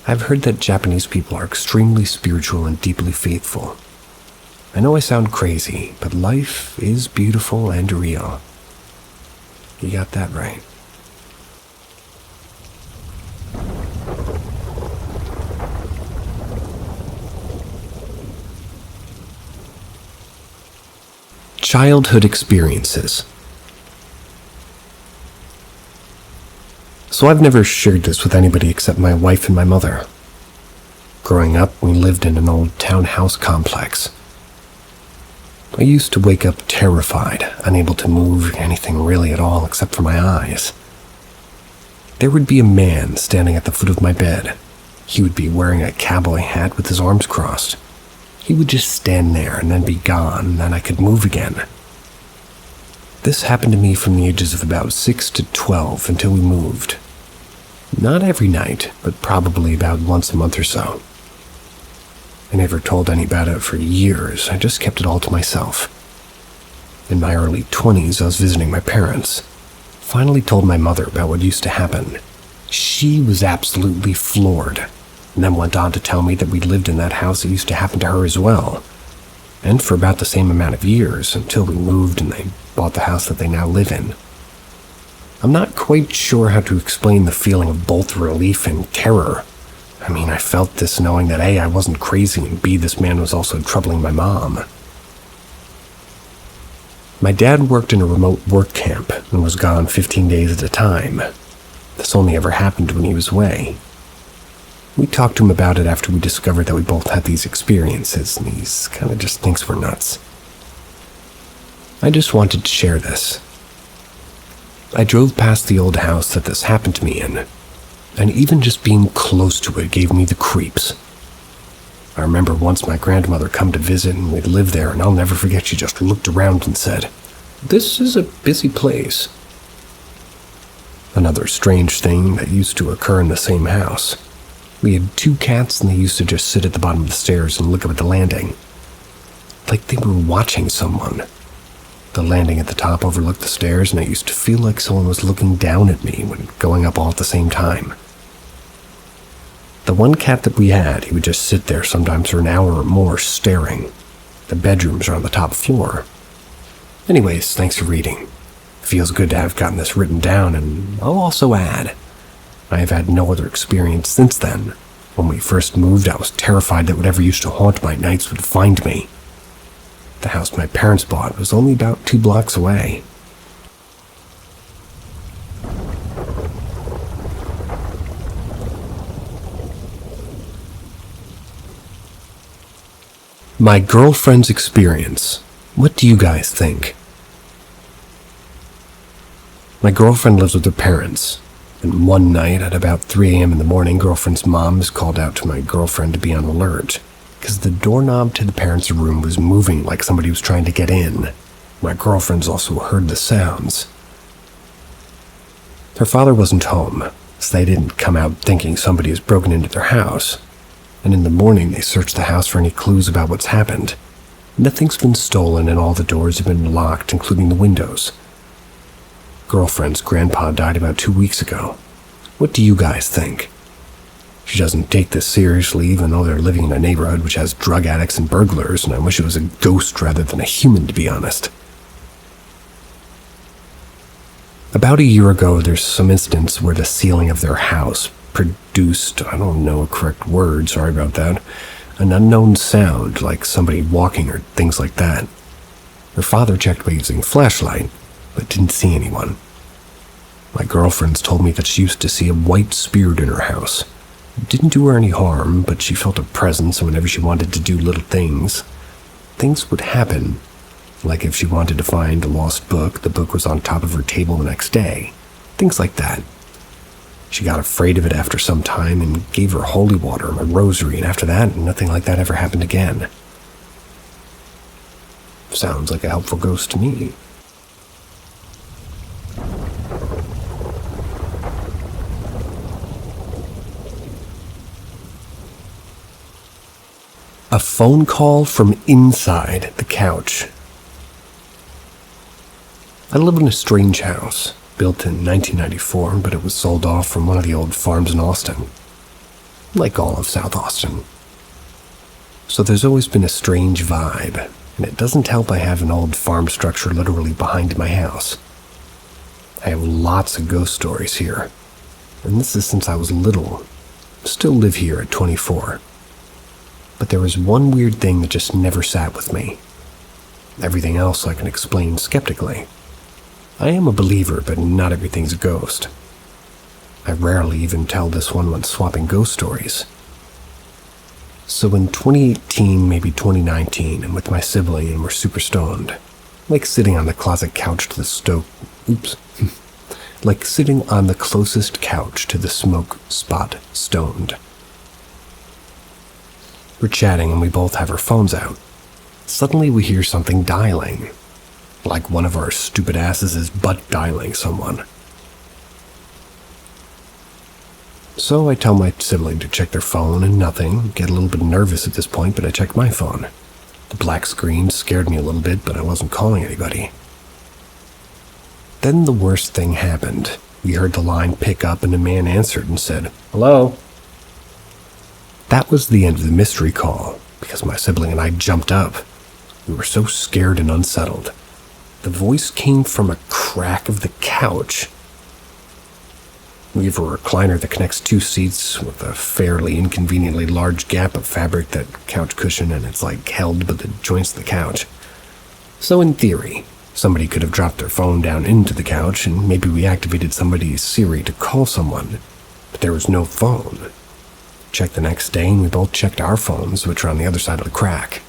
I've heard that Japanese people are extremely spiritual and deeply faithful. I know I sound crazy, but life is beautiful and real. You got that right. Childhood experiences. So I've never shared this with anybody except my wife and my mother. Growing up, we lived in an old townhouse complex. I used to wake up terrified, unable to move anything really at all except for my eyes. There would be a man standing at the foot of my bed. He would be wearing a cowboy hat with his arms crossed. He would just stand there and then be gone, and then I could move again. This happened to me from the ages of about 6 to 12 until we moved. Not every night, but probably about once a month or so. I never told anybody about it for years. I just kept it all to myself. In my early 20s, I was visiting my parents. Finally told my mother about what used to happen. She was absolutely floored, and then went on to tell me that we lived in that house. It used to happen to her as well. And for about the same amount of years, until we moved and they bought the house that they now live in. I'm not quite sure how to explain the feeling of both relief and terror. I mean, I felt this knowing that A, I wasn't crazy, and B, this man was also troubling my mom. My dad worked in a remote work camp and was gone 15 days at a time. This only ever happened when he was away. We talked to him about it after we discovered that we both had these experiences, and he kind of just thinks we're nuts. I just wanted to share this. I drove past the old house that this happened to me in, and even just being close to it gave me the creeps. I remember once my grandmother come to visit and we'd lived there, and I'll never forget she just looked around and said, "This is a busy place." Another strange thing that used to occur in the same house. We had 2 cats and they used to just sit at the bottom of the stairs and look up at the landing. Like they were watching someone. The landing at the top overlooked the stairs, and I used to feel like someone was looking down at me when going up all at the same time. The one cat that we had, he would just sit there sometimes for an hour or more staring. The bedrooms are on the top floor. Anyways, thanks for reading. Feels good to have gotten this written down, and I'll also add, I have had no other experience since then. When we first moved, I was terrified that whatever used to haunt my nights would find me. The house my parents bought was only about 2 blocks away. My girlfriend's experience. What do you guys think? My girlfriend lives with her parents, and one night at about 3 a.m. in the morning, girlfriend's mom is called out to my girlfriend to be on alert, because the doorknob to the parents' room was moving like somebody was trying to get in. My girlfriend's also heard the sounds. Her father wasn't home, so they didn't come out thinking somebody has broken into their house, and in the morning they searched the house for any clues about what's happened. Nothing's been stolen and all the doors have been locked, including the windows. girlfriend's grandpa died about 2 weeks ago. What do you guys think? She doesn't take this seriously, even though they're living in a neighborhood which has drug addicts and burglars, and I wish it was a ghost rather than a human, to be honest. About a year ago, there's some instance where the ceiling of their house produced, I don't know a correct word, sorry about that, an unknown sound like somebody walking or things like that. Her father checked by using a flashlight, but didn't see anyone. My girlfriend's told me that she used to see a white spirit in her house. It didn't do her any harm, but she felt a presence, and whenever she wanted to do little things would happen. Like if she wanted to find a lost book, the book was on top of her table the next day. Things like that. She got afraid of it after some time and gave her holy water and a rosary, and after that, nothing like that ever happened again. Sounds like a helpful ghost to me. A phone call from inside the couch. I live in a strange house, built in 1994, but it was sold off from one of the old farms in Austin. Like all of South Austin. So there's always been a strange vibe, and it doesn't help I have an old farm structure literally behind my house. I have lots of ghost stories here, and this is since I was little. Still live here at 24. But there was one weird thing that just never sat with me. Everything else I can explain skeptically. I am a believer, but not everything's a ghost. I rarely even tell this one when swapping ghost stories. So in 2018, maybe 2019, I'm with my sibling and we're super stoned. Like sitting on the closet couch to the like sitting on the closest couch to the smoke spot stoned. We're chatting and we both have our phones out. Suddenly we hear something dialing. Like one of our stupid asses is butt dialing someone. So I tell my sibling to check their phone and nothing. Get a little bit nervous at this point, but I checked my phone. The black screen scared me a little bit, but I wasn't calling anybody. Then the worst thing happened. We heard the line pick up and a man answered and said, "Hello?" That was the end of the mystery call, because my sibling and I jumped up. We were so scared and unsettled. The voice came from a crack of the couch. We have a recliner that connects two seats with a fairly inconveniently large gap of fabric, that couch cushion, and it's like held by the joints of the couch. So in theory, somebody could have dropped their phone down into the couch and maybe we activated somebody's Siri to call someone, but there was no phone. Checked the next day and we both checked our phones, which are on the other side of the crack.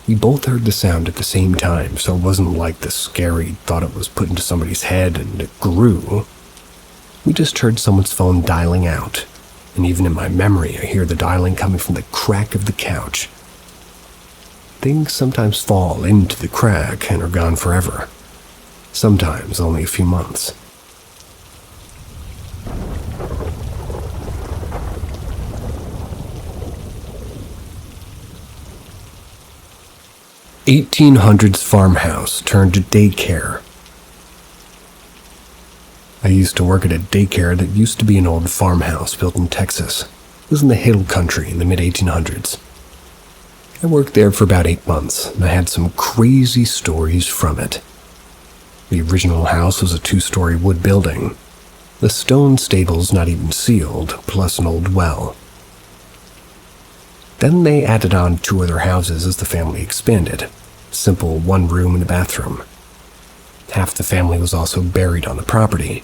We both heard the sound at the same time, so it wasn't like the scary thought it was put into somebody's head and it grew. We just heard someone's phone dialing out, and even in my memory I hear the dialing coming from the crack of the couch. Things sometimes fall into the crack and are gone forever. Sometimes only a few months. '1800s farmhouse turned to daycare. I used to work at a daycare that used to be an old farmhouse built in Texas. It was in the hill country in the mid-1800s. I worked there for about 8 months, and I had some crazy stories from it. The original house was a 2-story wood building. The stone stables not even sealed, plus an old well. Then they added on 2 other houses as the family expanded. Simple 1 room and a bathroom. Half the family was also buried on the property.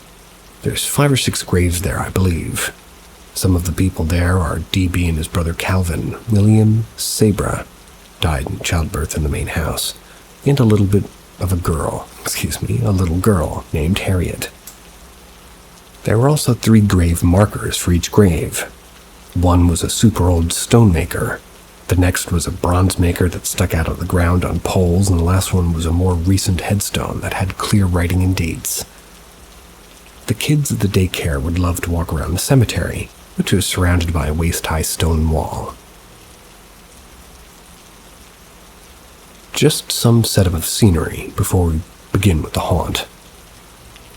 There's 5 or 6 graves there, I believe. Some of the people there are D.B. and his brother Calvin. William Sabra died in childbirth in the main house. And a little girl named Harriet. There were also 3 grave markers for each grave. One was a super old stonemaker. The next was a bronze maker that stuck out of the ground on poles, and the last one was a more recent headstone that had clear writing and dates. The kids at the daycare would love to walk around the cemetery, which was surrounded by a waist-high stone wall. Just some setup of scenery before we begin with the haunt.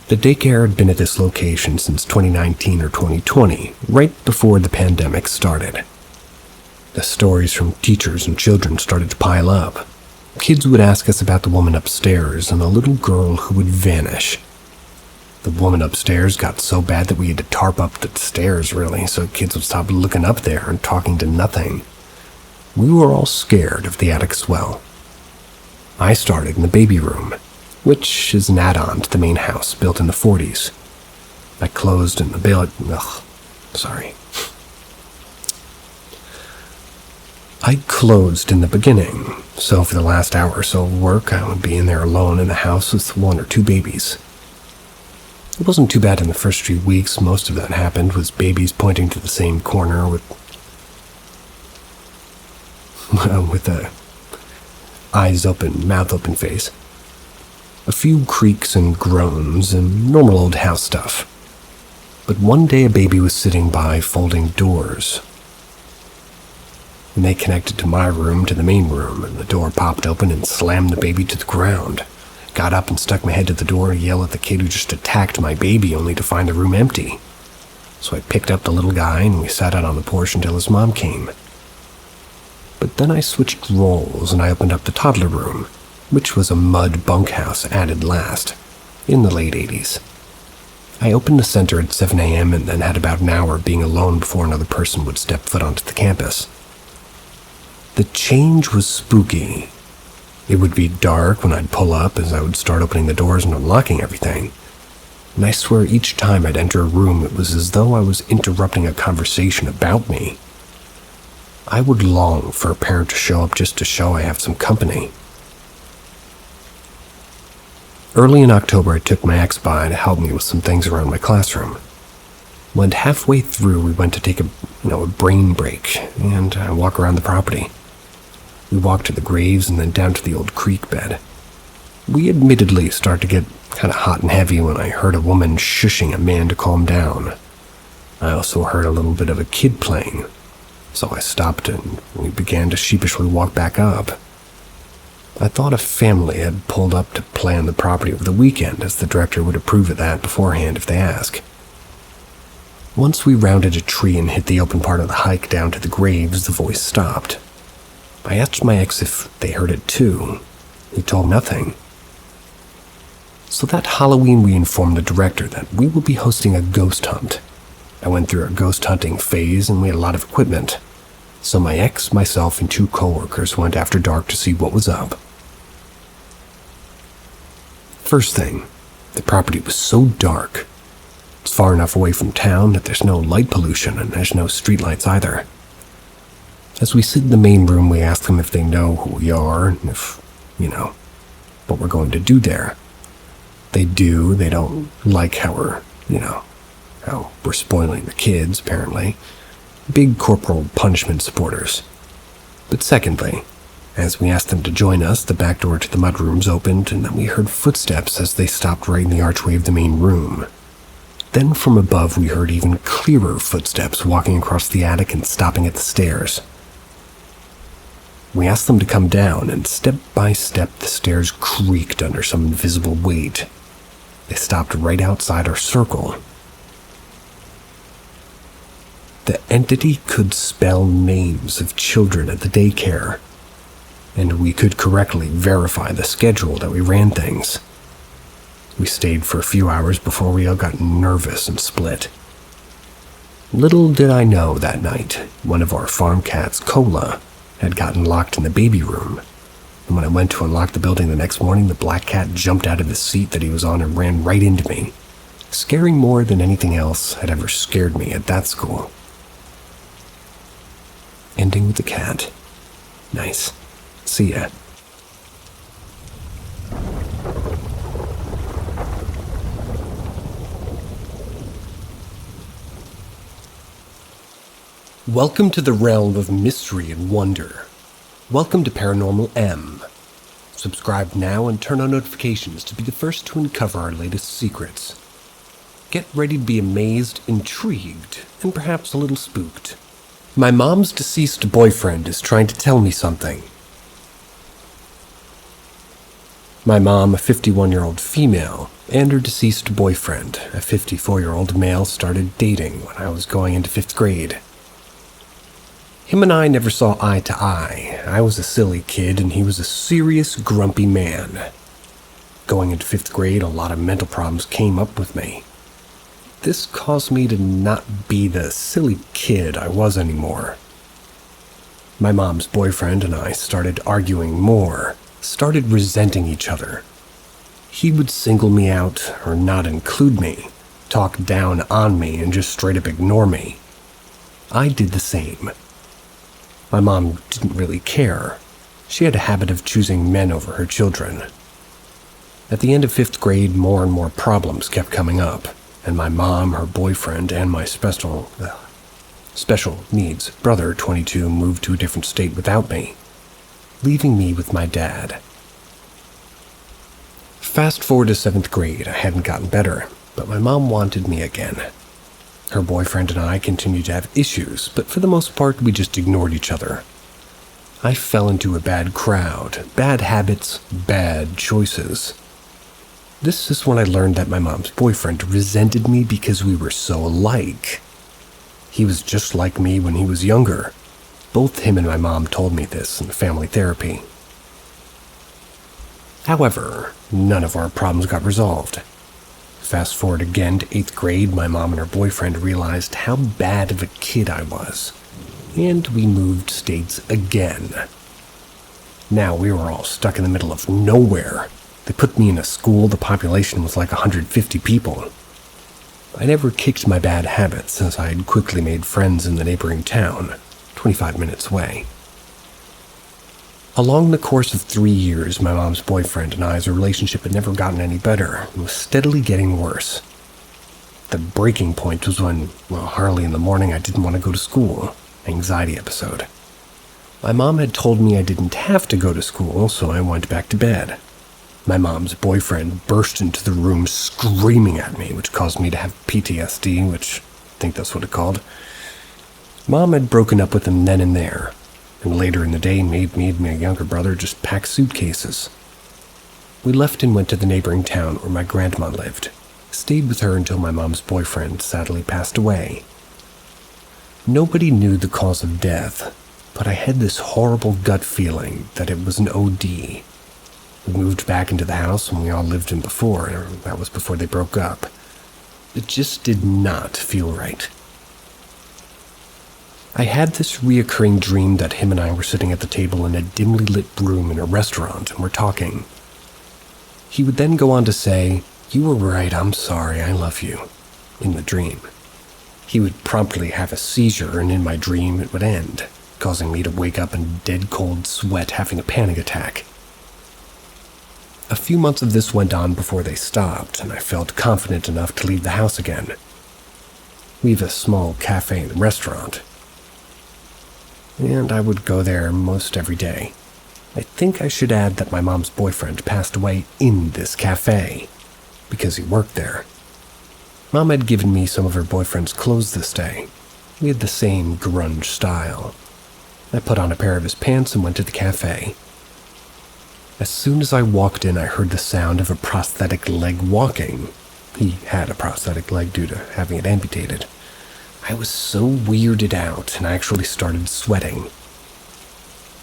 The daycare had been at this location since 2019 or 2020, right before the pandemic started. The stories from teachers and children started to pile up. Kids would ask us about the woman upstairs and a little girl who would vanish. The woman upstairs got so bad that we had to tarp up the stairs, really, so kids would stop looking up there and talking to nothing. We were all scared of the attic swell. I started in the baby room, which is an add-on to the main house built in the 40s. I closed in the I closed in the beginning, so for the last hour or so of work, I would be in there alone in the house with 1 or 2 babies. It wasn't too bad in the first few weeks. Most of that happened was babies pointing to the same corner with a eyes open, mouth open face. A few creaks and groans and normal old house stuff. But one day a baby was sitting by folding doors. And they connected to my room to the main room, and the door popped open and slammed the baby to the ground. Got up and stuck my head to the door and yelled at the kid who just attacked my baby, only to find the room empty. So I picked up the little guy and we sat out on the porch until his mom came. But then I switched roles and I opened up the toddler room, which was a mud bunkhouse added last, in the late 80s. I opened the center at 7 a.m. and then had about an hour being alone before another person would step foot onto the campus. The change was spooky. It would be dark when I'd pull up as I would start opening the doors and unlocking everything. And I swear each time I'd enter a room, it was as though I was interrupting a conversation about me. I would long for a parent to show up just to show I have some company. Early in October, I took my ex by to help me with some things around my classroom. When halfway through, we went to take a brain break and walk around the property. We walked to the graves and then down to the old creek bed. We admittedly started to get kind of hot and heavy when I heard a woman shushing a man to calm down. I also heard a little bit of a kid playing, so I stopped and we began to sheepishly walk back up. I thought a family had pulled up to plan the property over the weekend, as the director would approve of that beforehand if they ask. Once we rounded a tree and hit the open part of the hike down to the graves, the voice stopped. I asked my ex if they heard it too. He told nothing. So that Halloween we informed the director that we would be hosting a ghost hunt. I went through a ghost hunting phase and we had a lot of equipment. So my ex, myself, and 2 coworkers went after dark to see what was up. First thing, the property was so dark. It's far enough away from town that there's no light pollution and there's no streetlights either. As we sit in the main room, we ask them if they know who we are and if, what we're going to do there. They do. They don't like how we're spoiling the kids, apparently. Big corporal punishment supporters. But secondly, as we asked them to join us, the back door to the mudrooms opened, and then we heard footsteps as they stopped right in the archway of the main room. Then from above, we heard even clearer footsteps walking across the attic and stopping at the stairs. We asked them to come down, and step by step, the stairs creaked under some invisible weight. They stopped right outside our circle. The entity could spell names of children at the daycare, and we could correctly verify the schedule that we ran things. We stayed for a few hours before we all got nervous and split. Little did I know that night, one of our farm cats, Cola, had gotten locked in the baby room, and when I went to unlock the building the next morning, the black cat jumped out of the seat that he was on and ran right into me, scaring more than anything else had ever scared me at that school. Ending with the cat. Nice. See ya. Welcome to the realm of mystery and wonder. Welcome to Paranormal M. Subscribe now and turn on notifications to be the first to uncover our latest secrets. Get ready to be amazed, intrigued, and perhaps a little spooked. My mom's deceased boyfriend is trying to tell me something. My mom, a 51-year-old female, and her deceased boyfriend, a 54-year-old male, started dating when I was going into 5th grade. Him and I never saw eye to eye. I was a silly kid and he was a serious, grumpy man. Going into 5th grade, a lot of mental problems came up with me. This caused me to not be the silly kid I was anymore. My mom's boyfriend and I started arguing more, started resenting each other. He would single me out or not include me, talk down on me, and just straight up ignore me. I did the same. My mom didn't really care. She had a habit of choosing men over her children. At the end of 5th grade, more and more problems kept coming up, and my mom, her boyfriend, and my special needs brother, 22, moved to a different state without me, leaving me with my dad. Fast forward to 7th grade, I hadn't gotten better, but my mom wanted me again. Her boyfriend and I continued to have issues, but for the most part, we just ignored each other. I fell into a bad crowd, bad habits, bad choices. This is when I learned that my mom's boyfriend resented me because we were so alike. He was just like me when he was younger. Both him and my mom told me this in family therapy. However, none of our problems got resolved. Fast forward again to 8th grade, my mom and her boyfriend realized how bad of a kid I was, and we moved states again. Now we were all stuck in the middle of nowhere. They put me in a school, the population was like 150 people. I never kicked my bad habits since I had quickly made friends in the neighboring town, 25 minutes away. Along the course of 3 years, my mom's boyfriend and I's relationship had never gotten any better and was steadily getting worse. The breaking point was when, early in the morning I didn't want to go to school. Anxiety episode. My mom had told me I didn't have to go to school, so I went back to bed. My mom's boyfriend burst into the room screaming at me, which caused me to have PTSD, which I think that's what it called. Mom had broken up with him then and there, and later in the day made me and my younger brother just pack suitcases. We left and went to the neighboring town where my grandma lived, stayed with her until my mom's boyfriend sadly passed away. Nobody knew the cause of death, but I had this horrible gut feeling that it was an OD. We moved back into the house when we all lived in before, and that was before they broke up. It just did not feel right. I had this reoccurring dream that him and I were sitting at the table in a dimly lit room in a restaurant and were talking. He would then go on to say, "You were right, I'm sorry, I love you," in the dream. He would promptly have a seizure, and in my dream it would end, causing me to wake up in dead cold sweat having a panic attack. A few months of this went on before they stopped, and I felt confident enough to leave the house again. We have a small cafe and restaurant, and I would go there most every day. I think I should add that my mom's boyfriend passed away in this cafe, because he worked there. Mom had given me some of her boyfriend's clothes this day. We had the same grunge style. I put on a pair of his pants and went to the cafe. As soon as I walked in, I heard the sound of a prosthetic leg walking. He had a prosthetic leg due to having it amputated. I was so weirded out, and I actually started sweating.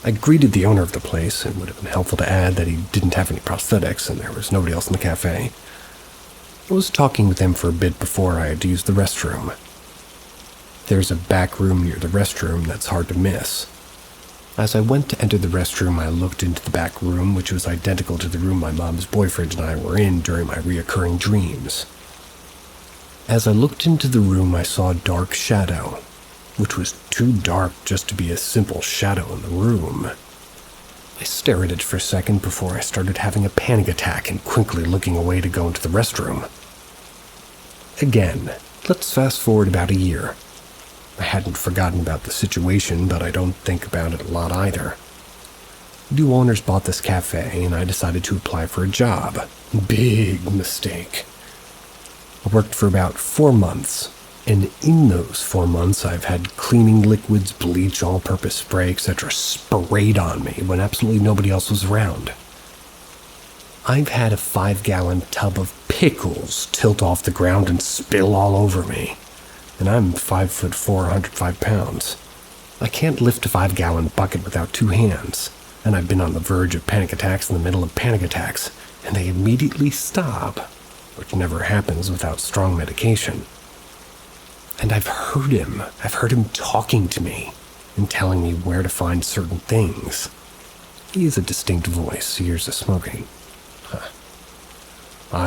I greeted the owner of the place. It would have been helpful to add that he didn't have any prosthetics, and there was nobody else in the cafe. I was talking with him for a bit before I had to use the restroom. There's a back room near the restroom that's hard to miss. As I went to enter the restroom, I looked into the back room, which was identical to the room my mom's boyfriend and I were in during my reoccurring dreams. As I looked into the room, I saw a dark shadow, which was too dark just to be a simple shadow in the room. I stared at it for a second before I started having a panic attack and quickly looking away to go into the restroom. Again, let's fast forward about a year. I hadn't forgotten about the situation, but I don't think about it a lot either. New owners bought this cafe, and I decided to apply for a job. Big mistake. I worked for about 4 months, and in those 4 months I've had cleaning liquids, bleach, all-purpose spray, etc. sprayed on me when absolutely nobody else was around. I've had a 5-gallon tub of pickles tilt off the ground and spill all over me. And I'm 5'4", 105 pounds. I can't lift a 5-gallon bucket without 2 hands. And I've been on the verge of panic attacks in the middle of panic attacks, and they immediately stop, which never happens without strong medication. And I've heard him. I've heard him talking to me and telling me where to find certain things. He has a distinct voice, years of smoking.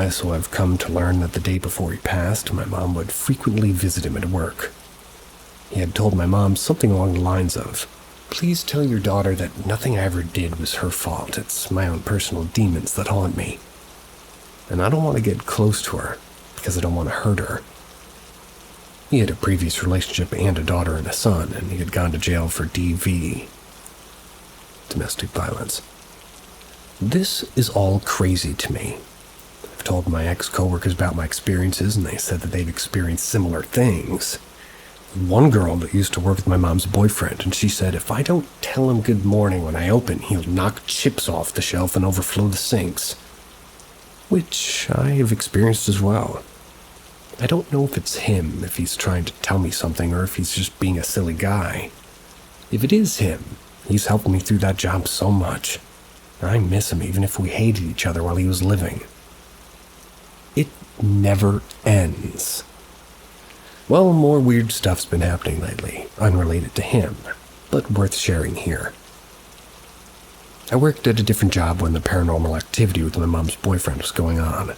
So I've come to learn that the day before he passed, my mom would frequently visit him at work. He had told my mom something along the lines of, "Please tell your daughter that nothing I ever did was her fault. It's my own personal demons that haunt me. And I don't want to get close to her because I don't want to hurt her." He had a previous relationship and a daughter and a son, and he had gone to jail for DV, domestic violence. This is all crazy to me. I've told my ex-coworkers about my experiences, and they said that they've experienced similar things. One girl that used to work with my mom's boyfriend, and she said if I don't tell him good morning when I open, he'll knock chips off the shelf and overflow the sinks. Which I have experienced as well. I don't know if it's him, if he's trying to tell me something, or if he's just being a silly guy. If it is him, he's helped me through that job so much. I miss him even if we hated each other while he was living. It never ends. Well, more weird stuff's been happening lately, unrelated to him, but worth sharing here. I worked at a different job when the paranormal activity with my mom's boyfriend was going on.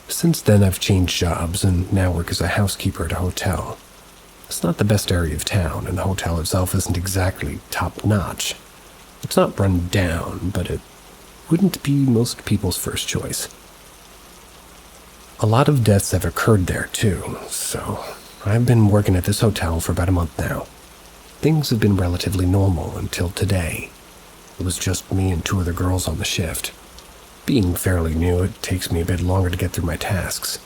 Since then, I've changed jobs and now work as a housekeeper at a hotel. It's not the best area of town, and the hotel itself isn't exactly top-notch. It's not run down, but it wouldn't be most people's first choice. A lot of deaths have occurred there, too, so I've been working at this hotel for about a month now. Things have been relatively normal until today. It was just me and 2 other girls on the shift. Being fairly new, it takes me a bit longer to get through my tasks.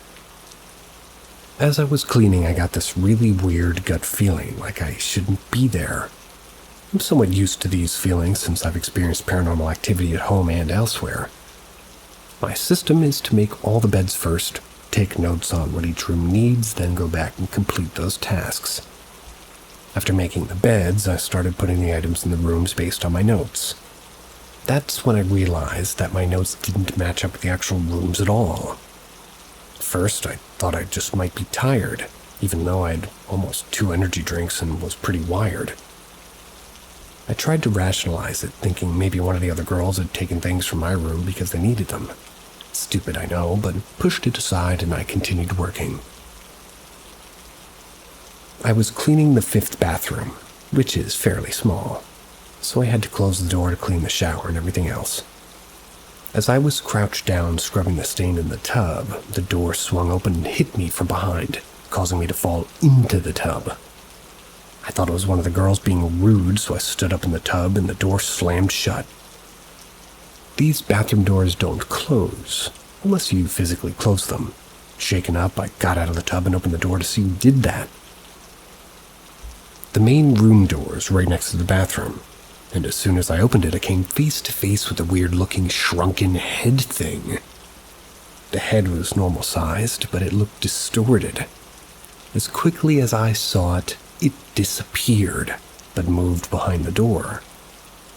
As I was cleaning, I got this really weird gut feeling, like I shouldn't be there. I'm somewhat used to these feelings since I've experienced paranormal activity at home and elsewhere. My system is to make all the beds first, take notes on what each room needs, then go back and complete those tasks. After making the beds, I started putting the items in the rooms based on my notes. That's when I realized that my notes didn't match up with the actual rooms at all. At first, I thought I just might be tired, even though I had almost 2 energy drinks and was pretty wired. I tried to rationalize it, thinking maybe one of the other girls had taken things from my room because they needed them. Stupid, I know, but pushed it aside and I continued working. I was cleaning the 5th bathroom, which is fairly small, so I had to close the door to clean the shower and everything else. As I was crouched down scrubbing the stain in the tub, the door swung open and hit me from behind, causing me to fall into the tub. I thought it was one of the girls being rude, so I stood up in the tub and the door slammed shut. These bathroom doors don't close, unless you physically close them. Shaken up, I got out of the tub and opened the door to see who did that. The main room door is right next to the bathroom, and as soon as I opened it, I came face to face with a weird-looking shrunken head thing. The head was normal-sized, but it looked distorted. As quickly as I saw it, it disappeared, but moved behind the door.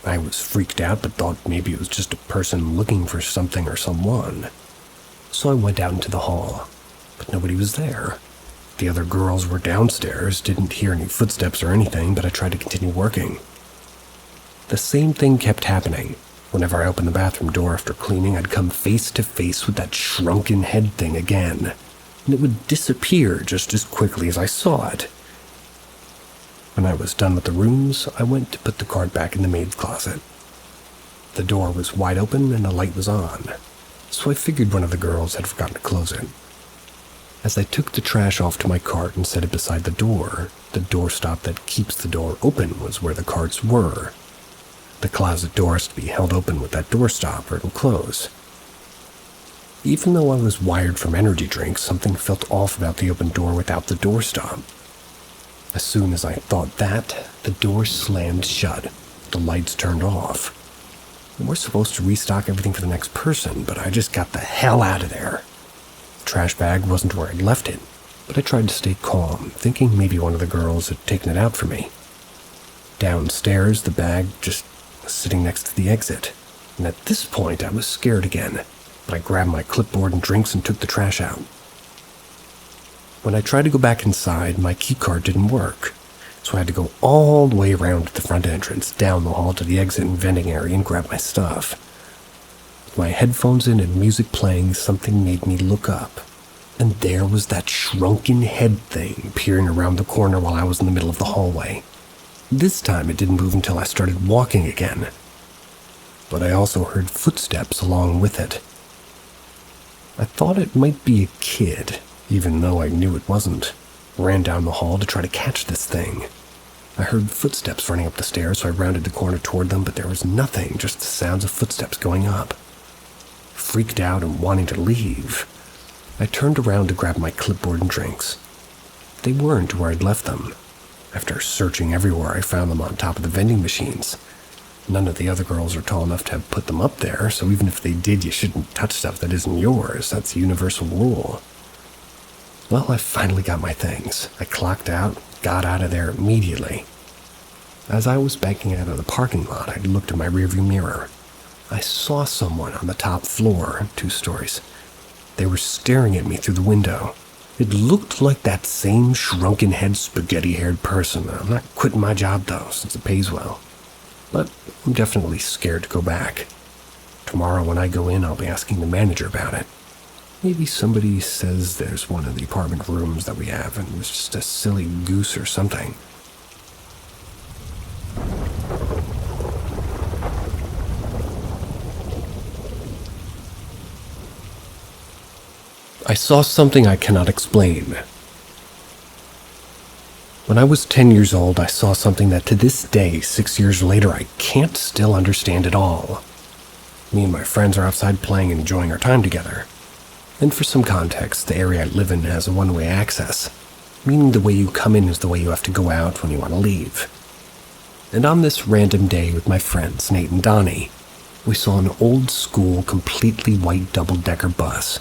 I was freaked out, but thought maybe it was just a person looking for something or someone. So I went out into the hall, but nobody was there. The other girls were downstairs, didn't hear any footsteps or anything, but I tried to continue working. The same thing kept happening. Whenever I opened the bathroom door after cleaning, I'd come face to face with that shrunken head thing again, and it would disappear just as quickly as I saw it. When I was done with the rooms, I went to put the cart back in the maid's closet. The door was wide open and the light was on, so I figured one of the girls had forgotten to close it. As I took the trash off to my cart and set it beside the doorstop that keeps the door open was where the carts were. The closet door has to be held open with that doorstop or it'll close. Even though I was wired from energy drinks, something felt off about the open door without the doorstop. As soon as I thought that, the door slammed shut. The lights turned off. We're supposed to restock everything for the next person, but I just got the hell out of there. The trash bag wasn't where I'd left it, but I tried to stay calm, thinking maybe one of the girls had taken it out for me. Downstairs, the bag just was sitting next to the exit, and at this point I was scared again, but I grabbed my clipboard and drinks and took the trash out. When I tried to go back inside, my keycard didn't work, so I had to go all the way around to the front entrance, down the hall to the exit and vending area and grab my stuff. With my headphones in and music playing, something made me look up, and there was that shrunken head thing peering around the corner while I was in the middle of the hallway. This time it didn't move until I started walking again, but I also heard footsteps along with it. I thought it might be a kid, even though I knew it wasn't. I ran down the hall to try to catch this thing. I heard footsteps running up the stairs, so I rounded the corner toward them, but there was nothing, just the sounds of footsteps going up. Freaked out and wanting to leave, I turned around to grab my clipboard and drinks. They weren't where I'd left them. After searching everywhere, I found them on top of the vending machines. None of the other girls are tall enough to have put them up there, so even if they did, you shouldn't touch stuff that isn't yours. That's a universal rule. Well, I finally got my things. I clocked out, got out of there immediately. As I was backing out of the parking lot, I looked in my rearview mirror. I saw someone on the top floor, 2 stories. They were staring at me through the window. It looked like that same shrunken-head, spaghetti-haired person. I'm not quitting my job, though, since it pays well. But I'm definitely scared to go back. Tomorrow when I go in, I'll be asking the manager about it. Maybe somebody says there's one in the apartment rooms that we have, and it's just a silly goose or something. I saw something I cannot explain. When I was 10 years old, I saw something that to this day, 6 years later, I can't still understand at all. Me and my friends are outside playing and enjoying our time together. And for some context, the area I live in has a one-way access, meaning the way you come in is the way you have to go out when you want to leave. And on this random day with my friends, Nate and Donnie, we saw an old-school, completely white double-decker bus.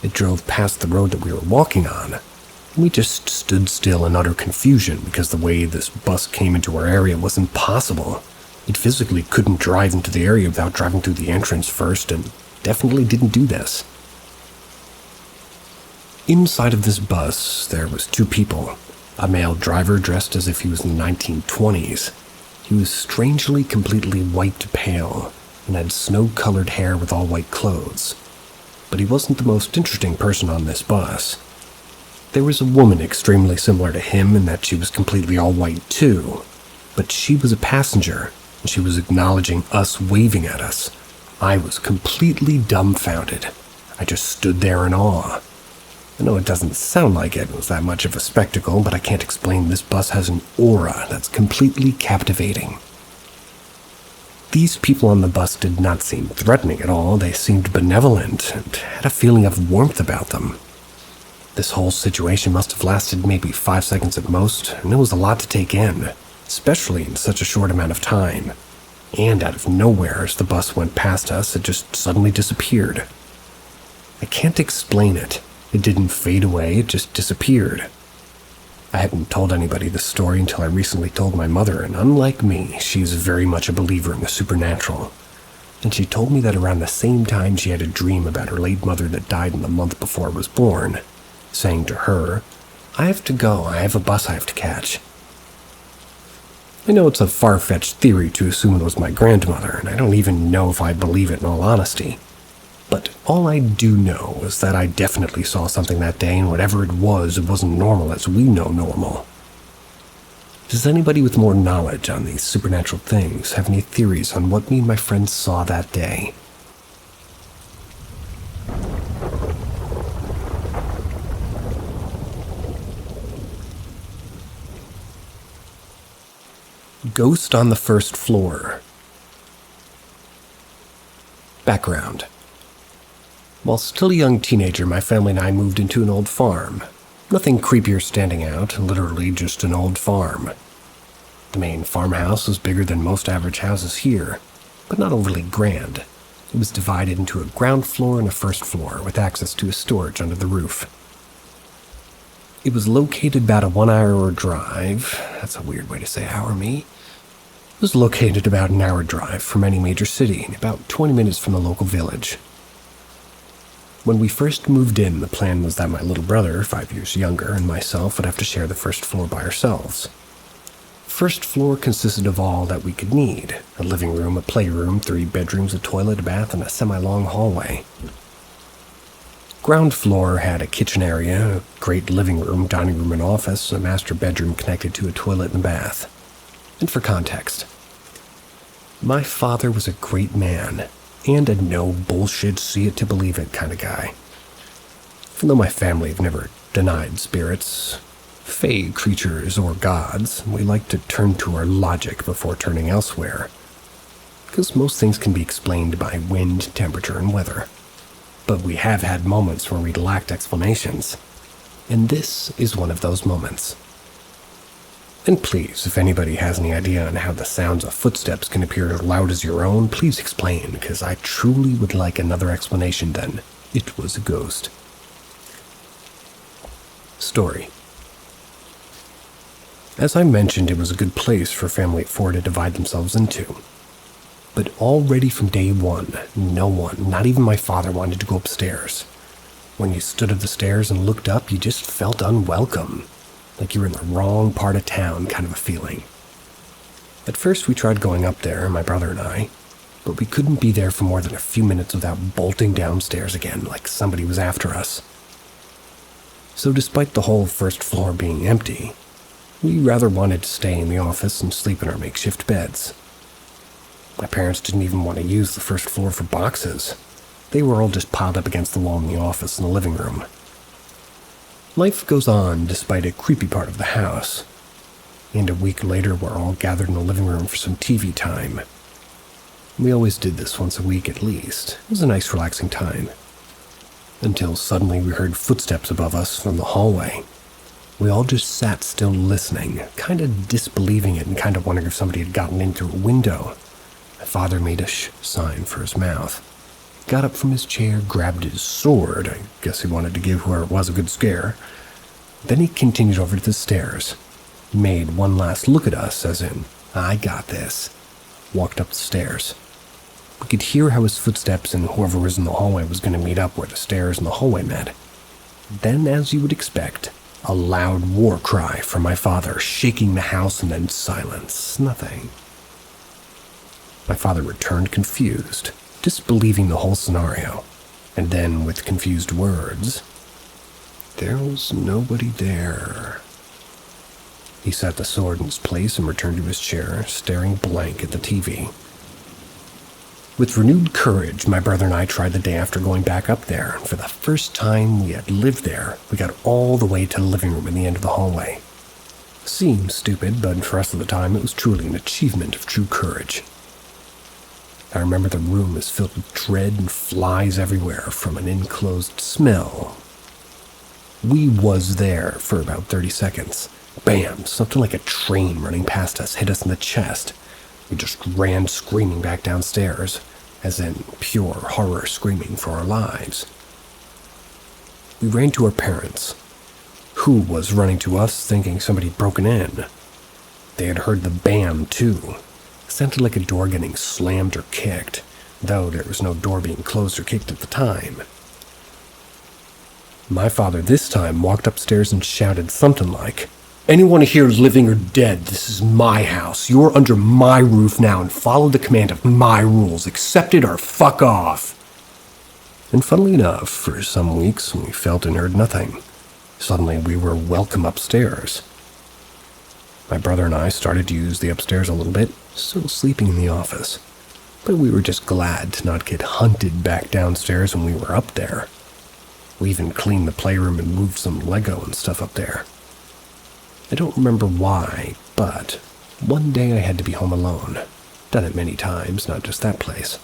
It drove past the road that we were walking on, and we just stood still in utter confusion because the way this bus came into our area was impossible. It physically couldn't drive into the area without driving through the entrance first, and definitely didn't do this. Inside of this bus, there was 2 people. A male driver dressed as if he was in the 1920s. He was strangely completely white pale, and had snow-colored hair with all white clothes. But he wasn't the most interesting person on this bus. There was a woman extremely similar to him in that she was completely all white too, but she was a passenger, and she was acknowledging us, waving at us. I was completely dumbfounded. I just stood there in awe. I know it doesn't sound like it was that much of a spectacle, but I can't explain. This bus has an aura that's completely captivating. These people on the bus did not seem threatening at all. They seemed benevolent and had a feeling of warmth about them. This whole situation must have lasted maybe 5 seconds at most, and it was a lot to take in, especially in such a short amount of time. And out of nowhere, as the bus went past us, it just suddenly disappeared. I can't explain it. It didn't fade away, it just disappeared. I hadn't told anybody this story until I recently told my mother, and unlike me, she's very much a believer in the supernatural. And she told me that around the same time she had a dream about her late mother that died in the month before I was born, saying to her, "I have to go, I have a bus I have to catch." I know it's a far-fetched theory to assume it was my grandmother, and I don't even know if I believe it in all honesty. But all I do know is that I definitely saw something that day, and whatever it wasn't normal as we know normal. Does anybody with more knowledge on these supernatural things have any theories on what me and my friends saw that day? Ghost on the first floor. Background. While still a young teenager, my family and I moved into an old farm. Nothing creepier standing out, literally just an old farm. The main farmhouse was bigger than most average houses here. but not overly grand. It was divided into a ground floor and a first floor, with access to a storage under the roof. It was located about a 1-hour drive. That's a weird way to say hour, me. It was located about an hour drive from any major city, and about 20 minutes from the local village. When we first moved in, the plan was that my little brother, 5 years younger, and myself would have to share the first floor by ourselves. First floor consisted of all that we could need: a living room, a playroom, 3 bedrooms, a toilet, a bath, and a semi-long hallway. Ground floor had a kitchen area, a great living room, dining room, and office, a master bedroom connected to a toilet and bath. And for context, my father was a great man, and a no bullshit, see it to believe it kind of guy. Even though my family have never denied spirits, fey creatures, or gods, we like to turn to our logic before turning elsewhere, because most things can be explained by wind, temperature, and weather. But we have had moments where we lacked explanations, and this is one of those moments. And please, if anybody has any idea on how the sounds of footsteps can appear as loud as your own, please explain, because I truly would like another explanation than, "It was a ghost." Story. As I mentioned, it was a good place for family of 4 to divide themselves into. But already from day one, no one, not even my father, wanted to go upstairs. When you stood at the stairs and looked up, you just felt unwelcome, like you were in the wrong part of town kind of a feeling. At first we tried going up there, my brother and I, but we couldn't be there for more than a few minutes without bolting downstairs again like somebody was after us. So despite the whole first floor being empty, we rather wanted to stay in the office and sleep in our makeshift beds. My parents didn't even want to use the first floor for boxes. They were all just piled up against the wall in the office and the living room. Life goes on despite a creepy part of the house, and a week later we're all gathered in the living room for some TV time. We always did this once a week at least. It was a nice relaxing time. Until suddenly we heard footsteps above us from the hallway. We all just sat still listening, kind of disbelieving it and kind of wondering if somebody had gotten in through a window. My father made a sign for his mouth, got up from his chair, grabbed his sword. I guess he wanted to give whoever it was a good scare. Then he continued over to the stairs, made one last look at us, as in, "I got this," walked up the stairs. We could hear how his footsteps and whoever was in the hallway was going to meet up where the stairs and the hallway met. Then, as you would expect, a loud war cry from my father, shaking the house, and then silence. Nothing. My father returned confused, disbelieving the whole scenario, and then, with confused words, "There was nobody there." He set the sword in its place and returned to his chair, staring blank at the TV. With renewed courage, my brother and I tried the day after going back up there, and for the first time we had lived there, we got all the way to the living room in the end of the hallway. Seems stupid, but for us at the time it was truly an achievement of true courage. I remember the room was filled with dread and flies everywhere from an enclosed smell. We was there for about 30 seconds. Bam! Something like a train running past us hit us in the chest. We just ran screaming back downstairs, as in pure horror screaming for our lives. We ran to our parents, who was running to us thinking somebody had broken in. They had heard the bam too. It sounded like a door getting slammed or kicked, though there was no door being closed or kicked at the time. My father this time walked upstairs and shouted something like, "Anyone here living or dead, this is my house. You're under my roof now and follow the command of my rules. Accept it or fuck off." And funnily enough, for some weeks we felt and heard nothing. Suddenly we were welcome upstairs. My brother and I started to use the upstairs a little bit, still sleeping in the office. But we were just glad to not get hunted back downstairs when we were up there. We even cleaned the playroom and moved some Lego and stuff up there. I don't remember why, but one day I had to be home alone. Done it many times, not just that place,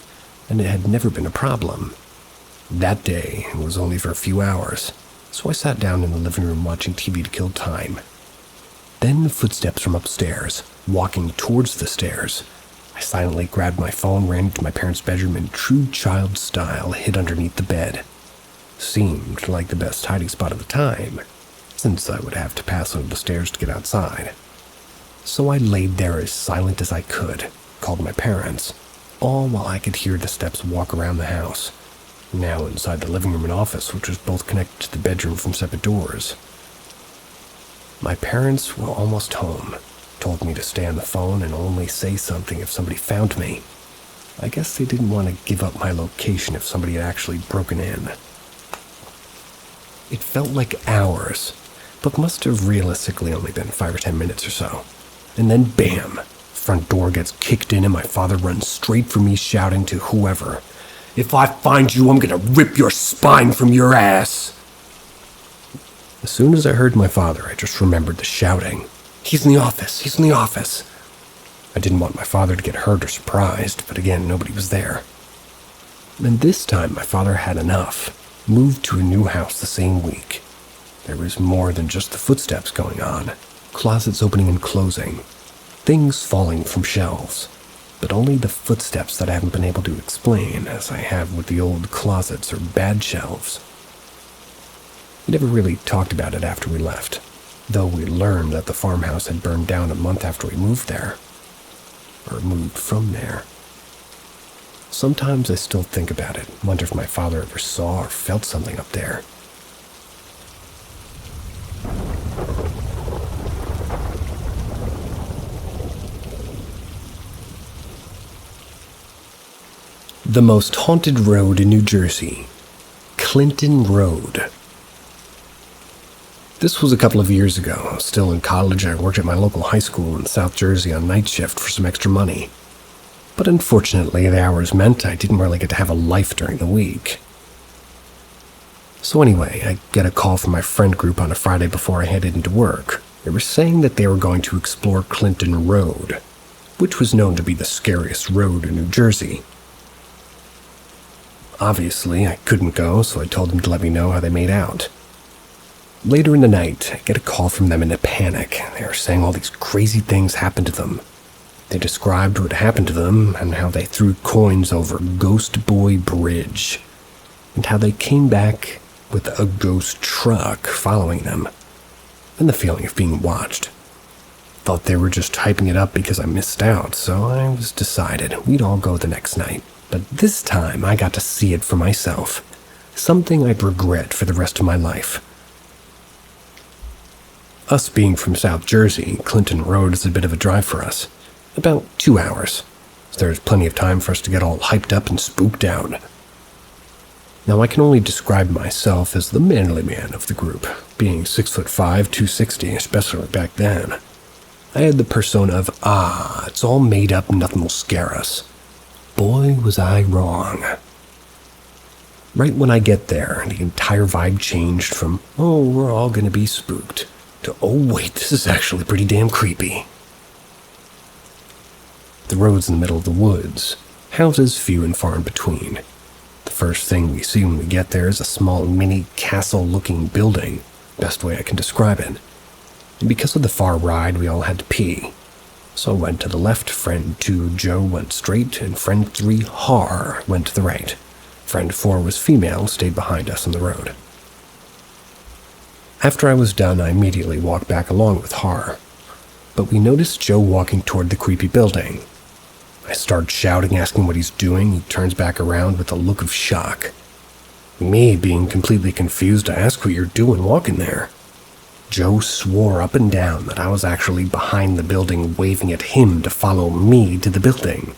and it had never been a problem. That day, it was only for a few hours, so I sat down in the living room watching TV to kill time. Then footsteps from upstairs, walking towards the stairs. I silently grabbed my phone, ran into my parents' bedroom in true child style, hid underneath the bed. Seemed like the best hiding spot at the time, since I would have to pass under the stairs to get outside. So I laid there as silent as I could, called my parents, all while I could hear the steps walk around the house, now inside the living room and office, which was both connected to the bedroom from separate doors. My parents were almost home, told me to stay on the phone and only say something if somebody found me. I guess they didn't want to give up my location if somebody had actually broken in. It felt like hours, but must have realistically only been 5 or 10 minutes or so. And then bam! Front door gets kicked in and my father runs straight for me, shouting to whoever, "If I find you, I'm gonna rip your spine from your ass!" As soon as I heard my father, I just remembered the shouting. "He's in the office! He's in the office!" I didn't want my father to get hurt or surprised, but again, nobody was there. And this time, my father had enough. Moved to a new house the same week. There was more than just the footsteps going on. Closets opening and closing. Things falling from shelves. But only the footsteps that I haven't been able to explain, as I have with the old closets or bad shelves. We never really talked about it after we left, though we learned that the farmhouse had burned down a month after we moved there. Or moved from there. Sometimes I still think about it, wonder if my father ever saw or felt something up there. The most haunted road in New Jersey. Clinton Road. This was a couple of years ago. I was still in college. I worked at my local high school in South Jersey on night shift for some extra money. But unfortunately, the hours meant I didn't really get to have a life during the week. So anyway, I get a call from my friend group on a Friday before I headed into work. They were saying that they were going to explore Clinton Road, which was known to be the scariest road in New Jersey. Obviously, I couldn't go, so I told them to let me know how they made out. Later in the night, I get a call from them in a panic. They were saying all these crazy things happened to them. They described what happened to them and how they threw coins over Ghost Boy Bridge, and how they came back with a ghost truck following them, and the feeling of being watched. Thought they were just hyping it up because I missed out, so I was decided we'd all go the next night. But this time I got to see it for myself, something I'd regret for the rest of my life. Us being from South Jersey, Clinton Road is a bit of a drive for us. About 2 hours. So there's plenty of time for us to get all hyped up and spooked out. Now I can only describe myself as the manly man of the group, being 6'5", 260, especially back then. I had the persona of, it's all made up and nothing will scare us. Boy, was I wrong. Right when I get there, the entire vibe changed from, we're all gonna be spooked, to, wait, this is actually pretty damn creepy. The road's in the middle of the woods, houses few and far in between. The first thing we see when we get there is a small mini castle-looking building, best way I can describe it. And because of the far ride, we all had to pee. So I went to the left, friend 2, Joe, went straight, and friend 3, Har, went to the right. Friend 4 was female, stayed behind us on the road. After I was done, I immediately walked back along with Har. But we noticed Joe walking toward the creepy building. I start shouting, asking what he's doing. He turns back around with a look of shock. Me, being completely confused, I ask what you're doing walking there. Joe swore up and down that I was actually behind the building, waving at him to follow me to the building.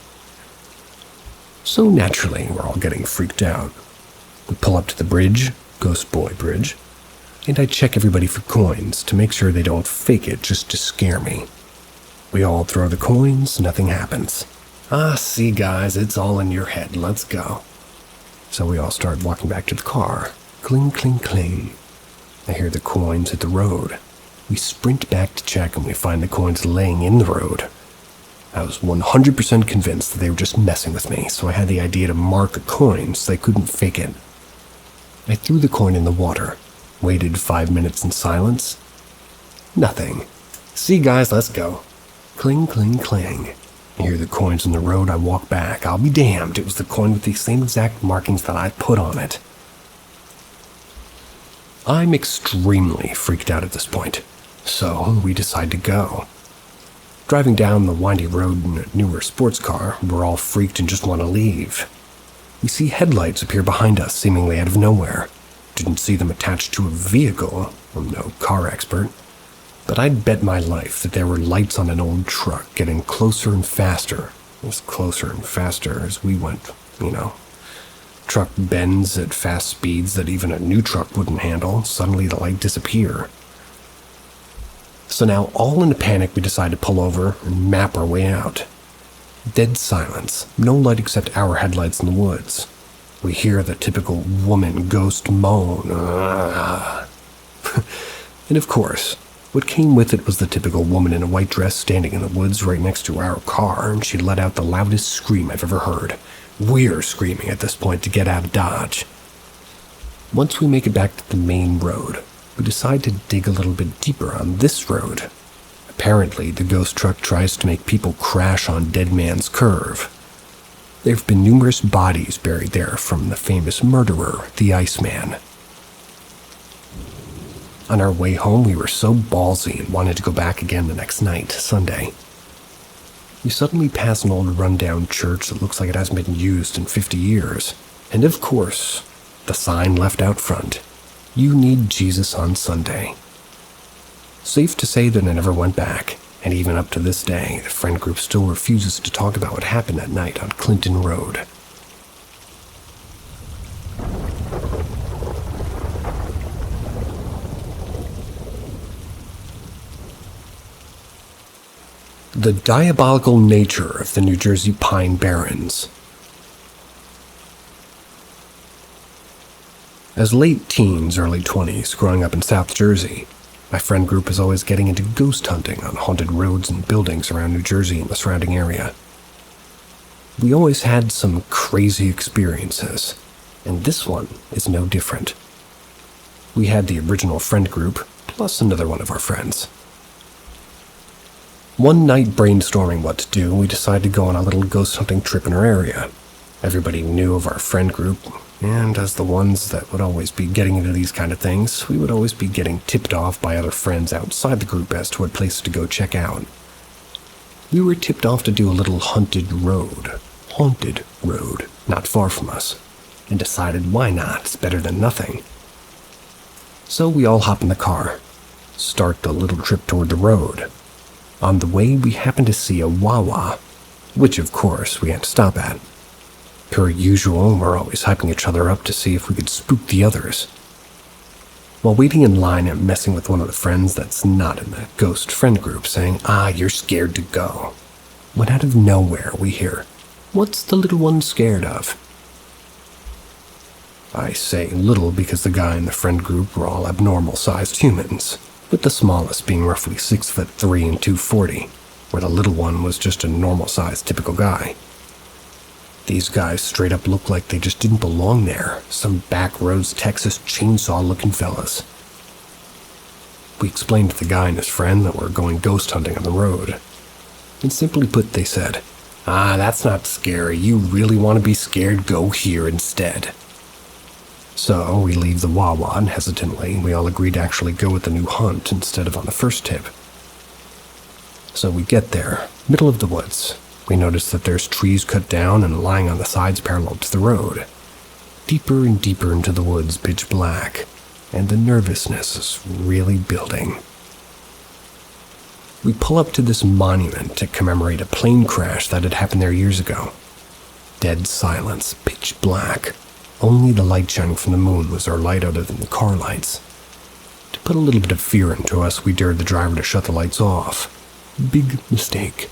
So naturally, we're all getting freaked out. We pull up to the bridge, Ghost Boy Bridge, and I check everybody for coins to make sure they don't fake it just to scare me. We all throw the coins, nothing happens. See guys, it's all in your head, let's go. So we all start walking back to the car. Cling, cling, cling. I hear the coins hit the road. We sprint back to check and we find the coins laying in the road. I was 100% convinced that they were just messing with me, so I had the idea to mark the coins so they couldn't fake it. I threw the coin in the water, waited 5 minutes in silence. Nothing. See guys, let's go. Cling, cling, cling. I hear the coins in the road. I walk back. I'll be damned. It was the coin with the same exact markings that I put on it. I'm extremely freaked out at this point, so we decide to go. Driving down the windy road in a newer sports car, we're all freaked and just want to leave. We see headlights appear behind us, seemingly out of nowhere. Didn't see them attached to a vehicle. I'm no car expert. But I'd bet my life that there were lights on an old truck getting closer and faster. As closer and faster as we went, Truck bends at fast speeds that even a new truck wouldn't handle. Suddenly the light disappear. So now, all in a panic, we decide to pull over and map our way out. Dead silence. No light except our headlights in the woods. We hear the typical woman ghost moan. And of course, what came with it was the typical woman in a white dress standing in the woods right next to our car, and she let out the loudest scream I've ever heard. We're screaming at this point to get out of Dodge. Once we make it back to the main road, we decide to dig a little bit deeper on this road. Apparently, the ghost truck tries to make people crash on Dead Man's Curve. There have been numerous bodies buried there from the famous murderer, the Iceman. On our way home, we were so ballsy and wanted to go back again the next night, Sunday. We suddenly pass an old rundown church that looks like it hasn't been used in 50 years. And of course, the sign left out front, "You need Jesus on Sunday." Safe to say that I never went back, and even up to this day, the friend group still refuses to talk about what happened that night on Clinton Road. The diabolical nature of the New Jersey Pine Barrens. As late teens, early 20s, growing up in South Jersey, my friend group is always getting into ghost hunting on haunted roads and buildings around New Jersey and the surrounding area. We always had some crazy experiences, and this one is no different. We had the original friend group, plus another one of our friends. One night, brainstorming what to do, we decided to go on a little ghost hunting trip in our area. Everybody knew of our friend group, and as the ones that would always be getting into these kind of things, we would always be getting tipped off by other friends outside the group as to what places to go check out. We were tipped off to do a little haunted road, not far from us, and decided why not, it's better than nothing. So we all hop in the car, start the little trip toward the road. On the way, we happened to see a Wawa, which of course we had to stop at. Per usual, we're always hyping each other up to see if we could spook the others. While waiting in line, I'm messing with one of the friends that's not in the ghost friend group, saying, "You're scared to go." When out of nowhere, we hear, "What's the little one scared of?" I say little because the guy in the friend group were all abnormal-sized humans, with the smallest being roughly 6'3" and 240, where the little one was just a normal-sized typical guy. These guys straight up looked like they just didn't belong there, some backroads Texas chainsaw-looking fellas. We explained to the guy and his friend that we're going ghost hunting on the road. And simply put, they said, "That's not scary. You really want to be scared? Go here instead." So we leave the Wawa, and hesitantly, we all agreed to actually go with the new hunt instead of on the first tip. So we get there, middle of the woods. We notice that there's trees cut down and lying on the sides parallel to the road. Deeper and deeper into the woods, pitch black, and the nervousness is really building. We pull up to this monument to commemorate a plane crash that had happened there years ago. Dead silence, pitch black. Only the light shining from the moon was our light other than the car lights. To put a little bit of fear into us, we dared the driver to shut the lights off. Big mistake.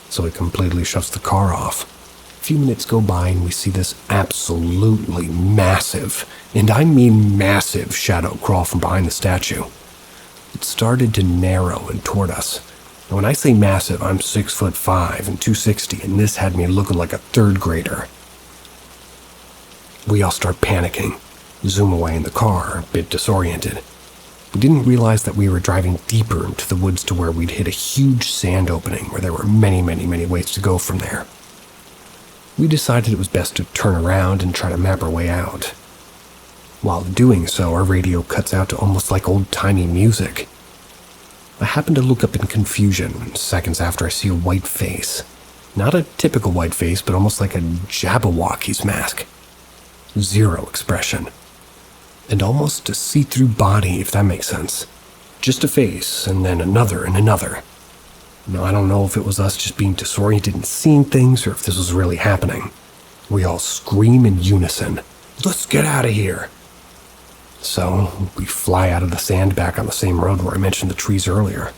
So he completely shuts the car off. A few minutes go by and we see this absolutely massive, and I mean massive, shadow crawl from behind the statue. It started to narrow and toward us. And when I say massive, I'm 6'5" and 260, and this had me looking like a third grader. We all start panicking, zoom away in the car, a bit disoriented. We didn't realize that we were driving deeper into the woods to where we'd hit a huge sand opening where there were many ways to go from there. We decided it was best to turn around and try to map our way out. While doing so, our radio cuts out to almost like old-timey music. I happen to look up in confusion seconds after I see a white face. Not a typical white face, but almost like a Jabberwocky's mask. Zero expression. And almost a see-through body, if that makes sense. Just a face, and then another and another. Now, I don't know if it was us just being disoriented and seeing things, or if this was really happening. We all scream in unison, "Let's get out of here!" So, we fly out of the sand back on the same road where I mentioned the trees earlier.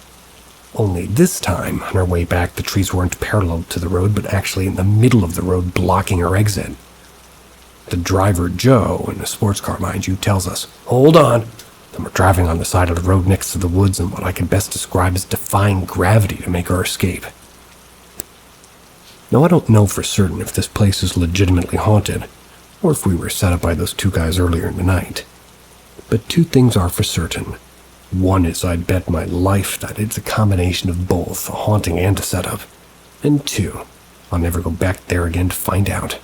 Only this time, on our way back, the trees weren't parallel to the road, but actually in the middle of the road, blocking our exit. The driver, Joe, in a sports car, mind you, tells us, "Hold on." And we're driving on the side of the road next to the woods in what I can best describe as defying gravity to make our escape. Now, I don't know for certain if this place is legitimately haunted, or if we were set up by those two guys earlier in the night. But two things are for certain. One is I'd bet my life that it's a combination of both, a haunting and a setup. And two, I'll never go back there again to find out.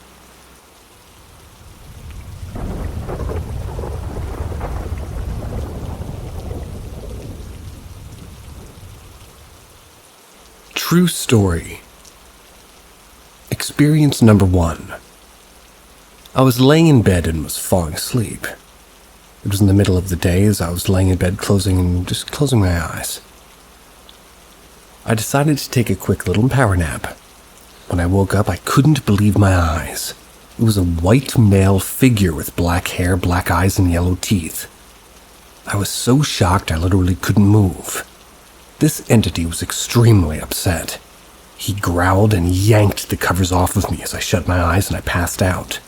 True story. Experience number 1. I was laying in bed and was falling asleep. It was in the middle of the day as I was laying in bed closing my eyes. I decided to take a quick little power nap. When I woke up, I couldn't believe my eyes. It was a white male figure with black hair, black eyes, and yellow teeth. I was so shocked I literally couldn't move. This entity was extremely upset. He growled and yanked the covers off of me as I shut my eyes and I passed out.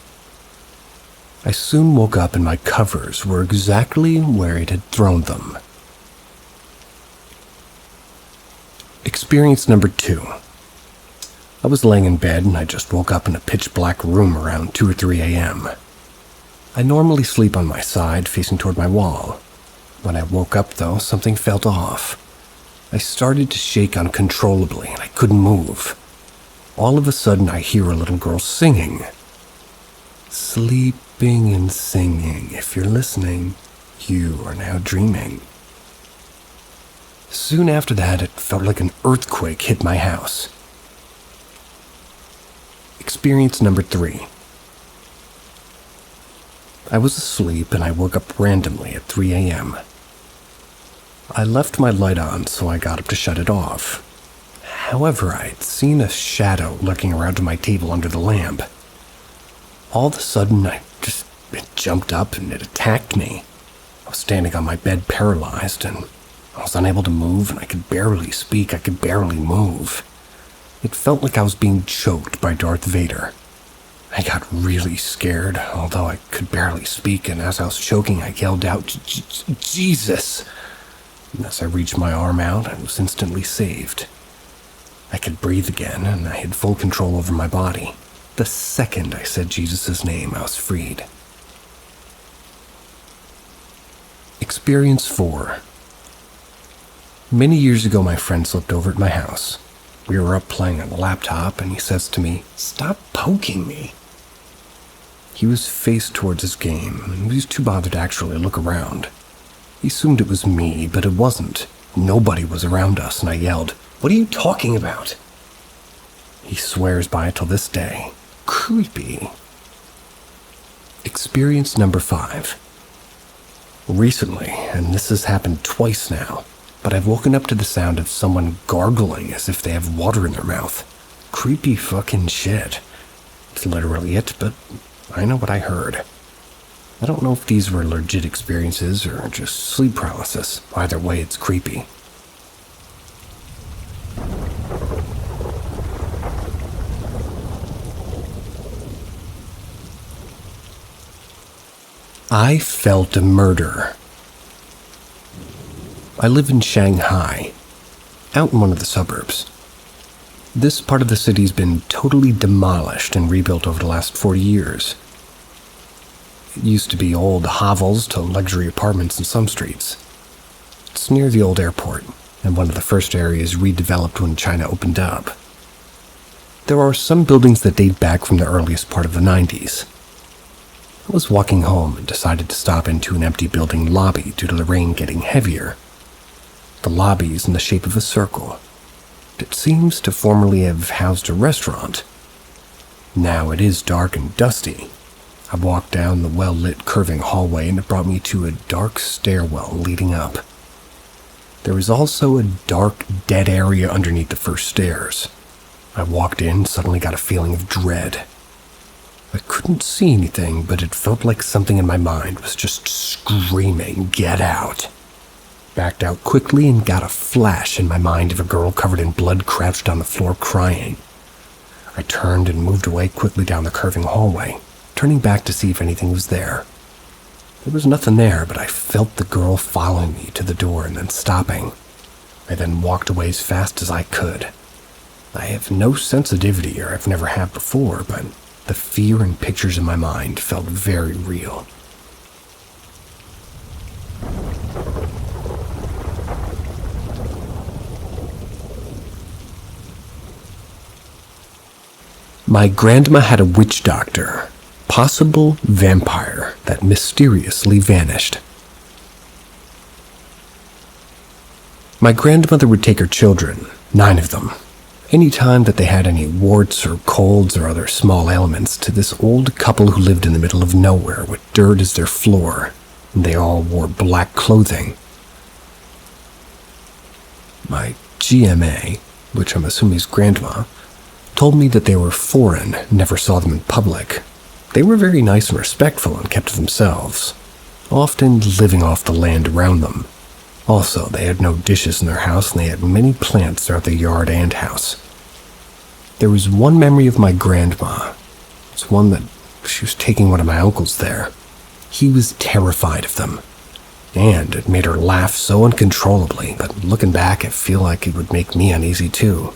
I soon woke up and my covers were exactly where it had thrown them. Experience number 2. I was laying in bed and I just woke up in a pitch black room around 2 or 3 a.m. I normally sleep on my side facing toward my wall. When I woke up though, something felt off. I started to shake uncontrollably and I couldn't move. All of a sudden I hear a little girl singing. Sleeping and singing, if you're listening, you are now dreaming. Soon after that, it felt like an earthquake hit my house. Experience number 3. I was asleep and I woke up randomly at 3 a.m. I left my light on, so I got up to shut it off. However, I'd seen a shadow lurking around to my table under the lamp. All of a sudden, it jumped up and it attacked me. I was standing on my bed paralyzed, and I was unable to move, and I could barely speak, I could barely move. It felt like I was being choked by Darth Vader. I got really scared, although I could barely speak, and as I was choking, I yelled out, "Jesus!" And as I reached my arm out, I was instantly saved. I could breathe again, and I had full control over my body. The second I said Jesus' name, I was freed. Experience 4. Many years ago, my friend slept over at my house. We were up playing on the laptop, and he says to me, "Stop poking me." He was faced towards his game, and he was too bothered to actually look around. He assumed it was me, but it wasn't. Nobody was around us, and I yelled, "What are you talking about?" He swears by it till this day. Creepy. Experience number 5. Recently, and this has happened twice now, but I've woken up to the sound of someone gargling as if they have water in their mouth. Creepy fucking shit. It's literally it, but I know what I heard. I don't know if these were legit experiences or just sleep paralysis. Either way, it's creepy. I felt a murder. I live in Shanghai, out in one of the suburbs. This part of the city's been totally demolished and rebuilt over the last 40 years. It used to be old hovels to luxury apartments in some streets. It's near the old airport, and one of the first areas redeveloped when China opened up. There are some buildings that date back from the earliest part of the 90s. I was walking home and decided to stop into an empty building lobby due to the rain getting heavier. The lobby is in the shape of a circle. It seems to formerly have housed a restaurant. Now it is dark and dusty. I walked down the well-lit curving hallway and it brought me to a dark stairwell leading up. There was also a dark, dead area underneath the first stairs. I walked in and suddenly got a feeling of dread. I couldn't see anything, but it felt like something in my mind was just screaming, "Get out!" Backed out quickly and got a flash in my mind of a girl covered in blood crouched on the floor crying. I turned and moved away quickly down the curving hallway, turning back to see if anything was there. There was nothing there, but I felt the girl following me to the door and then stopping. I then walked away as fast as I could. I have no sensitivity, or I've never had before, but the fear and pictures in my mind felt very real. My grandma had a witch doctor, possible vampire that mysteriously vanished. My grandmother would take her children, 9 of them, anytime that they had any warts or colds or other small ailments, to this old couple who lived in the middle of nowhere with dirt as their floor, and they all wore black clothing. My GMA, which I'm assuming is grandma, told me that they were foreign, never saw them in public. They were very nice and respectful and kept to themselves, often living off the land around them. Also, they had no dishes in their house and they had many plants throughout the yard and house. There was one memory of my grandma. It's one that she was taking one of my uncles there. He was terrified of them, and it made her laugh so uncontrollably, but looking back, I feel like it would make me uneasy too.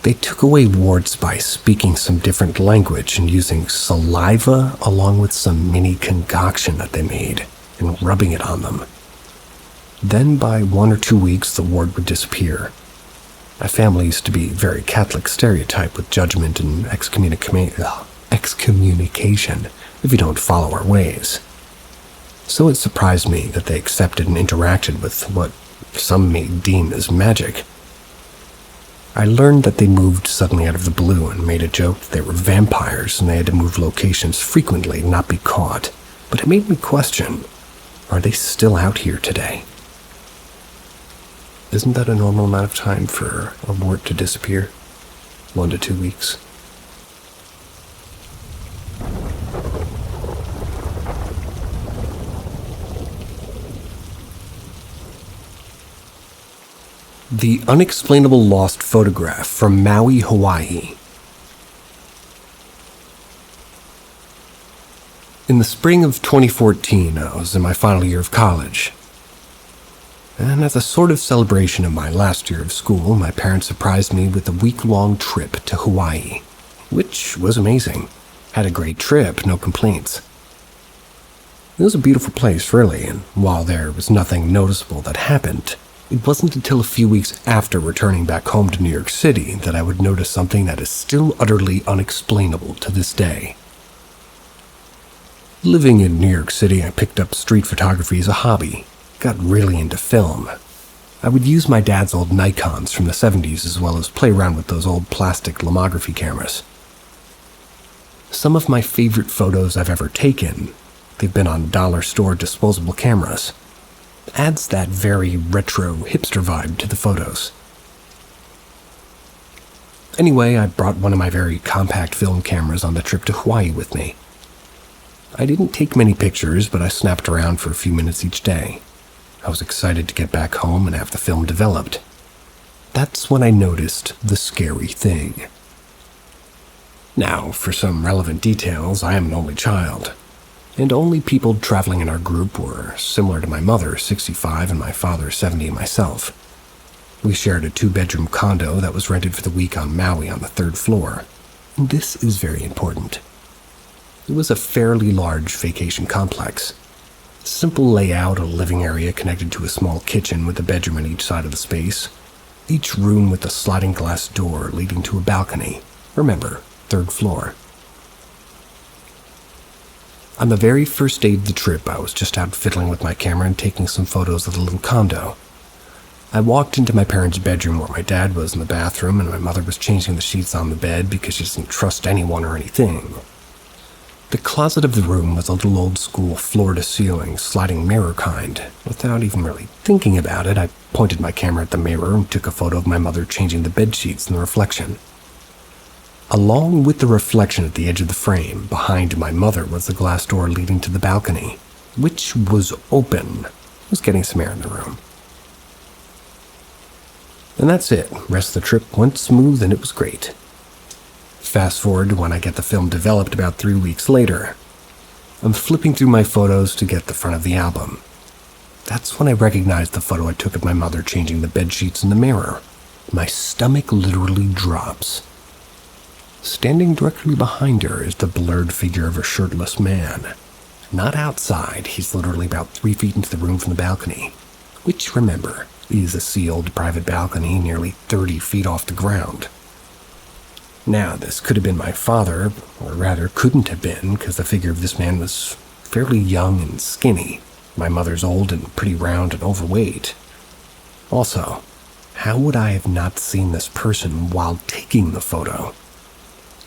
They took away warts by speaking some different language and using saliva along with some mini concoction that they made and rubbing it on them. Then by 1 or 2 weeks, the wart would disappear. My family used to be very Catholic stereotype with judgment and excommunication if you don't follow our ways. So it surprised me that they accepted and interacted with what some may deem as magic. I learned that they moved suddenly out of the blue and made a joke that they were vampires and they had to move locations frequently and not be caught. But it made me question, are they still out here today? Isn't that a normal amount of time for a wart to disappear? 1 to 2 weeks. The unexplainable lost photograph from Maui, Hawaii. In the spring of 2014, I was in my final year of college. And as a sort of celebration of my last year of school, my parents surprised me with a week-long trip to Hawaii, which was amazing. Had a great trip, no complaints. It was a beautiful place, really, and while there was nothing noticeable that happened, it wasn't until a few weeks after returning back home to New York City that I would notice something that is still utterly unexplainable to this day. Living in New York City, I picked up street photography as a hobby. Got really into film. I would use my dad's old Nikons from the 70s as well as play around with those old plastic lomography cameras. Some of my favorite photos I've ever taken, they've been on dollar store disposable cameras. Adds that very retro hipster vibe to the photos. Anyway, I brought one of my very compact film cameras on the trip to Hawaii with me. I didn't take many pictures, but I snapped around for a few minutes each day. I was excited to get back home and have the film developed. That's when I noticed the scary thing. Now, for some relevant details, I am an only child, and only people traveling in our group were similar to my mother, 65, and my father, 70, and myself. We shared a 2-bedroom condo that was rented for the week on Maui on the 3rd floor. And this is very important. It was a fairly large vacation complex. Simple layout, a living area connected to a small kitchen with a bedroom on each side of the space. Each room with a sliding glass door leading to a balcony. Remember, 3rd floor. On the very first day of the trip, I was just out fiddling with my camera and taking some photos of the little condo. I walked into my parents' bedroom where my dad was in the bathroom and my mother was changing the sheets on the bed because she doesn't trust anyone or anything. The closet of the room was a little old-school floor-to-ceiling, sliding mirror kind. Without even really thinking about it, I pointed my camera at the mirror and took a photo of my mother changing the bed sheets in the reflection. Along with the reflection at the edge of the frame, behind my mother was the glass door leading to the balcony, which was open. I was getting some air in the room. And that's it. Rest of the trip went smooth and it was great. Fast forward to when I get the film developed about 3 weeks later. I'm flipping through my photos to get the front of the album. That's when I recognized the photo I took of my mother changing the bed sheets in the mirror. My stomach literally drops. Standing directly behind her is the blurred figure of a shirtless man. Not outside, he's literally about 3 feet into the room from the balcony, which, remember, is a sealed private balcony nearly 30 feet off the ground. Now, this could have been my father, or rather couldn't have been, because the figure of this man was fairly young and skinny. My mother's old and pretty round and overweight. Also, how would I have not seen this person while taking the photo?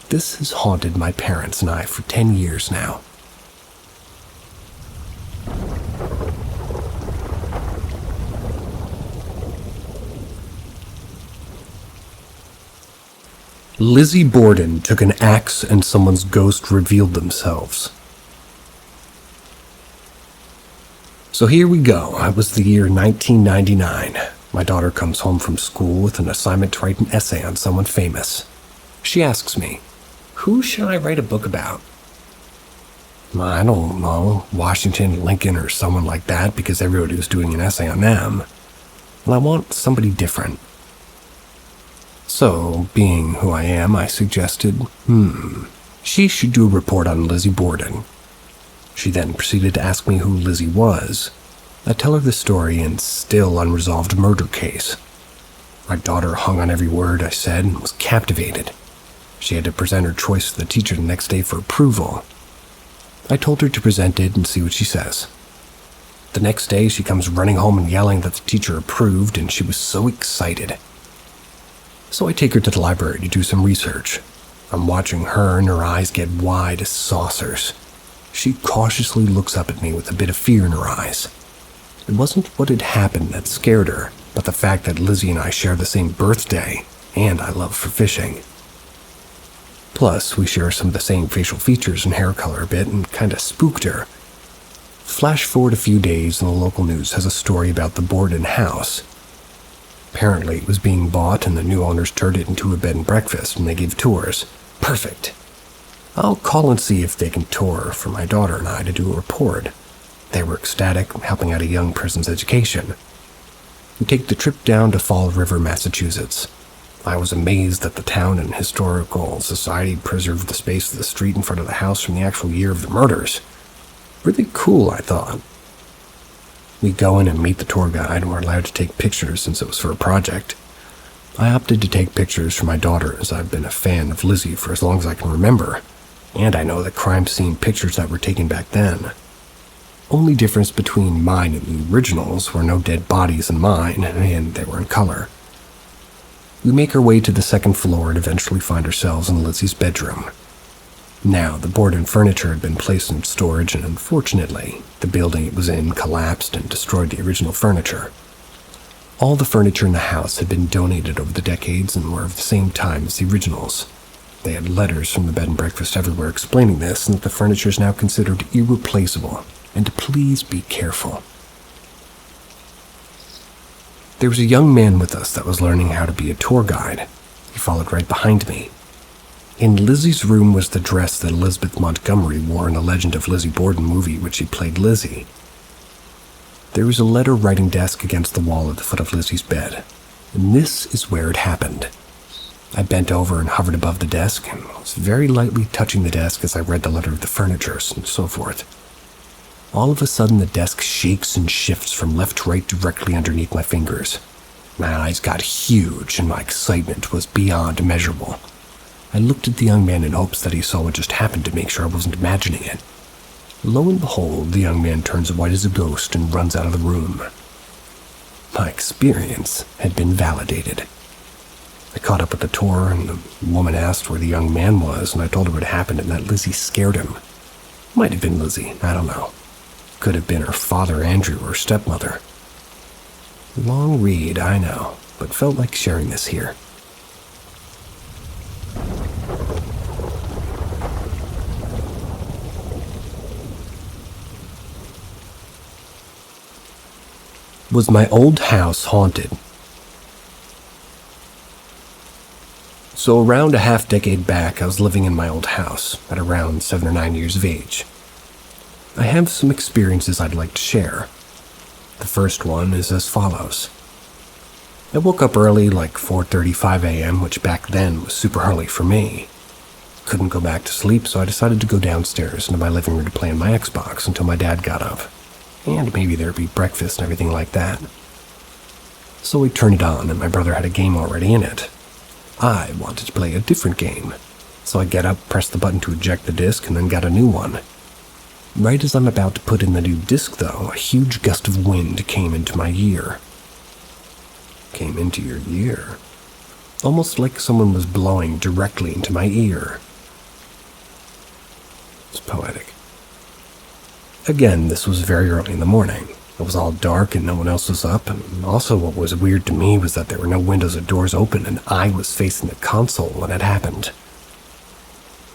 This has haunted my parents and I for 10 years now. Lizzie Borden took an axe and someone's ghost revealed themselves. So here we go. It was the year 1999. My daughter comes home from school with an assignment to write an essay on someone famous. She asks me, "Who should I write a book about?" I don't know, Washington, Lincoln, or someone like that, because everybody was doing an essay on them. And I want somebody different. So, being who I am, I suggested, she should do a report on Lizzie Borden. She then proceeded to ask me who Lizzie was. I tell her the story and still unresolved murder case. My daughter hung on every word I said and was captivated. She had to present her choice to the teacher the next day for approval. I told her to present it and see what she says. The next day, she comes running home and yelling that the teacher approved, and she was so excited. So I take her to the library to do some research. I'm watching her and her eyes get wide as saucers. She cautiously looks up at me with a bit of fear in her eyes. It wasn't what had happened that scared her, but the fact that Lizzie and I share the same birthday, and I love for fishing. Plus, we share some of the same facial features and hair color a bit, and kinda spooked her. Flash forward a few days, and the local news has a story about the Borden house. Apparently, it was being bought, and the new owners turned it into a bed and breakfast, and they give tours. Perfect. I'll call and see if they can tour for my daughter and I to do a report. They were ecstatic, helping out a young person's education. We take the trip down to Fall River, Massachusetts. I was amazed that the town and historical society preserved the space of the street in front of the house from the actual year of the murders. Really cool, I thought. We go in and meet the tour guide, and we're allowed to take pictures since it was for a project. I opted to take pictures for my daughter, as I've been a fan of Lizzie for as long as I can remember, and I know the crime scene pictures that were taken back then. Only difference between mine and the originals were no dead bodies in mine, and they were in color. We make our way to the 2nd floor and eventually find ourselves in Lizzie's bedroom. Now, the Borden furniture had been placed in storage, and unfortunately, the building it was in collapsed and destroyed the original furniture. All the furniture in the house had been donated over the decades and were of the same time as the originals. They had letters from the bed and breakfast everywhere explaining this, and that the furniture is now considered irreplaceable, and to please be careful. There was a young man with us that was learning how to be a tour guide. He followed right behind me. In Lizzie's room was the dress that Elizabeth Montgomery wore in the Legend of Lizzie Borden movie, which she played Lizzie. There was a letter writing desk against the wall at the foot of Lizzie's bed, and this is where it happened. I bent over and hovered above the desk, and was very lightly touching the desk as I read the letter of the furniture and so forth. All of a sudden, the desk shakes and shifts from left to right directly underneath my fingers. My eyes got huge, and my excitement was beyond measurable. I looked at the young man in hopes that he saw what just happened to make sure I wasn't imagining it. Lo and behold, the young man turns white as a ghost and runs out of the room. My experience had been validated. I caught up with the tour, and the woman asked where the young man was, and I told her what happened and that Lizzie scared him. Might have been Lizzie, I don't know. Could have been her father, Andrew, or stepmother. Long read, I know, but felt like sharing this here. Was my old house haunted? So around a half-decade back, I was living in my old house at around 7 or 9 years of age. I have some experiences I'd like to share. The first one is as follows. I woke up early, like 4:35 a.m., which back then was super early for me. Couldn't go back to sleep, so I decided to go downstairs into my living room to play on my Xbox until my dad got up. And maybe there'd be breakfast and everything like that. So we turned it on, and my brother had a game already in it. I wanted to play a different game, so I get up, press the button to eject the disc, and then got a new one. Right as I'm about to put in the new disc, though, a huge gust of wind came into my ear. Came into your ear? Almost like someone was blowing directly into my ear. It's poetic. Again, this was very early in the morning. It was all dark and no one else was up, and also what was weird to me was that there were no windows or doors open and I was facing the console when it happened.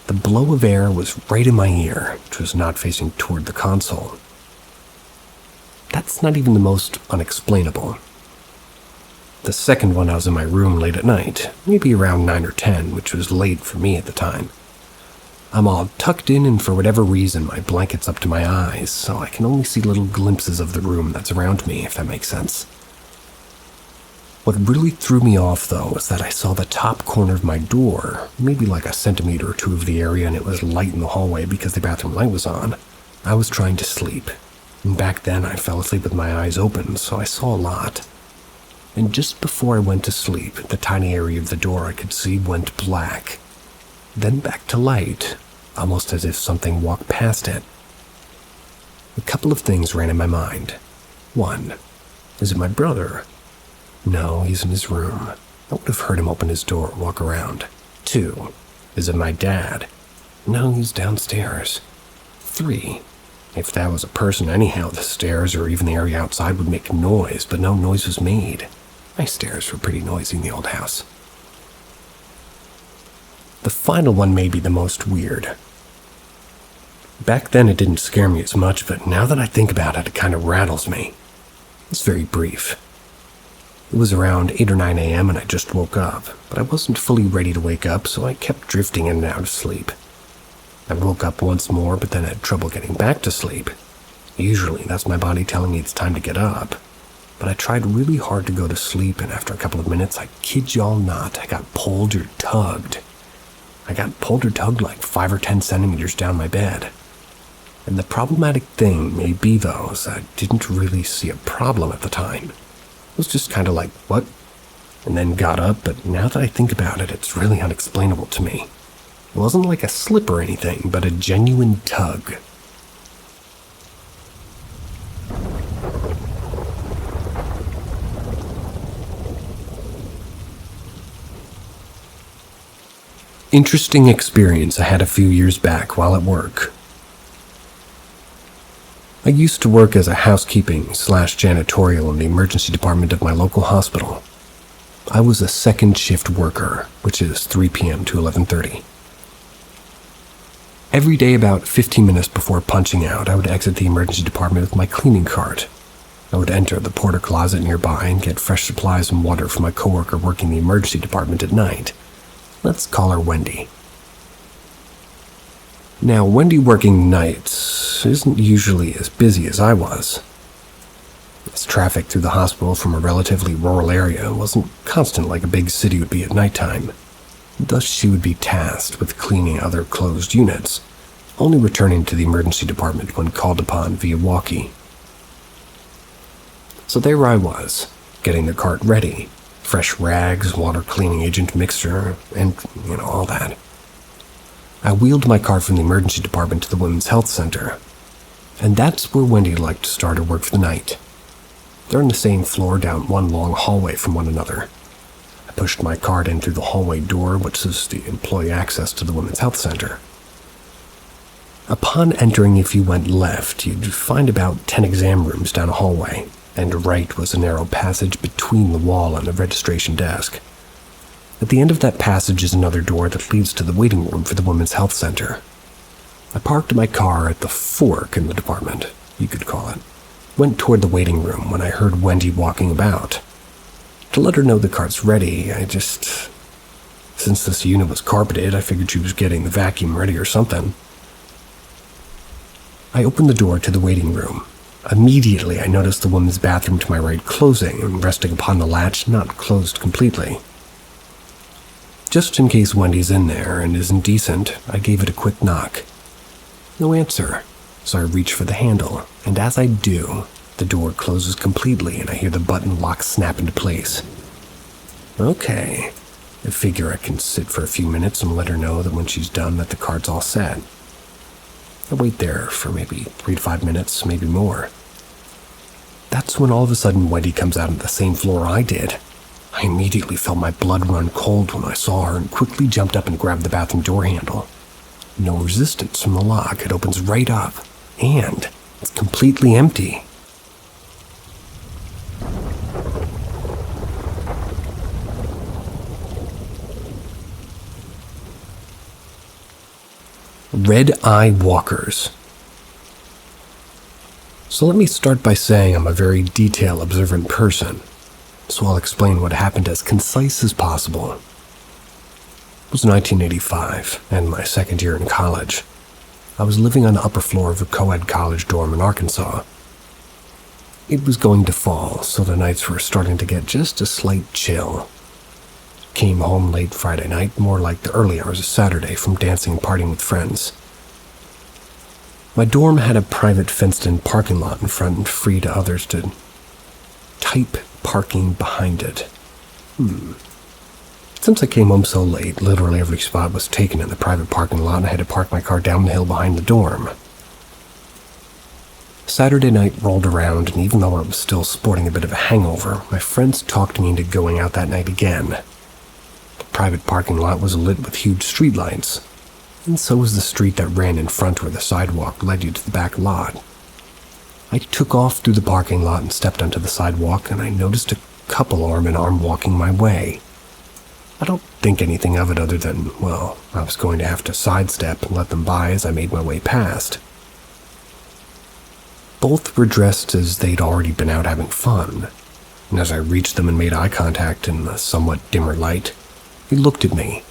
The blow of air was right in my ear, which was not facing toward the console. That's not even the most unexplainable. The second one, I was in my room late at night, maybe around 9 or 10, which was late for me at the time. I'm all tucked in, and for whatever reason, my blanket's up to my eyes, so I can only see little glimpses of the room that's around me, if that makes sense. What really threw me off, though, was that I saw the top corner of my door, maybe like a centimeter or two of the area, and it was light in the hallway because the bathroom light was on. I was trying to sleep, and back then I fell asleep with my eyes open, so I saw a lot. And just before I went to sleep, the tiny area of the door I could see went black, then back to light, almost as if something walked past it. A couple of things ran in my mind. One, is it my brother? No, he's in his room. I would have heard him open his door and walk around. 2, is it my dad? No, he's downstairs. 3, if that was a person anyhow, the stairs or even the area outside would make noise, but no noise was made. My stairs were pretty noisy in the old house. The final one may be the most weird. Back then it didn't scare me as much, but now that I think about it, it kind of rattles me. It's very brief. It was around 8 or 9 a.m. and I just woke up, but I wasn't fully ready to wake up, so I kept drifting in and out of sleep. I woke up once more, but then had trouble getting back to sleep. Usually that's my body telling me it's time to get up. But I tried really hard to go to sleep, and after a couple of minutes, I kid y'all not, I got pulled or tugged. I got pulled or tugged like 5 or 10 centimeters down my bed. And the problematic thing may be, though, is I didn't really see a problem at the time. It was just kind of like, what? And then got up, but now that I think about it, it's really unexplainable to me. It wasn't like a slip or anything, but a genuine tug. Interesting experience I had a few years back while at work. I used to work as a housekeeping/janitorial in the emergency department of my local hospital. I was a second shift worker, which is 3 p.m. to 11:30. Every day about 15 minutes before punching out, I would exit the emergency department with my cleaning cart. I would enter the porter closet nearby and get fresh supplies and water from my coworker working the emergency department at night. Let's call her Wendy. Now, Wendy working nights isn't usually as busy as I was, as traffic through the hospital from a relatively rural area wasn't constant like a big city would be at nighttime. Thus, she would be tasked with cleaning other closed units, only returning to the emergency department when called upon via walkie. So there I was, getting the cart ready. Fresh rags, water cleaning agent mixture, and, all that. I wheeled my car from the emergency department to the women's health center. And that's where Wendy liked to start her work for the night. They're on the same floor down one long hallway from one another. I pushed my cart in through the hallway door, which is the employee access to the women's health center. Upon entering, if you went left, you'd find about 10 exam rooms down a hallway, and right was a narrow passage between the wall and the registration desk. At the end of that passage is another door that leads to the waiting room for the women's health center. I parked my car at the fork in the department, you could call it. Went toward the waiting room when I heard Wendy walking about. To let her know the cart's ready, since this unit was carpeted, I figured she was getting the vacuum ready or something. I opened the door to the waiting room. Immediately, I noticed the women's bathroom to my right closing and resting upon the latch, not closed completely. Just in case Wendy's in there and isn't decent, I gave it a quick knock. No answer, so I reach for the handle, and as I do, the door closes completely and I hear the button lock snap into place. Okay, I figure I can sit for a few minutes and let her know that when she's done that the cart's all set. I wait there for maybe 3 to 5 minutes, maybe more. That's when all of a sudden Wendy comes out on the same floor I did. I immediately felt my blood run cold when I saw her and quickly jumped up and grabbed the bathroom door handle. No resistance from the lock, it opens right up, and it's completely empty. Red-eye walkers. So let me start by saying I'm a very detail-observant person, so I'll explain what happened as concise as possible. It was 1985, and my second year in college. I was living on the upper floor of a co-ed college dorm in Arkansas. It was going to fall, so the nights were starting to get just a slight chill. Came home late Friday night, more like the early hours of Saturday, from dancing and partying with friends. My dorm had a private fenced-in parking lot in front and free to others to type parking behind it. Since I came home so late, literally every spot was taken in the private parking lot and I had to park my car down the hill behind the dorm. Saturday night rolled around, and even though I was still sporting a bit of a hangover, my friends talked me into going out that night again. The private parking lot was lit with huge streetlights, and so was the street that ran in front where the sidewalk led you to the back lot. I took off through the parking lot and stepped onto the sidewalk, and I noticed a couple arm in arm walking my way. I don't think anything of it other than, well, I was going to have to sidestep and let them by as I made my way past. Both were dressed as they'd already been out having fun, and as I reached them and made eye contact in the somewhat dimmer light, he looked at me.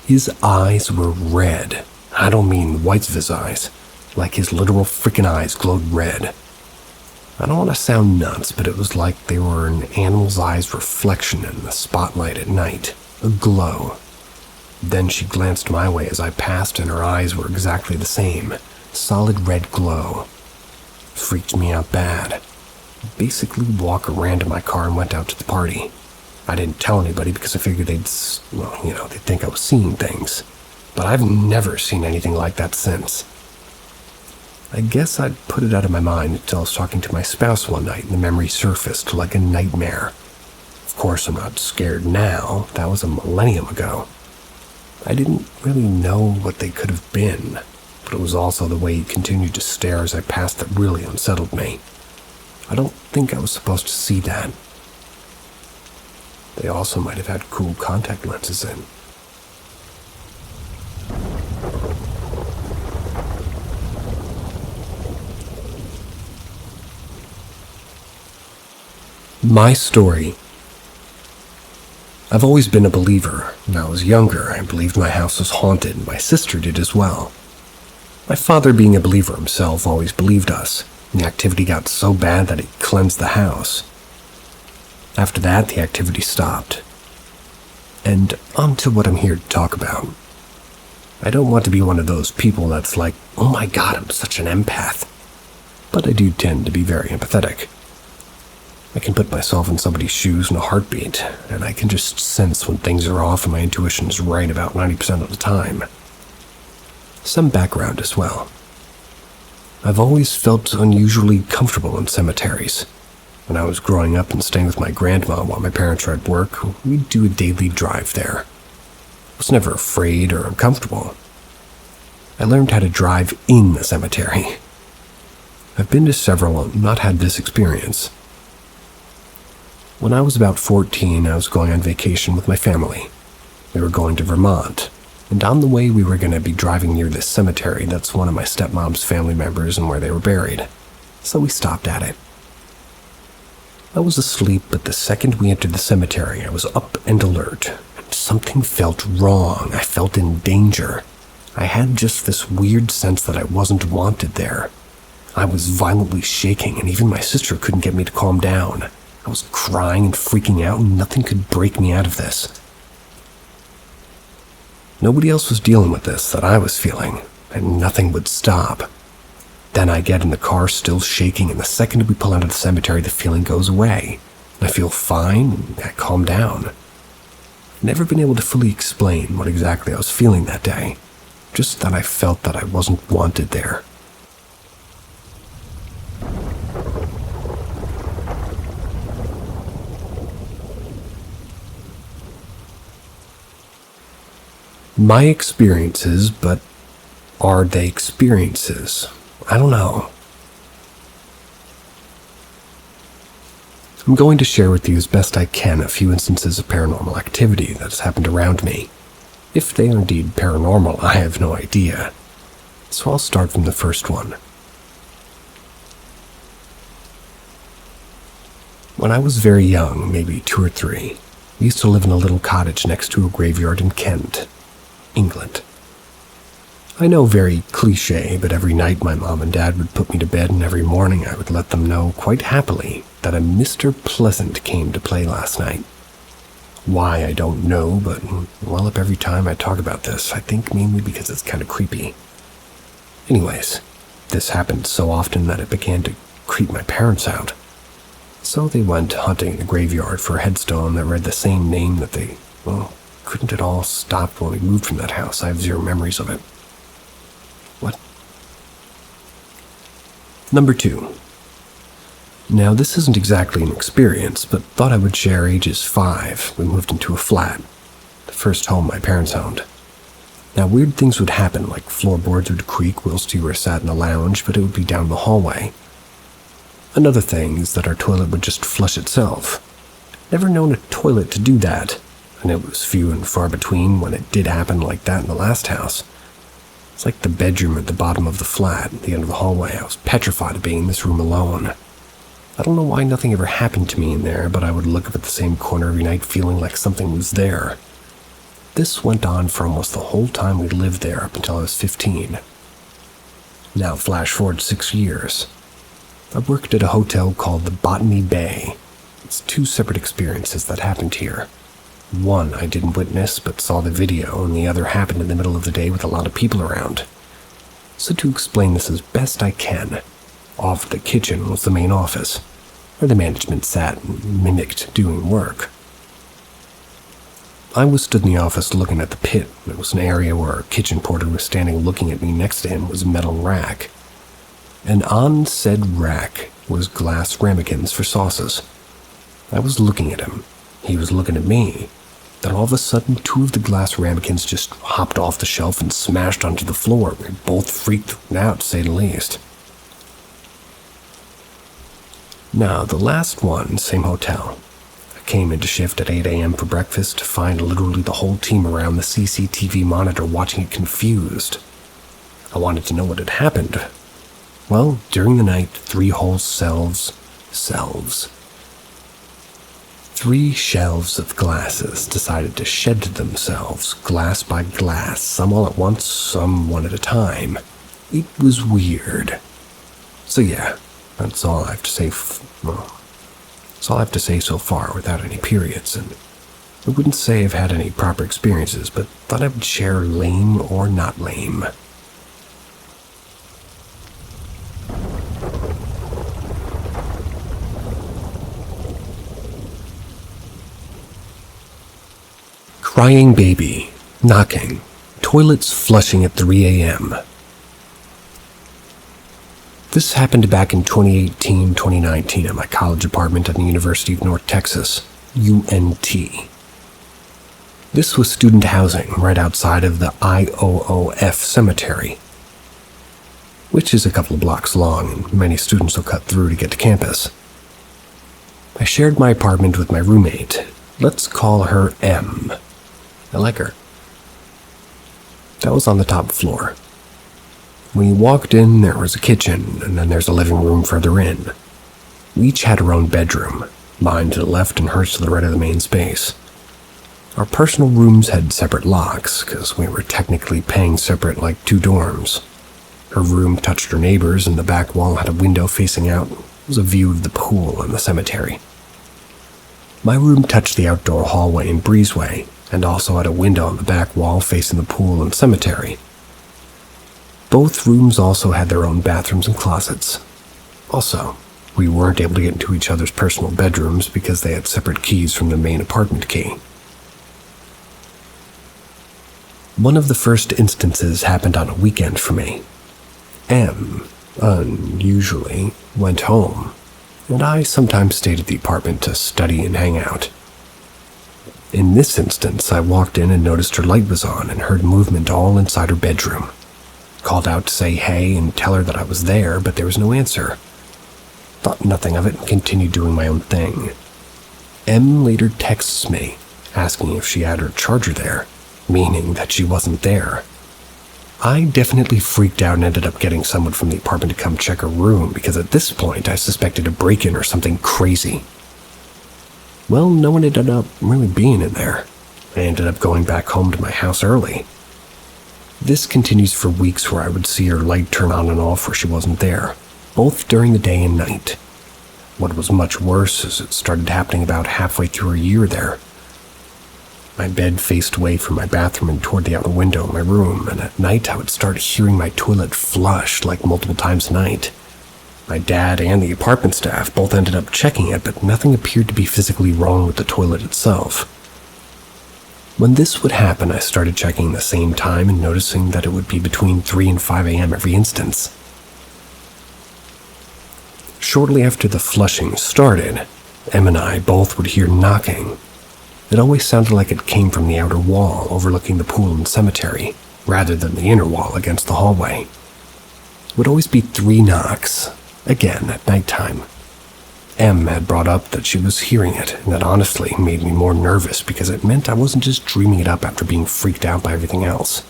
His eyes were red. I don't mean the whites of his eyes, like his literal frickin' eyes glowed red. I don't want to sound nuts, but it was like they were an animal's eyes reflection in the spotlight at night. A glow. Then she glanced my way as I passed, and her eyes were exactly the same. Solid red glow. Freaked me out bad. Basically walked around to my car and went out to the party. I didn't tell anybody because I figured they'd think I was seeing things. But I've never seen anything like that since. I guess I'd put it out of my mind until I was talking to my spouse one night and the memory surfaced like a nightmare. Of course, I'm not scared now. That was a millennium ago. I didn't really know what they could have been, but it was also the way he continued to stare as I passed that really unsettled me. I don't think I was supposed to see that. They also might have had cool contact lenses in. My story. I've always been a believer. When I was younger, I believed my house was haunted, and my sister did as well. My father, being a believer himself, always believed us, and the activity got so bad that it cleansed the house. After that, the activity stopped. And on to what I'm here to talk about. I don't want to be one of those people that's like, oh my god, I'm such an empath. But I do tend to be very empathetic. I can put myself in somebody's shoes in a heartbeat, and I can just sense when things are off and my intuition is right about 90% of the time. Some background as well. I've always felt unusually comfortable in cemeteries. When I was growing up and staying with my grandma while my parents were at work, we'd do a daily drive there. I was never afraid or uncomfortable. I learned how to drive in the cemetery. I've been to several and not had this experience. When I was about 14, I was going on vacation with my family. We were going to Vermont, and on the way we were going to be driving near this cemetery that's one of my stepmom's family members and where they were buried. So we stopped at it. I was asleep, but the second we entered the cemetery, I was up and alert. And something felt wrong. I felt in danger. I had just this weird sense that I wasn't wanted there. I was violently shaking, and even my sister couldn't get me to calm down. I was crying and freaking out, and nothing could break me out of this. Nobody else was dealing with this that I was feeling, and nothing would stop. Then I get in the car still shaking, and the second we pull out of the cemetery, the feeling goes away. I feel fine, and I calm down. I've never been able to fully explain what exactly I was feeling that day, just that I felt that I wasn't wanted there. My experiences, but are they experiences? I don't know. I'm going to share with you as best I can a few instances of paranormal activity that has happened around me. If they are indeed paranormal, I have no idea. So I'll start from the first one. When I was very young, maybe 2 or 3, we used to live in a little cottage next to a graveyard in Kent, England. I know, very cliché, but every night my mom and dad would put me to bed, and every morning I would let them know quite happily that a Mr. Pleasant came to play last night. Why, I don't know, but well up every time I talk about this, I think mainly because it's kind of creepy. Anyways, this happened so often that it began to creep my parents out. So they went hunting the graveyard for a headstone that read the same name that they, couldn't it all stop when we moved from that house? I have zero memories of it. What? Number 2. Now, this isn't exactly an experience, but thought I would share. Ages 5, we moved into a flat, the first home my parents owned. Now, weird things would happen, like floorboards would creak whilst you were sat in a lounge, but it would be down the hallway. Another thing is that our toilet would just flush itself. Never known a toilet to do that, and it was few and far between when it did happen like that in the last house. It's like the bedroom at the bottom of the flat, at the end of the hallway. I was petrified of being in this room alone. I don't know why nothing ever happened to me in there, but I would look up at the same corner every night feeling like something was there. This went on for almost the whole time we lived there up until I was 15. Now flash forward 6 years. I worked at a hotel called the Botany Bay. It's 2 separate experiences that happened here. One I didn't witness but saw the video, and the other happened in the middle of the day with a lot of people around. So to explain this as best I can, off the kitchen was the main office, where the management sat and mimicked doing work. I was stood in the office looking at the pit. It was an area where our kitchen porter was standing looking at me. Next to him was a metal rack. And on said rack was glass ramekins for sauces. I was looking at him. He was looking at me. Then all of a sudden, 2 of the glass ramekins just hopped off the shelf and smashed onto the floor. We both freaked out, to say the least. Now, the last one, same hotel. I came into shift at 8 a.m. for breakfast to find literally the whole team around the CCTV monitor watching it confused. I wanted to know what had happened. Well, during the night, 3 whole 3 shelves of glasses decided to shed themselves, glass by glass, some all at once, some one at a time. It was weird. So yeah, that's all I have to say. That's all I have to say so far without any periods. And I wouldn't say I've had any proper experiences, but thought I would share lame or not lame. Crying baby, knocking, toilets flushing at 3 a.m. This happened back in 2018-2019 at my college apartment at the University of North Texas, UNT. This was student housing right outside of the IOOF cemetery, which is a couple of blocks long and many students will cut through to get to campus. I shared my apartment with my roommate. Let's call her M. I like her. That was on the top floor. When you walked in, there was a kitchen, and then there's a living room further in. We each had our own bedroom, mine to the left and hers to the right of the main space. Our personal rooms had separate locks, because we were technically paying separate like 2 dorms. Her room touched her neighbors, and the back wall had a window facing out. It was a view of the pool and the cemetery. My room touched the outdoor hallway and breezeway, and also had a window on the back wall facing the pool and cemetery. Both rooms also had their own bathrooms and closets. Also, we weren't able to get into each other's personal bedrooms because they had separate keys from the main apartment key. One of the first instances happened on a weekend for me. M, unusually, went home, and I sometimes stayed at the apartment to study and hang out. In this instance, I walked in and noticed her light was on and heard movement all inside her bedroom. Called out to say hey and tell her that I was there, but there was no answer. Thought nothing of it and continued doing my own thing. M later texts me, asking if she had her charger there, meaning that she wasn't there. I definitely freaked out and ended up getting someone from the apartment to come check her room because at this point I suspected a break-in or something crazy. Well, no one ended up really being in there. I ended up going back home to my house early. This continues for weeks where I would see her light turn on and off where she wasn't there, both during the day and night. What was much worse is it started happening about halfway through her year there. My bed faced away from my bathroom and toward the outer window of my room, and at night I would start hearing my toilet flush like multiple times a night. My dad and the apartment staff both ended up checking it, but nothing appeared to be physically wrong with the toilet itself. When this would happen, I started checking the same time and noticing that it would be between 3 and 5 a.m. every instance. Shortly after the flushing started, Em and I both would hear knocking. It always sounded like it came from the outer wall overlooking the pool and cemetery, rather than the inner wall against the hallway. It would always be 3 knocks, again at nighttime. Em had brought up that she was hearing it, and that honestly made me more nervous because it meant I wasn't just dreaming it up after being freaked out by everything else.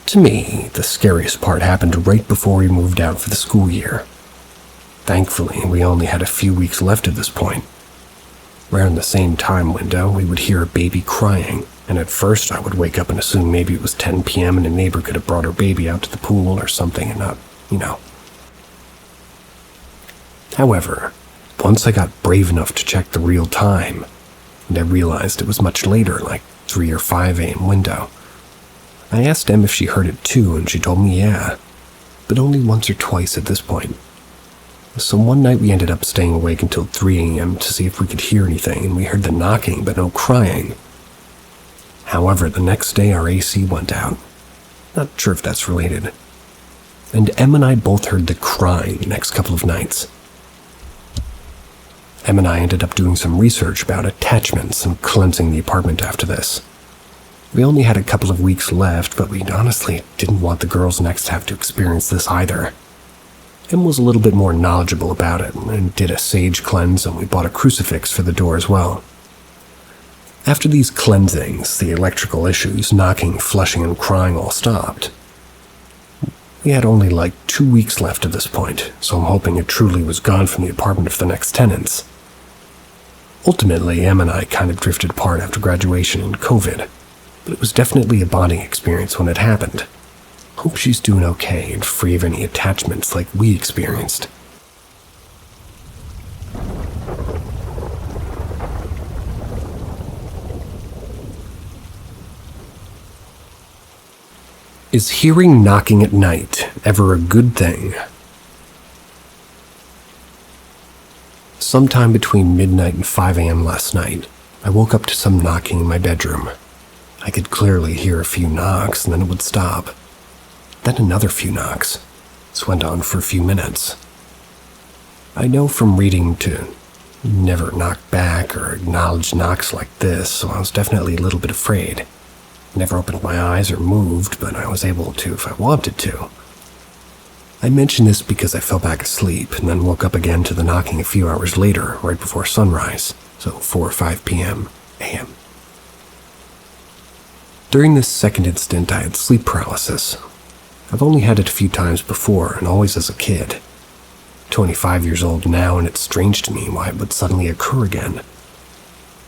To me, the scariest part happened right before we moved out for the school year. Thankfully, we only had a few weeks left at this point. Around the same time window, we would hear a baby crying, and at first I would wake up and assume maybe it was 10 p.m. and a neighbor could have brought her baby out to the pool or something and not, However, once I got brave enough to check the real time, and I realized it was much later, like 3 or 5 a.m. window. I asked Em if she heard it too, and she told me yeah, but only once or twice at this point. So one night we ended up staying awake until 3 a.m. to see if we could hear anything, and we heard the knocking but no crying. However, the next day our AC went out. Not sure if that's related. And Em and I both heard the crying the next couple of nights. Em and I ended up doing some research about attachments and cleansing the apartment after this. We only had a couple of weeks left, but we honestly didn't want the girls next to have to experience this either. Em was a little bit more knowledgeable about it and did a sage cleanse, and we bought a crucifix for the door as well. After these cleansings, the electrical issues, knocking, flushing, and crying all stopped. We had only like 2 weeks left at this point, so I'm hoping it truly was gone from the apartment for the next tenants. Ultimately, Em and I kind of drifted apart after graduation and COVID, but it was definitely a bonding experience when it happened. Hope she's doing okay and free of any attachments like we experienced. Is hearing knocking at night ever a good thing? Sometime between midnight and 5 a.m. last night, I woke up to some knocking in my bedroom. I could clearly hear a few knocks, and then it would stop. Then another few knocks. This went on for a few minutes. I know from reading to never knock back or acknowledge knocks like this, so I was definitely a little bit afraid. Never opened my eyes or moved, but I was able to if I wanted to. I mention this because I fell back asleep and then woke up again to the knocking a few hours later, right before sunrise, so 4 or 5 p.m. a.m. During this second incident, I had sleep paralysis. I've only had it a few times before, and always as a kid. 25 years old now, and it's strange to me why it would suddenly occur again.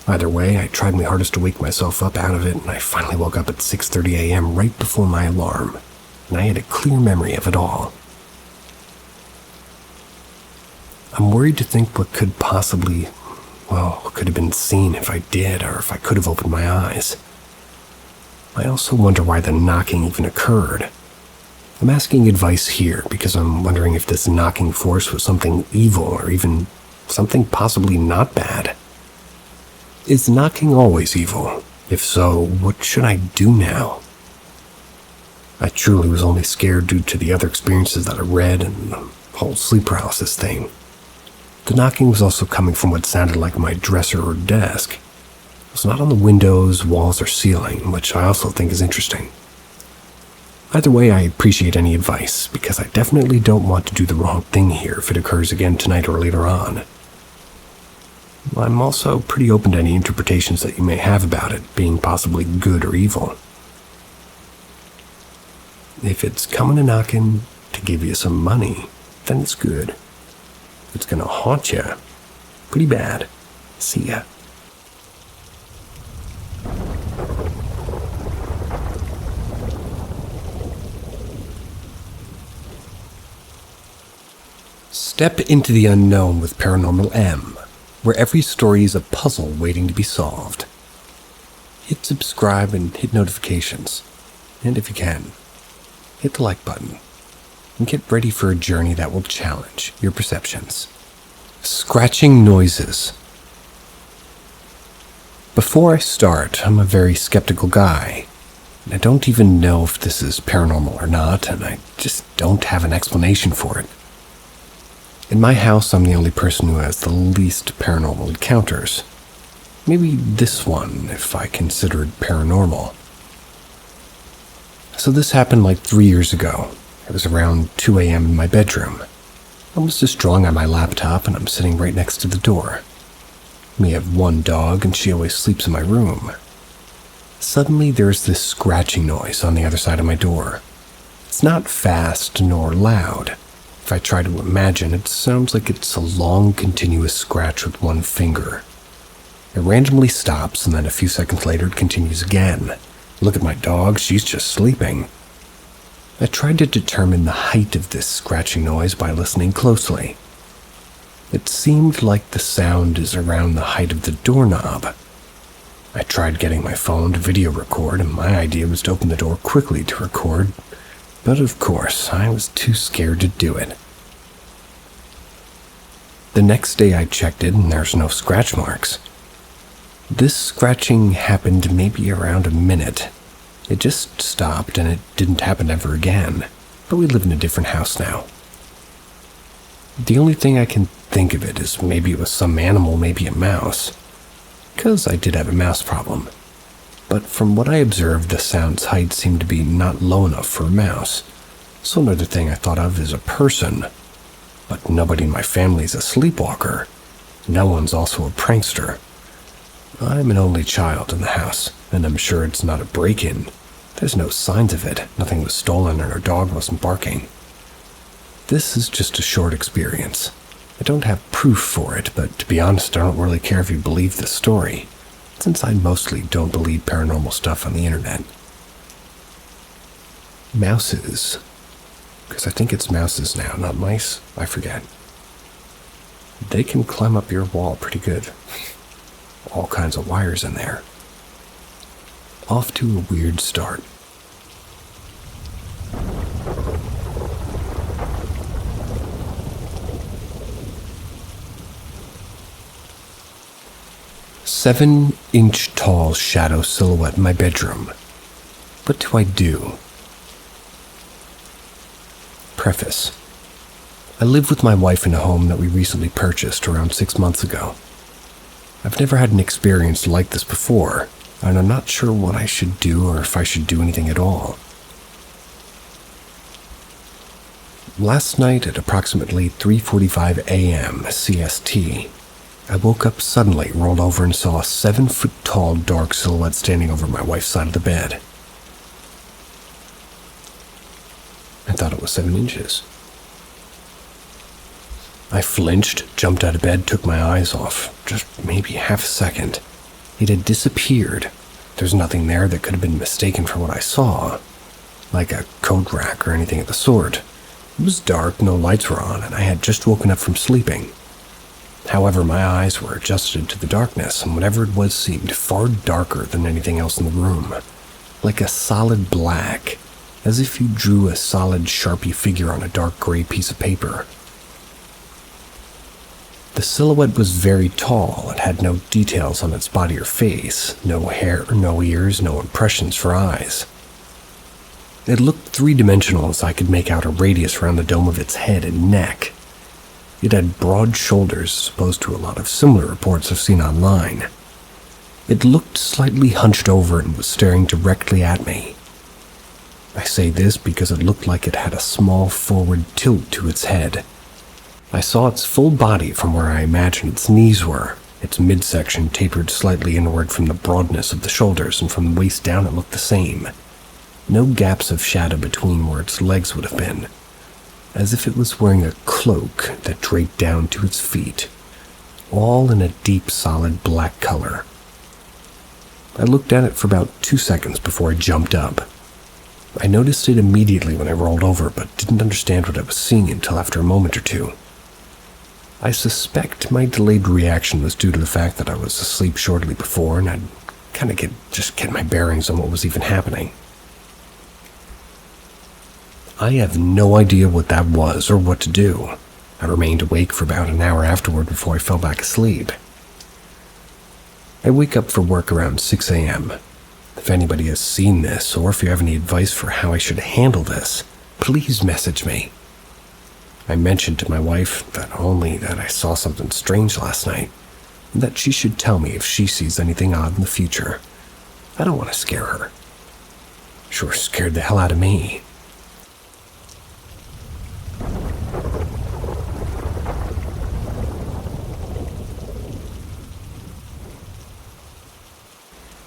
Either way, I tried my hardest to wake myself up out of it, and I finally woke up at 6:30 a.m. right before my alarm, and I had a clear memory of it all. I'm worried to think what could possibly, what could have been seen if I did, or if I could have opened my eyes. I also wonder why the knocking even occurred. I'm asking advice here because I'm wondering if this knocking force was something evil or even something possibly not bad. Is knocking always evil? If so, what should I do now? I truly was only scared due to the other experiences that I read and the whole sleep paralysis thing. The knocking was also coming from what sounded like my dresser or desk. It was not on the windows, walls, or ceiling, which I also think is interesting. Either way, I appreciate any advice, because I definitely don't want to do the wrong thing here if it occurs again tonight or later on. I'm also pretty open to any interpretations that you may have about it, being possibly good or evil. If it's coming and knocking to give you some money, then it's good. If it's gonna haunt you, pretty bad. See ya. Step into the unknown with Paranormal M, where every story is a puzzle waiting to be solved. Hit subscribe and hit notifications. And if you can, hit the like button. And get ready for a journey that will challenge your perceptions. Scratching noises. Before I start, I'm a very skeptical guy. I don't even know if this is paranormal or not, and I just don't have an explanation for it. In my house, I'm the only person who has the least paranormal encounters. Maybe this one, if I consider it paranormal. So this happened like 3 years ago. It was around 2 a.m. in my bedroom. I was just drawing on my laptop, and I'm sitting right next to the door. We have one dog, and she always sleeps in my room. Suddenly, there's this scratching noise on the other side of my door. It's not fast nor loud. If I try to imagine, it sounds like it's a long, continuous scratch with one finger. It randomly stops, and then a few seconds later it continues again. Look at my dog, she's just sleeping. I tried to determine the height of this scratching noise by listening closely. It seemed like the sound is around the height of the doorknob. I tried getting my phone to video record, and my idea was to open the door quickly to record, but of course, I was too scared to do it. The next day I checked it, and there's no scratch marks. This scratching happened maybe around a minute. It just stopped, and it didn't happen ever again, but we live in a different house now. The only thing I can think of it is maybe it was some animal, maybe a mouse, because I did have a mouse problem. But from what I observed, the sound's height seemed to be not low enough for a mouse. So another thing I thought of is a person. But nobody in my family is a sleepwalker. No one's also a prankster. I'm an only child in the house, and I'm sure it's not a break-in. There's no signs of it. Nothing was stolen and our dog wasn't barking. This is just a short experience. I don't have proof for it, but to be honest, I don't really care if you believe this story, since I mostly don't believe paranormal stuff on the internet. Mouses. Because I think it's mouses now, not mice. I forget. They can climb up your wall pretty good. All kinds of wires in there. Off to a weird start. 7-inch tall shadow silhouette in my bedroom. What do I do? Preface. I live with my wife in a home that we recently purchased around 6 months ago. I've never had an experience like this before, and I'm not sure what I should do or if I should do anything at all. Last night at approximately 3:45 a.m. CST, I woke up suddenly, rolled over, and saw a 7-foot-tall dark silhouette standing over my wife's side of the bed. I thought it was 7 inches. I flinched, jumped out of bed, took my eyes off. Just maybe half a second. It had disappeared. There's nothing there that could have been mistaken for what I saw, like a coat rack or anything of the sort. It was dark, no lights were on, and I had just woken up from sleeping. However, my eyes were adjusted to the darkness, and whatever it was seemed far darker than anything else in the room. Like a solid black, as if you drew a solid Sharpie figure on a dark gray piece of paper. The silhouette was very tall. It had no details on its body or face, no hair, no ears, no impressions for eyes. It looked three-dimensional as I could make out a radius around the dome of its head and neck. It had broad shoulders, as opposed to a lot of similar reports I've seen online. It looked slightly hunched over and was staring directly at me. I say this because it looked like it had a small forward tilt to its head. I saw its full body from where I imagined its knees were. Its midsection tapered slightly inward from the broadness of the shoulders, and from the waist down it looked the same. No gaps of shadow between where its legs would have been, as if it was wearing a cloak that draped down to its feet, all in a deep, solid black color. I looked at it for about 2 seconds before I jumped up. I noticed it immediately when I rolled over, but didn't understand what I was seeing until after a moment or two. I suspect my delayed reaction was due to the fact that I was asleep shortly before, and I'd kind of get my bearings on what was even happening. I have no idea what that was or what to do. I remained awake for about an hour afterward before I fell back asleep. I wake up for work around 6 a.m. If anybody has seen this, or if you have any advice for how I should handle this, please message me. I mentioned to my wife that I saw something strange last night, and that she should tell me if she sees anything odd in the future. I don't want to scare her. Sure scared the hell out of me.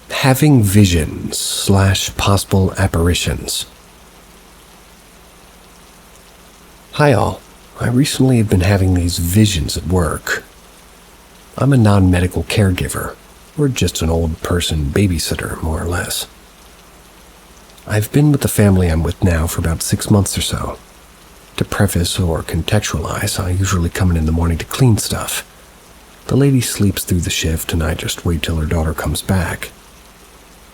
Having visions / possible apparitions. Hi all. I recently have been having these visions at work. I'm a non-medical caregiver, or just an old person babysitter, more or less. I've been with the family I'm with now for about 6 months or so. To preface or contextualize, I usually come in the morning to clean stuff. The lady sleeps through the shift and I just wait till her daughter comes back.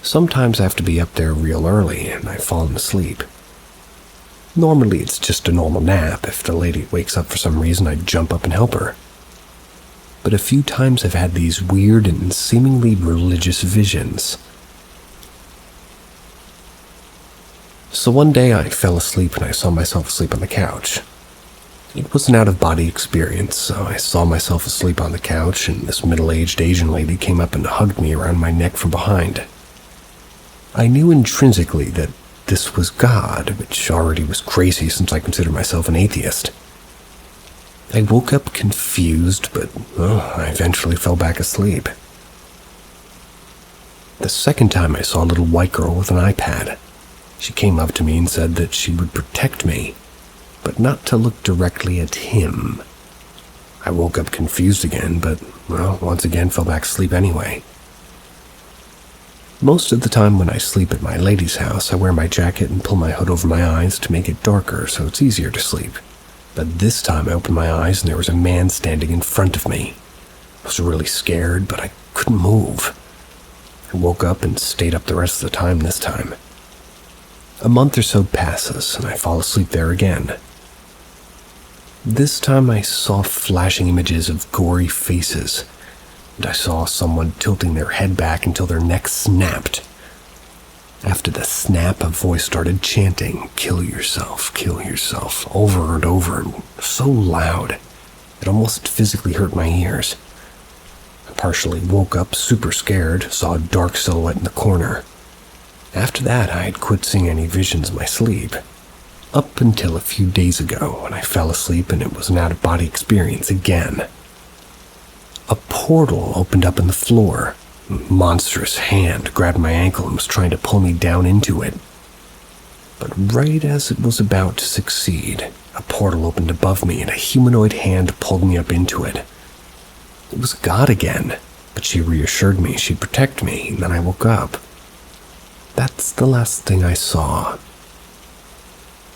Sometimes I have to be up there real early and I've fallen asleep. Normally it's just a normal nap. If the lady wakes up for some reason, I jump up and help her. But a few times I've had these weird and seemingly religious visions. So one day I fell asleep and I saw myself asleep on the couch. It was an out-of-body experience, so I saw myself asleep on the couch and this middle-aged Asian lady came up and hugged me around my neck from behind. I knew intrinsically that this was God, which already was crazy since I consider myself an atheist. I woke up confused, but I eventually fell back asleep. The second time I saw a little white girl with an iPad. She came up to me and said that she would protect me, but not to look directly at him. I woke up confused again, but, once again fell back asleep anyway. Most of the time when I sleep at my lady's house, I wear my jacket and pull my hood over my eyes to make it darker so it's easier to sleep. But this time I opened my eyes and there was a man standing in front of me. I was really scared, but I couldn't move. I woke up and stayed up the rest of the time this time. A month or so passes and I fall asleep there again. This time I saw flashing images of gory faces, and I saw someone tilting their head back until their neck snapped. After the snap, a voice started chanting, kill yourself, over and over, and so loud, it almost physically hurt my ears. I partially woke up super scared, saw a dark silhouette in the corner. After that, I had quit seeing any visions in my sleep. Up until a few days ago, when I fell asleep and it was an out-of-body experience again. A portal opened up in the floor. A monstrous hand grabbed my ankle and was trying to pull me down into it. But right as it was about to succeed, a portal opened above me and a humanoid hand pulled me up into it. It was God again, but she reassured me she'd protect me, and then I woke up. That's the last thing I saw.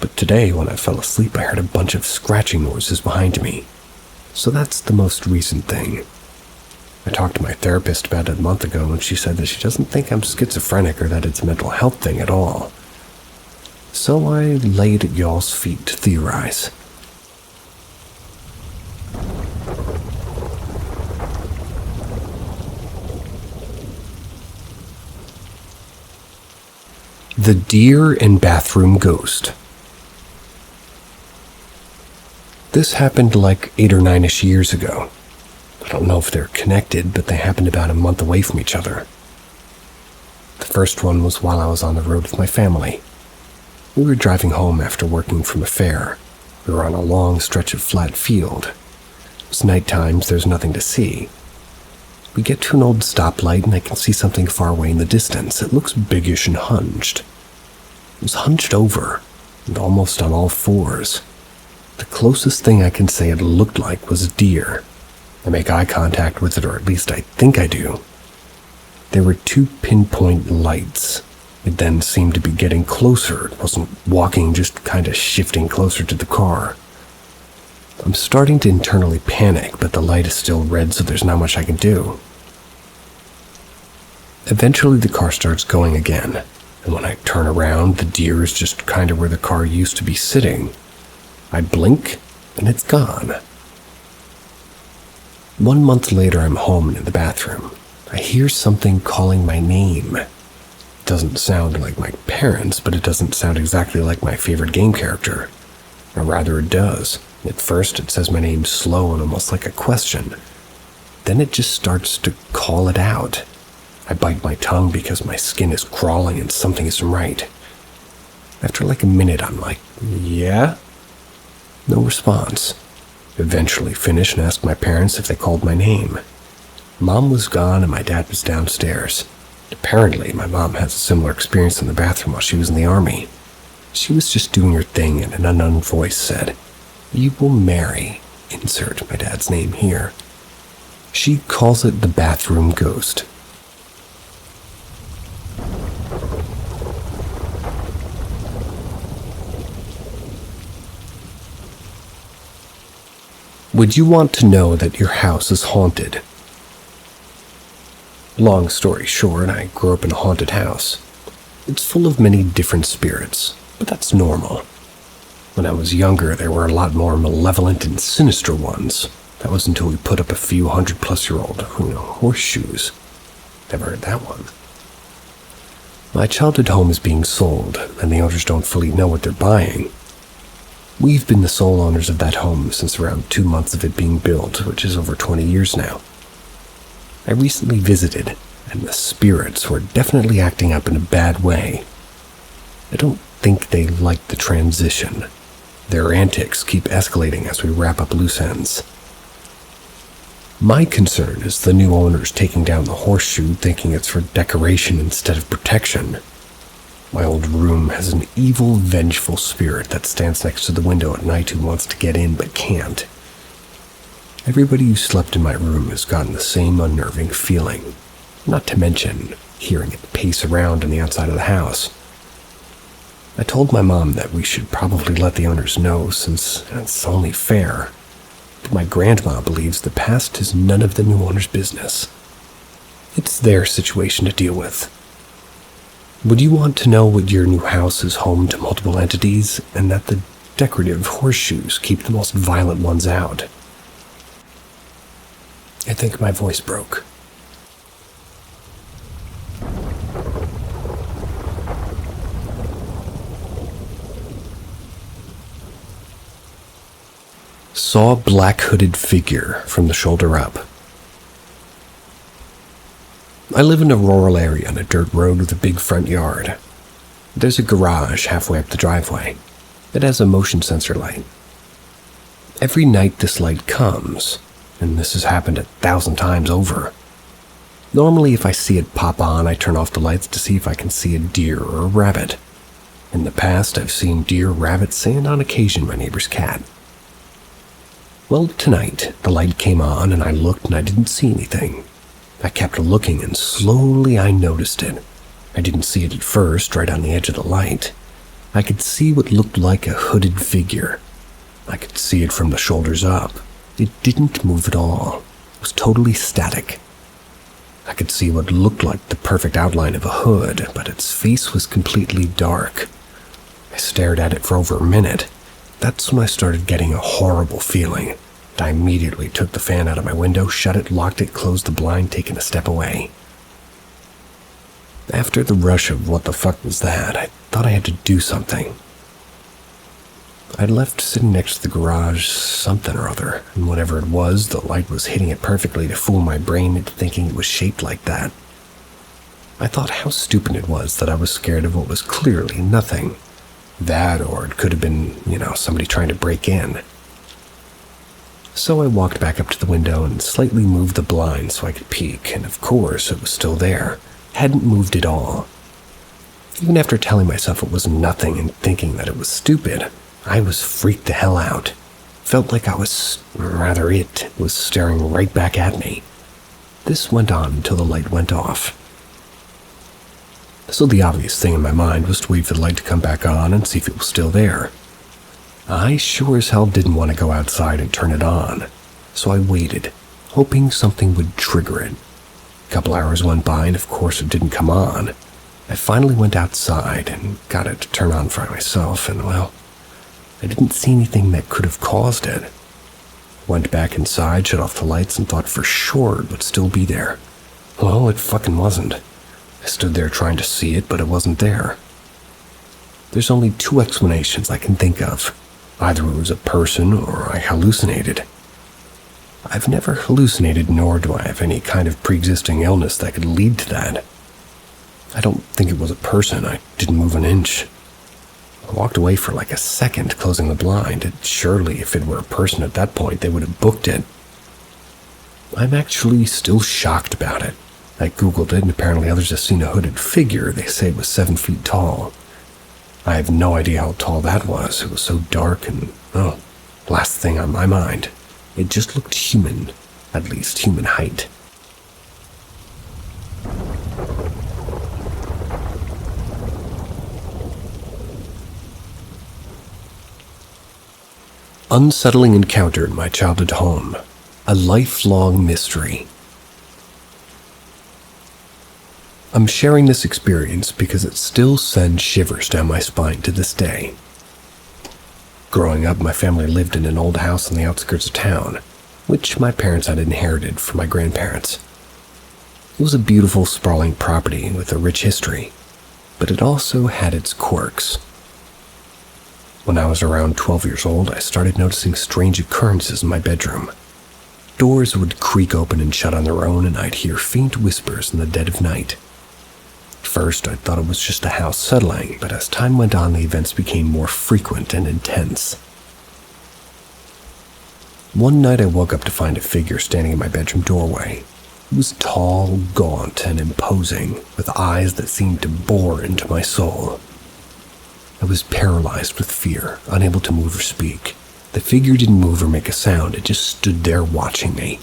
But today, when I fell asleep, I heard a bunch of scratching noises behind me. So that's the most recent thing. I talked to my therapist about it a month ago, and she said that she doesn't think I'm schizophrenic or that it's a mental health thing at all. So I laid at y'all's feet to theorize. The Deer and Bathroom Ghost. This happened like 8 or 9-ish years ago. I don't know if they're connected, but they happened about a month away from each other. The first one was while I was on the road with my family. We were driving home after working from a fair. We were on a long stretch of flat field. It was night times, there's nothing to see. We get to an old stoplight and I can see something far away in the distance. It looks biggish and hunched. It was hunched over, and almost on all fours. The closest thing I can say it looked like was a deer. I make eye contact with it, or at least I think I do. There were 2 pinpoint lights. It then seemed to be getting closer. It wasn't walking, just kind of shifting closer to the car. I'm starting to internally panic, but the light is still red, so there's not much I can do. Eventually the car starts going again, and when I turn around, the deer is just kind of where the car used to be sitting. I blink, and it's gone. 1 month later, I'm home and in the bathroom. I hear something calling my name. It doesn't sound like my parents, but it doesn't sound exactly like my favorite game character. Or rather, it does. At first, it says my name slow and almost like a question. Then it just starts to call it out. I bite my tongue because my skin is crawling and something isn't right. After like a minute, I'm like, yeah? No response. Eventually finish and ask my parents if they called my name. Mom was gone and my dad was downstairs. Apparently, my mom has a similar experience in the bathroom while she was in the army. She was just doing her thing and an unknown voice said, "You will marry," insert my dad's name here. She calls it the bathroom ghost. Would you want to know that your house is haunted? Long story short, I grew up in a haunted house. It's full of many different spirits, but that's normal. When I was younger, there were a lot more malevolent and sinister ones. That was until we put up a few 100-plus-year-old, horseshoes. Never heard that one. My childhood home is being sold, and the owners don't fully know what they're buying. We've been the sole owners of that home since around 2 months of it being built, which is over 20 years now. I recently visited, and the spirits were definitely acting up in a bad way. I don't think they like the transition. Their antics keep escalating as we wrap up loose ends. My concern is the new owners taking down the horseshoe thinking it's for decoration instead of protection. My old room has an evil, vengeful spirit that stands next to the window at night who wants to get in but can't. Everybody who slept in my room has gotten the same unnerving feeling, not to mention hearing it pace around on the outside of the house. I told my mom that we should probably let the owners know since it's only fair, but my grandma believes the past is none of the new owners' business. It's their situation to deal with. Would you want to know what your new house is home to multiple entities and that the decorative horseshoes keep the most violent ones out? I think my voice broke. saw a black hooded figure from the shoulder up. I live in a rural area on a dirt road with a big front yard. There's a garage halfway up the driveway. It has a motion sensor light. Every night this light comes, and this has happened 1,000 times over. Normally if I see it pop on, I turn off the lights to see if I can see a deer or a rabbit. In the past, I've seen deer, rabbits, and on occasion my neighbor's cat. Well, tonight, the light came on and I looked and I didn't see anything. I kept looking and slowly I noticed it. I didn't see it at first, right on the edge of the light. I could see what looked like a hooded figure. I could see it from the shoulders up. It didn't move at all. It was totally static. I could see what looked like the perfect outline of a hood, but its face was completely dark. I stared at it for over a minute. That's when I started getting a horrible feeling. I immediately took the fan out of my window, shut it, locked it, closed the blind, taking a step away. After the rush of what the fuck was that, I thought I had to do something. I'd left sitting next to the garage something or other, and whatever it was, the light was hitting it perfectly to fool my brain into thinking it was shaped like that. I thought how stupid it was that I was scared of what was clearly nothing. That, or it could have been, somebody trying to break in. So I walked back up to the window and slightly moved the blind so I could peek, and of course it was still there. Hadn't moved at all. Even after telling myself it was nothing and thinking that it was stupid, I was freaked the hell out. Felt like it was staring right back at me. This went on until the light went off. So the obvious thing in my mind was to wait for the light to come back on and see if it was still there. I sure as hell didn't want to go outside and turn it on, so I waited, hoping something would trigger it. A couple hours went by and of course it didn't come on. I finally went outside and got it to turn on for myself, and well, I didn't see anything that could have caused it. Went back inside, shut off the lights, and thought for sure it would still be there. Well, it fucking wasn't. I stood there trying to see it, but it wasn't there. There's only two explanations I can think of. Either it was a person or I hallucinated. I've never hallucinated, nor do I have any kind of pre-existing illness that could lead to that. I don't think it was a person. I didn't move an inch. I walked away for like a second, closing the blind. Surely, if it were a person at that point, they would have booked it. I'm actually still shocked about it. I googled it, and apparently others have seen a hooded figure. They say it was 7 feet tall. I have no idea how tall that was. It was so dark and, last thing on my mind. It just looked human, at least human height. Unsettling encounter in my childhood home. A lifelong mystery. I'm sharing this experience because it still sends shivers down my spine to this day. Growing up, my family lived in an old house on the outskirts of town, which my parents had inherited from my grandparents. It was a beautiful, sprawling property with a rich history, but it also had its quirks. When I was around 12 years old, I started noticing strange occurrences in my bedroom. Doors would creak open and shut on their own, and I'd hear faint whispers in the dead of night. At first, I thought it was just the house settling, but as time went on, the events became more frequent and intense. One night, I woke up to find a figure standing in my bedroom doorway. It was tall, gaunt, and imposing, with eyes that seemed to bore into my soul. I was paralyzed with fear, unable to move or speak. The figure didn't move or make a sound, it just stood there watching me.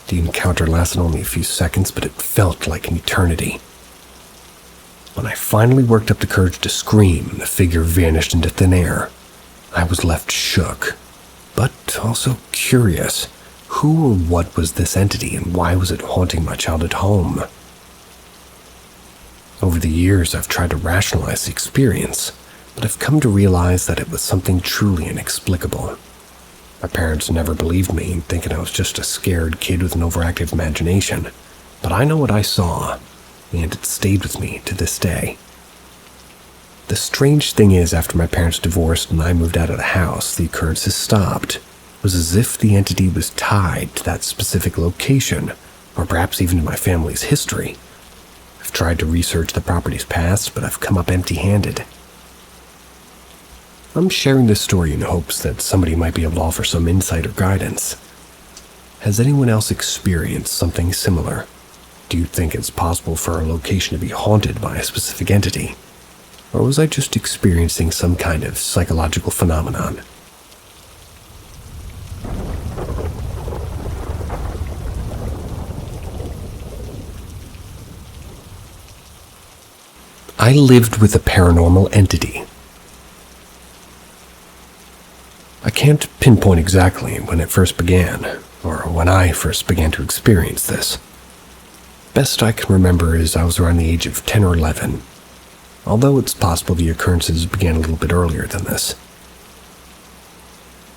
The encounter lasted only a few seconds, but it felt like an eternity. When I finally worked up the courage to scream, the figure vanished into thin air. I was left shook, but also curious. Who or what was this entity, and why was it haunting my childhood home? Over the years, I've tried to rationalize the experience, but I've come to realize that it was something truly inexplicable. My parents never believed me, thinking I was just a scared kid with an overactive imagination, but I know what I saw, and it stayed with me to this day. The strange thing is, after my parents divorced and I moved out of the house, the occurrences stopped. was as if the entity was tied to that specific location, or perhaps even to my family's history. I've tried to research the property's past, but I've come up empty-handed. I'm sharing this story in hopes that somebody might be able to offer some insight or guidance. Has anyone else experienced something similar? Do you think it's possible for a location to be haunted by a specific entity? Or was I just experiencing some kind of psychological phenomenon? I lived with a paranormal entity. I can't pinpoint exactly when it first began, or when I first began to experience this. Best I can remember is I was around the age of 10 or 11, although it's possible the occurrences began a little bit earlier than this.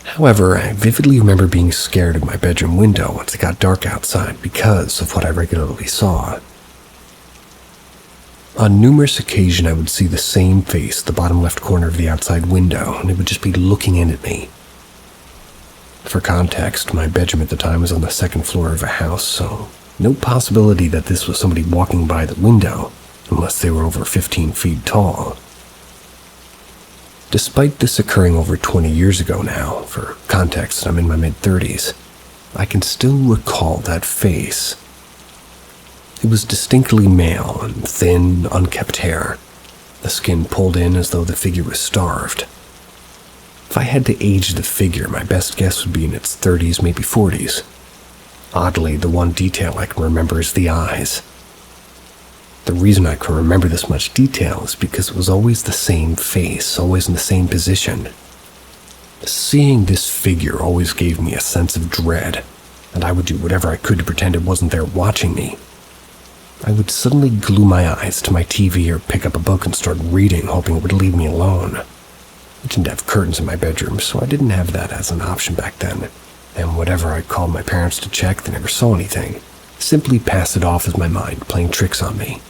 However, I vividly remember being scared of my bedroom window once it got dark outside because of what I regularly saw. On numerous occasions, I would see the same face at the bottom left corner of the outside window, and it would just be looking in at me. For context, my bedroom at the time was on the second floor of a house, so no possibility that this was somebody walking by the window, unless they were over 15 feet tall. Despite this occurring over 20 years ago now, for context, I'm in my mid-30s, I can still recall that face. It was distinctly male and thin, unkempt hair, the skin pulled in as though the figure was starved. If I had to age the figure, my best guess would be in its 30s, maybe 40s. Oddly, the one detail I can remember is the eyes. The reason I can remember this much detail is because it was always the same face, always in the same position. Seeing this figure always gave me a sense of dread, and I would do whatever I could to pretend it wasn't there watching me. I would suddenly glue my eyes to my TV or pick up a book and start reading, hoping it would leave me alone. I didn't have curtains in my bedroom, so I didn't have that as an option back then, and whenever I called my parents to check, they never saw anything. Simply passed it off as my mind playing tricks on me.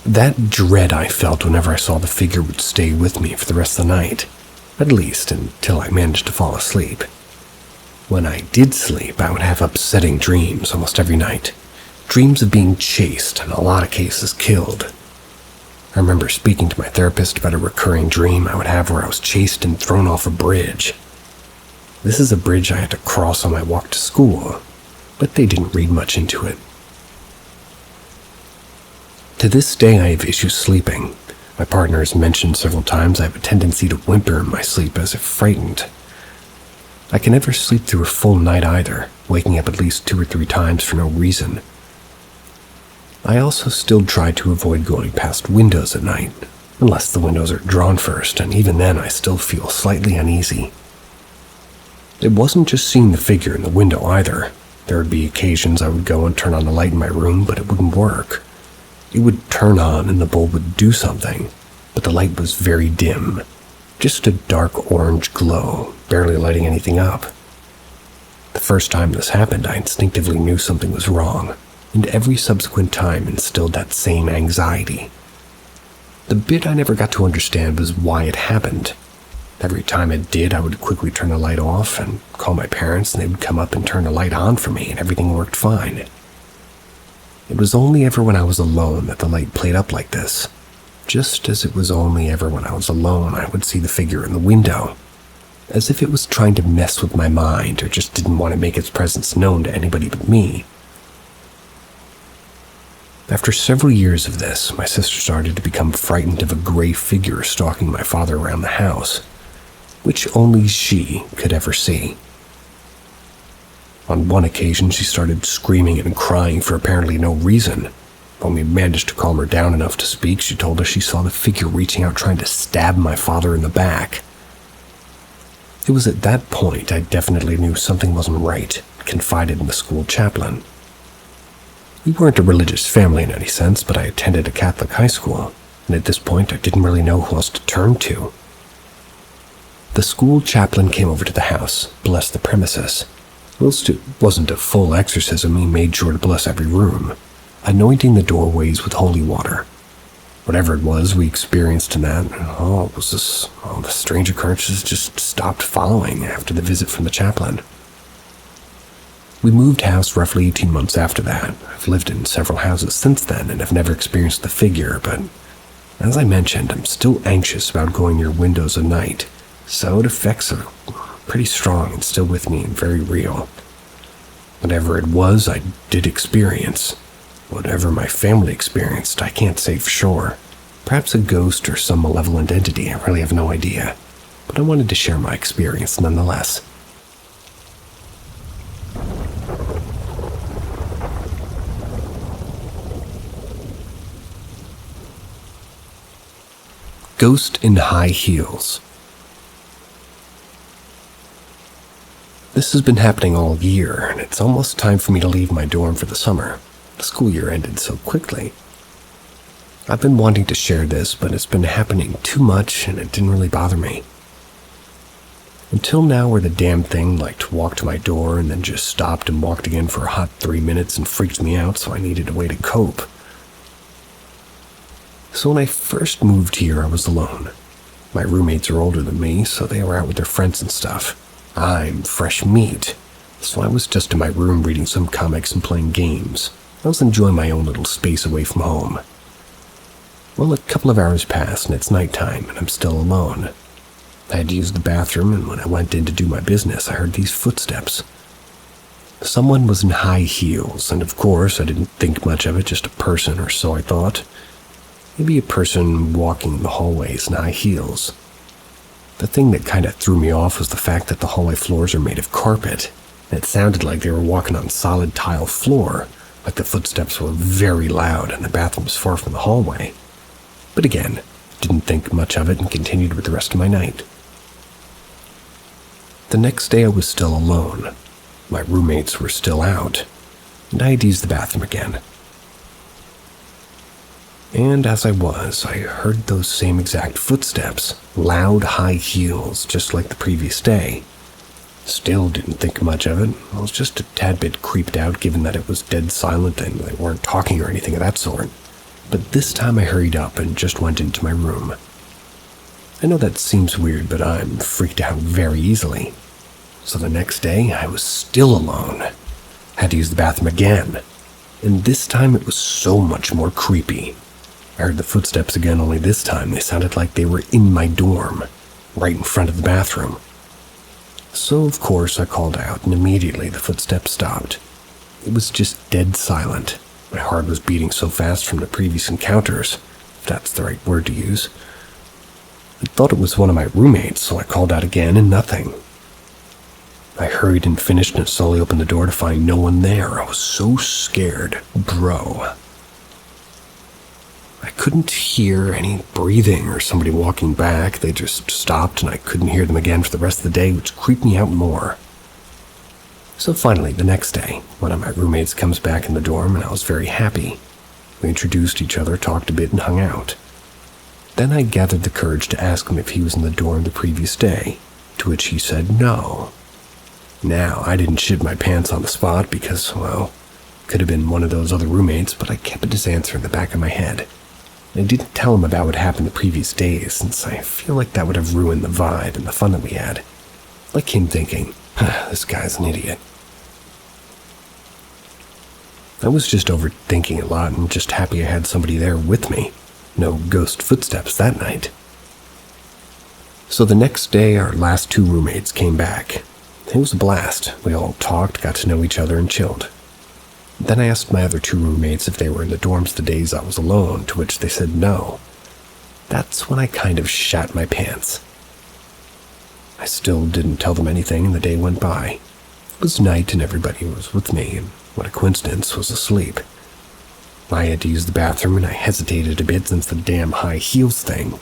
That dread I felt whenever I saw the figure would stay with me for the rest of the night, at least until I managed to fall asleep. When I did sleep, I would have upsetting dreams almost every night. Dreams of being chased, and in a lot of cases killed. I remember speaking to my therapist about a recurring dream I would have where I was chased and thrown off a bridge. This is a bridge I had to cross on my walk to school, but they didn't read much into it. To this day, I have issues sleeping. My partner has mentioned several times I have a tendency to whimper in my sleep as if frightened. I can never sleep through a full night either, waking up at least 2 or 3 times for no reason. I also still try to avoid going past windows at night, unless the windows are drawn first, and even then I still feel slightly uneasy. It wasn't just seeing the figure in the window either. There would be occasions I would go and turn on the light in my room, but it wouldn't work. It would turn on and the bulb would do something, but the light was very dim. Just a dark orange glow, barely lighting anything up. The first time this happened, I instinctively knew something was wrong, and every subsequent time instilled that same anxiety. The bit I never got to understand was why it happened. Every time it did, I would quickly turn the light off and call my parents, and they would come up and turn the light on for me, and everything worked fine. It was only ever when I was alone that the light played up like this. Just as it was only ever when I was alone I would see the figure in the window, as if it was trying to mess with my mind or just didn't want to make its presence known to anybody but me. After several years of this, my sister started to become frightened of a gray figure stalking my father around the house, which only she could ever see. On one occasion, she started screaming and crying for apparently no reason. When we managed to calm her down enough to speak, she told us she saw the figure reaching out trying to stab my father in the back. It was at that point I definitely knew something wasn't right, and confided in the school chaplain. We weren't a religious family in any sense, but I attended a Catholic high school, and at this point I didn't really know who else to turn to. The school chaplain came over to the house, blessed the premises. Whilst it wasn't a full exorcism, he made sure to bless every room, anointing the doorways with holy water. Whatever it was we experienced in that, the strange occurrences just stopped following after the visit from the chaplain. We moved house roughly 18 months after that. I've lived in several houses since then and have never experienced the figure, but as I mentioned, I'm still anxious about going near windows at night, so it effects are pretty strong and still with me and very real. Whatever it was I did experience, whatever my family experienced, I can't say for sure. Perhaps a ghost or some malevolent entity, I really have no idea. But I wanted to share my experience nonetheless. Ghost in high heels. This has been happening all year, and it's almost time for me to leave my dorm for the summer. The school year ended so quickly. I've been wanting to share this, but it's been happening too much and it didn't really bother me. Until now, where the damn thing liked to walk to my door and then just stopped and walked again for a hot 3 minutes and freaked me out, so I needed a way to cope. So when I first moved here, I was alone. My roommates are older than me, so they were out with their friends and stuff. I'm fresh meat, so I was just in my room reading some comics and playing games. I was enjoying my own little space away from home. Well, a couple of hours passed and it's nighttime and I'm still alone. I had to use the bathroom, and when I went in to do my business, I heard these footsteps. Someone was in high heels, and of course I didn't think much of it, just a person or so I thought. Maybe a person walking the hallways in high heels. The thing that kind of threw me off was the fact that the hallway floors are made of carpet. It sounded like they were walking on solid tile floor, like the footsteps were very loud and the bathroom was far from the hallway. But again, didn't think much of it and continued with the rest of my night. The next day I was still alone. My roommates were still out, and I had to use the bathroom again. And as I heard those same exact footsteps, loud high heels, just like the previous day. Still didn't think much of it. I was just a tad bit creeped out given that it was dead silent and they weren't talking or anything of that sort. But this time I hurried up and just went into my room. I know that seems weird, but I'm freaked out very easily. So the next day, I was still alone. Had to use the bathroom again. And this time it was so much more creepy. I heard the footsteps again, only this time they sounded like they were in my dorm, right in front of the bathroom. So of course I called out, and immediately the footsteps stopped. It was just dead silent. My heart was beating so fast from the previous encounters, if that's the right word to use. I thought it was one of my roommates, so I called out again, and nothing. I hurried and finished and slowly opened the door to find no one there. I was so scared, bro. I couldn't hear any breathing or somebody walking back. They just stopped and I couldn't hear them again for the rest of the day, which creeped me out more. So finally, the next day, one of my roommates comes back in the dorm and I was very happy. We introduced each other, talked a bit, and hung out. Then I gathered the courage to ask him if he was in the dorm the previous day, to which he said no. Now, I didn't shit my pants on the spot because, well, could have been one of those other roommates, but I kept his answer in the back of my head. I didn't tell him about what happened the previous days, since I feel like that would have ruined the vibe and the fun that we had. Like him thinking, this guy's an idiot. I was just overthinking a lot and just happy I had somebody there with me. No ghost footsteps that night. So the next day, our last two roommates came back. It was a blast. We all talked, got to know each other, and chilled. Then I asked my other two roommates if they were in the dorms the days I was alone, to which they said no. That's when I kind of shat my pants. I still didn't tell them anything, and the day went by. It was night and everybody was with me, and what a coincidence, was asleep. I had to use the bathroom and I hesitated a bit since the damn high heels thing.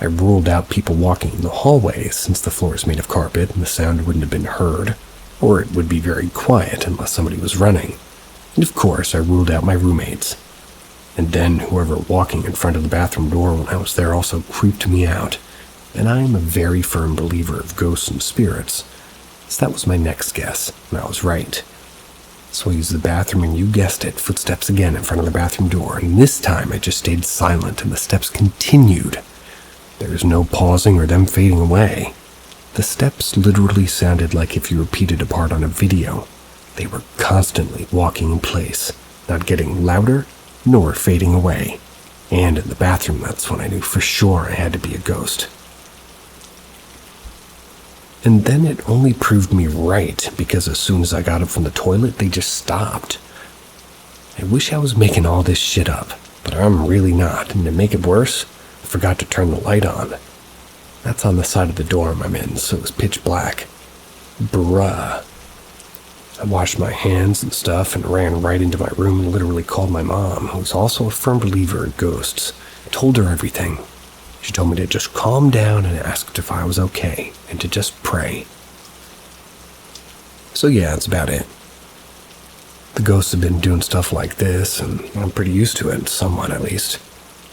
I ruled out people walking in the hallways since the floor is made of carpet and the sound wouldn't have been heard, or it would be very quiet unless somebody was running. And of course I ruled out my roommates. And then whoever walking in front of the bathroom door when I was there also creeped me out. And I am a very firm believer of ghosts and spirits, so that was my next guess, and I was right. So I used the bathroom, and you guessed it, footsteps again in front of the bathroom door, and this time I just stayed silent and the steps continued. There was no pausing or them fading away. The steps literally sounded like if you repeated a part on a video. They were constantly walking in place, not getting louder nor fading away. And in the bathroom, that's when I knew for sure I had to be a ghost. And then it only proved me right, because as soon as I got up from the toilet, they just stopped. I wish I was making all this shit up, but I'm really not, and to make it worse, I forgot to turn the light on. That's on the side of the dorm I'm in, so it was pitch black. Bruh. I washed my hands and stuff and ran right into my room and literally called my mom, who's also a firm believer in ghosts. I told her everything. She told me to just calm down and asked if I was okay, and to just pray. So yeah, that's about it. The ghosts have been doing stuff like this, and I'm pretty used to it, somewhat at least.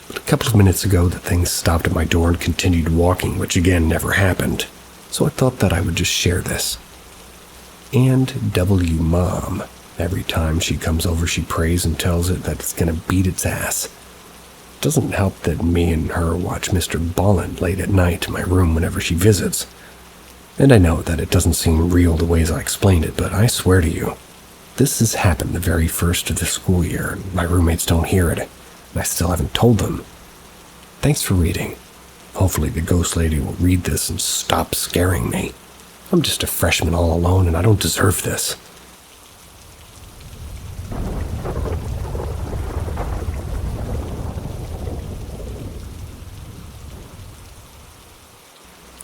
But a couple of minutes ago, the thing stopped at my door and continued walking, which again never happened. So I thought that I would just share this. And W Mom. Every time she comes over, she prays and tells it that it's gonna beat its ass. It doesn't help that me and her watch Mr. Ballin late at night in my room whenever she visits. And I know that it doesn't seem real the ways I explained it, but I swear to you, this has happened the very first of the school year, and my roommates don't hear it, and I still haven't told them. Thanks for reading. Hopefully the ghost lady will read this and stop scaring me. I'm just a freshman all alone, and I don't deserve this.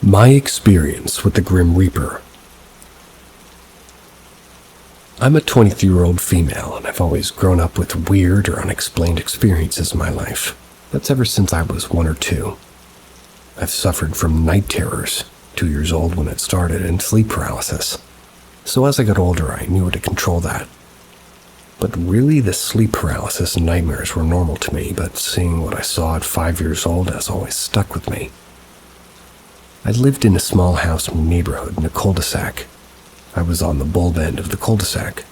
My experience with the Grim Reaper. I'm a 23-year-old female, and I've always grown up with weird or unexplained experiences in my life. That's ever since I was 1 or 2. I've suffered from night terrors, 2 years old when it started, and sleep paralysis. So as I got older, I knew how to control that. But really, the sleep paralysis and nightmares were normal to me, but seeing what I saw at 5 years old has always stuck with me. I lived in a small house in the neighborhood in a cul-de-sac. I was on the bulb end of the cul-de-sac.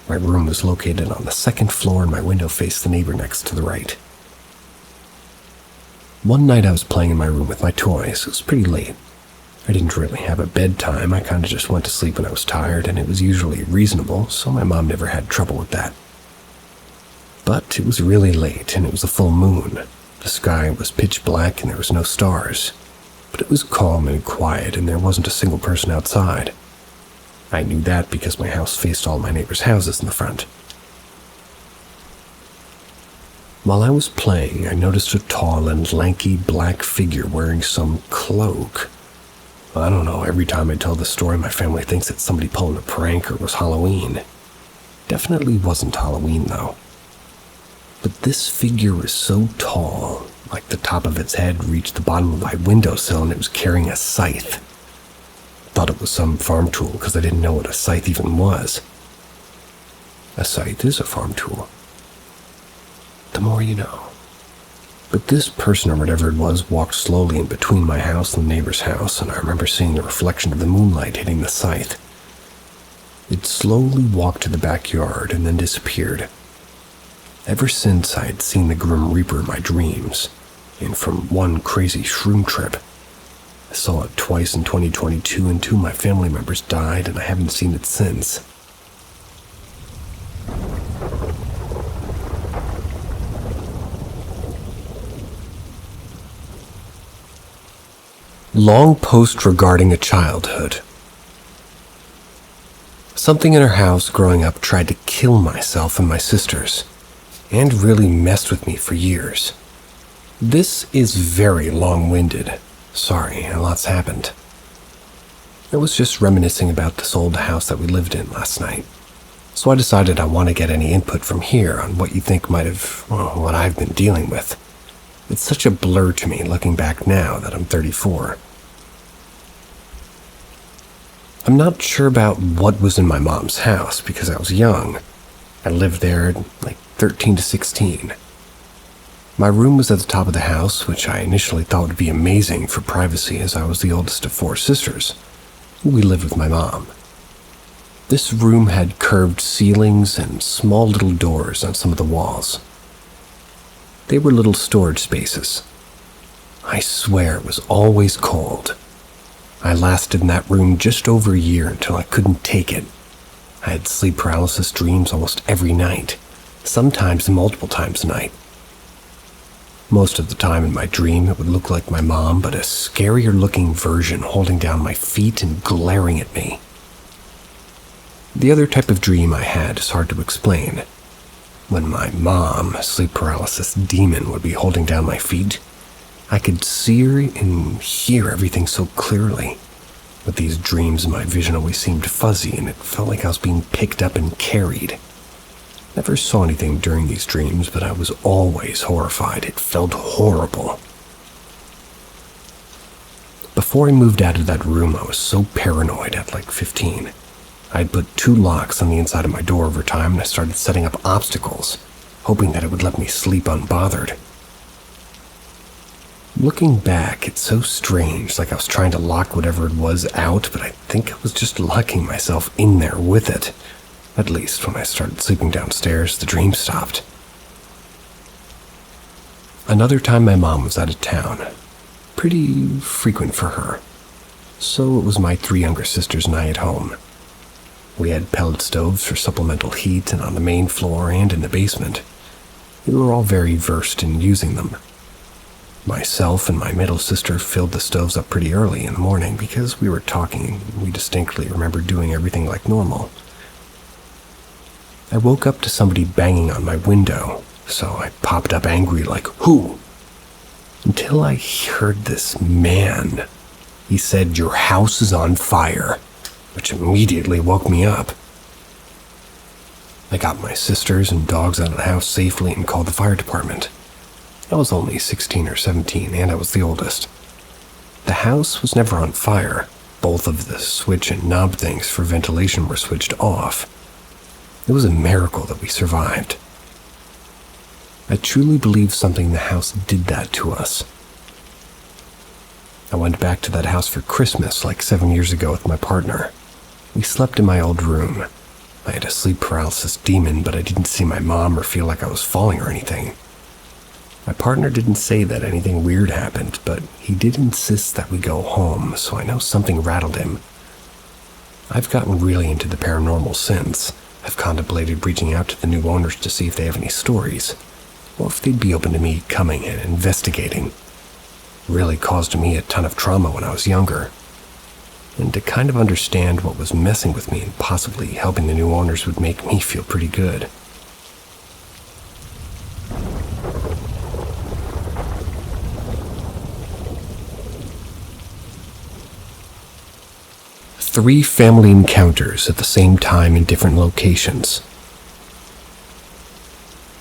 My room was located on the 2nd floor and my window faced the neighbor next to the right. One night I was playing in my room with my toys. It was pretty late. I didn't really have a bedtime. I kind of just went to sleep when I was tired, and it was usually reasonable, so my mom never had trouble with that. But it was really late, and it was a full moon. The sky was pitch black and there was no stars. But it was calm and quiet, and there wasn't a single person outside. I knew that because my house faced all my neighbors' houses in the front. While I was playing, I noticed a tall and lanky black figure wearing some cloak. I don't know, every time I tell the story, my family thinks it's somebody pulling a prank or it was Halloween. Definitely wasn't Halloween, though. But this figure was so tall, like the top of its head reached the bottom of my windowsill, and it was carrying a scythe. Thought it was some farm tool because I didn't know what a scythe even was. A scythe is a farm tool. The more you know. But this person, or whatever it was, walked slowly in between my house and the neighbor's house, and I remember seeing the reflection of the moonlight hitting the scythe. It slowly walked to the backyard and then disappeared. Ever since, I had seen the Grim Reaper in my dreams, and from one crazy shroom trip. I saw it twice in 2022, and 2 of my family members died, and I haven't seen it since. Long post regarding a childhood. Something in our house growing up tried to kill myself and my sisters, and really messed with me for years. This is very long-winded. Sorry, a lot's happened. I was just reminiscing about this old house that we lived in last night. So I decided I want to get any input from here on what you think might have, what I've been dealing with. It's such a blur to me looking back now that I'm 34. I'm not sure about what was in my mom's house because I was young. I lived there like 13 to 16. My room was at the top of the house, which I initially thought would be amazing for privacy as I was the oldest of 4 sisters. We lived with my mom. This room had curved ceilings and small little doors on some of the walls. They were little storage spaces. I swear it was always cold. I lasted in that room just over a year until I couldn't take it. I had sleep paralysis dreams almost every night, sometimes multiple times a night. Most of the time in my dream, it would look like my mom, but a scarier-looking version holding down my feet and glaring at me. The other type of dream I had is hard to explain. When my mom, a sleep paralysis demon, would be holding down my feet, I could see her and hear everything so clearly. With these dreams, my vision always seemed fuzzy, and it felt like I was being picked up and carried. Never saw anything during these dreams, but I was always horrified. It felt horrible. Before I moved out of that room, I was so paranoid at like 15. I'd put 2 locks on the inside of my door over time, and I started setting up obstacles, hoping that it would let me sleep unbothered. Looking back, it's so strange, like I was trying to lock whatever it was out, but I think I was just locking myself in there with it. At least when I started sleeping downstairs, the dream stopped. Another time my mom was out of town. Pretty frequent for her. So it was my 3 younger sisters and I at home. We had pellet stoves for supplemental heat and on the main floor and in the basement. We were all very versed in using them. Myself and my middle sister filled the stoves up pretty early in the morning because we were talking and we distinctly remember doing everything like normal. I woke up to somebody banging on my window, so I popped up angry like, "Who?" Until I heard this man. He said, "Your house is on fire," which immediately woke me up. I got my sisters and dogs out of the house safely and called the fire department. I was only 16 or 17, and I was the oldest. The house was never on fire. Both of the switch and knob things for ventilation were switched off. It was a miracle that we survived. I truly believe something in the house did that to us. I went back to that house for Christmas like 7 years ago with my partner. We slept in my old room. I had a sleep paralysis demon, but I didn't see my mom or feel like I was falling or anything. My partner didn't say that anything weird happened, but he did insist that we go home, so I know something rattled him. I've gotten really into the paranormal since. I've contemplated reaching out to the new owners to see if they have any stories, or if they'd be open to me coming and investigating. It really caused me a ton of trauma when I was younger. And to kind of understand what was messing with me and possibly helping the new owners would make me feel pretty good. Three family encounters at the same time in different locations.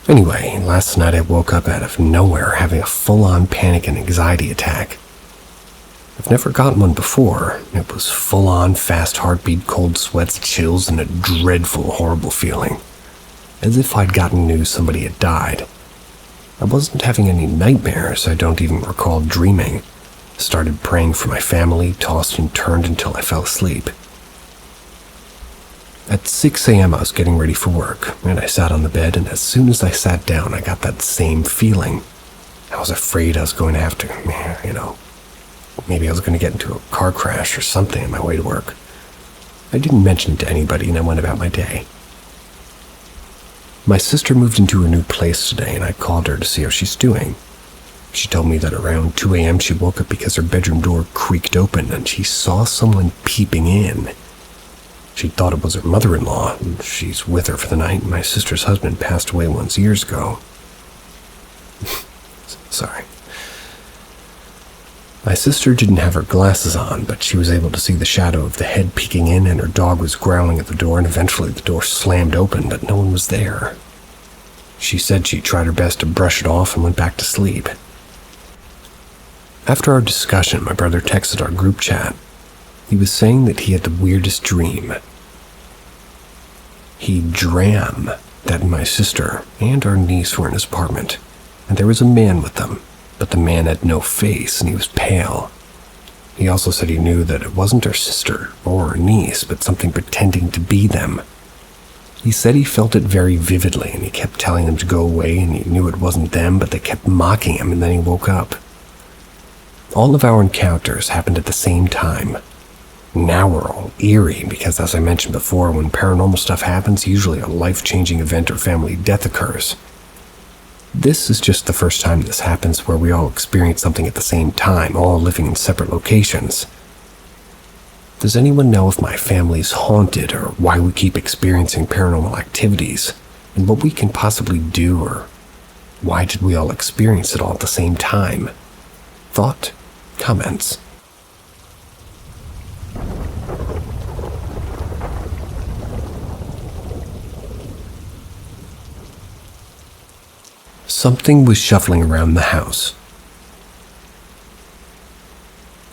Anyway, last night I woke up out of nowhere having a full-on panic and anxiety attack. I've never gotten one before. It was full-on fast heartbeat, cold sweats, chills, and a dreadful, horrible feeling. As if I'd gotten news somebody had died. I wasn't having any nightmares. I don't even recall dreaming. Started praying for my family, tossed and turned until I fell asleep. At 6 a.m. I was getting ready for work, and I sat on the bed, and as soon as I sat down, I got that same feeling. I was afraid I was going to have to, maybe I was going to get into a car crash or something on my way to work. I didn't mention it to anybody, and I went about my day. My sister moved into her new place today, and I called her to see how she's doing. She told me that around 2 a.m. she woke up because her bedroom door creaked open and she saw someone peeping in. She thought it was her mother-in-law, and she's with her for the night. My sister's husband passed away once years ago. Sorry. My sister didn't have her glasses on, but she was able to see the shadow of the head peeking in, and her dog was growling at the door, and eventually the door slammed open, but no one was there. She said she tried her best to brush it off and went back to sleep. After our discussion, my brother texted our group chat. He was saying that he had the weirdest dream. He dreamed that my sister and our niece were in his apartment, and there was a man with them, but the man had no face and he was pale. He also said he knew that it wasn't her sister or her niece, but something pretending to be them. He said he felt it very vividly, and he kept telling them to go away, and he knew it wasn't them, but they kept mocking him, and then he woke up. All of our encounters happened at the same time. Now we're all eerie because, as I mentioned before, when paranormal stuff happens, usually a life-changing event or family death occurs. This is just the first time this happens where we all experience something at the same time, all living in separate locations. Does anyone know if my family's haunted, or why we keep experiencing paranormal activities, and what we can possibly do, or why did we all experience it all at the same time? Thought? Comments? Something was shuffling around the house.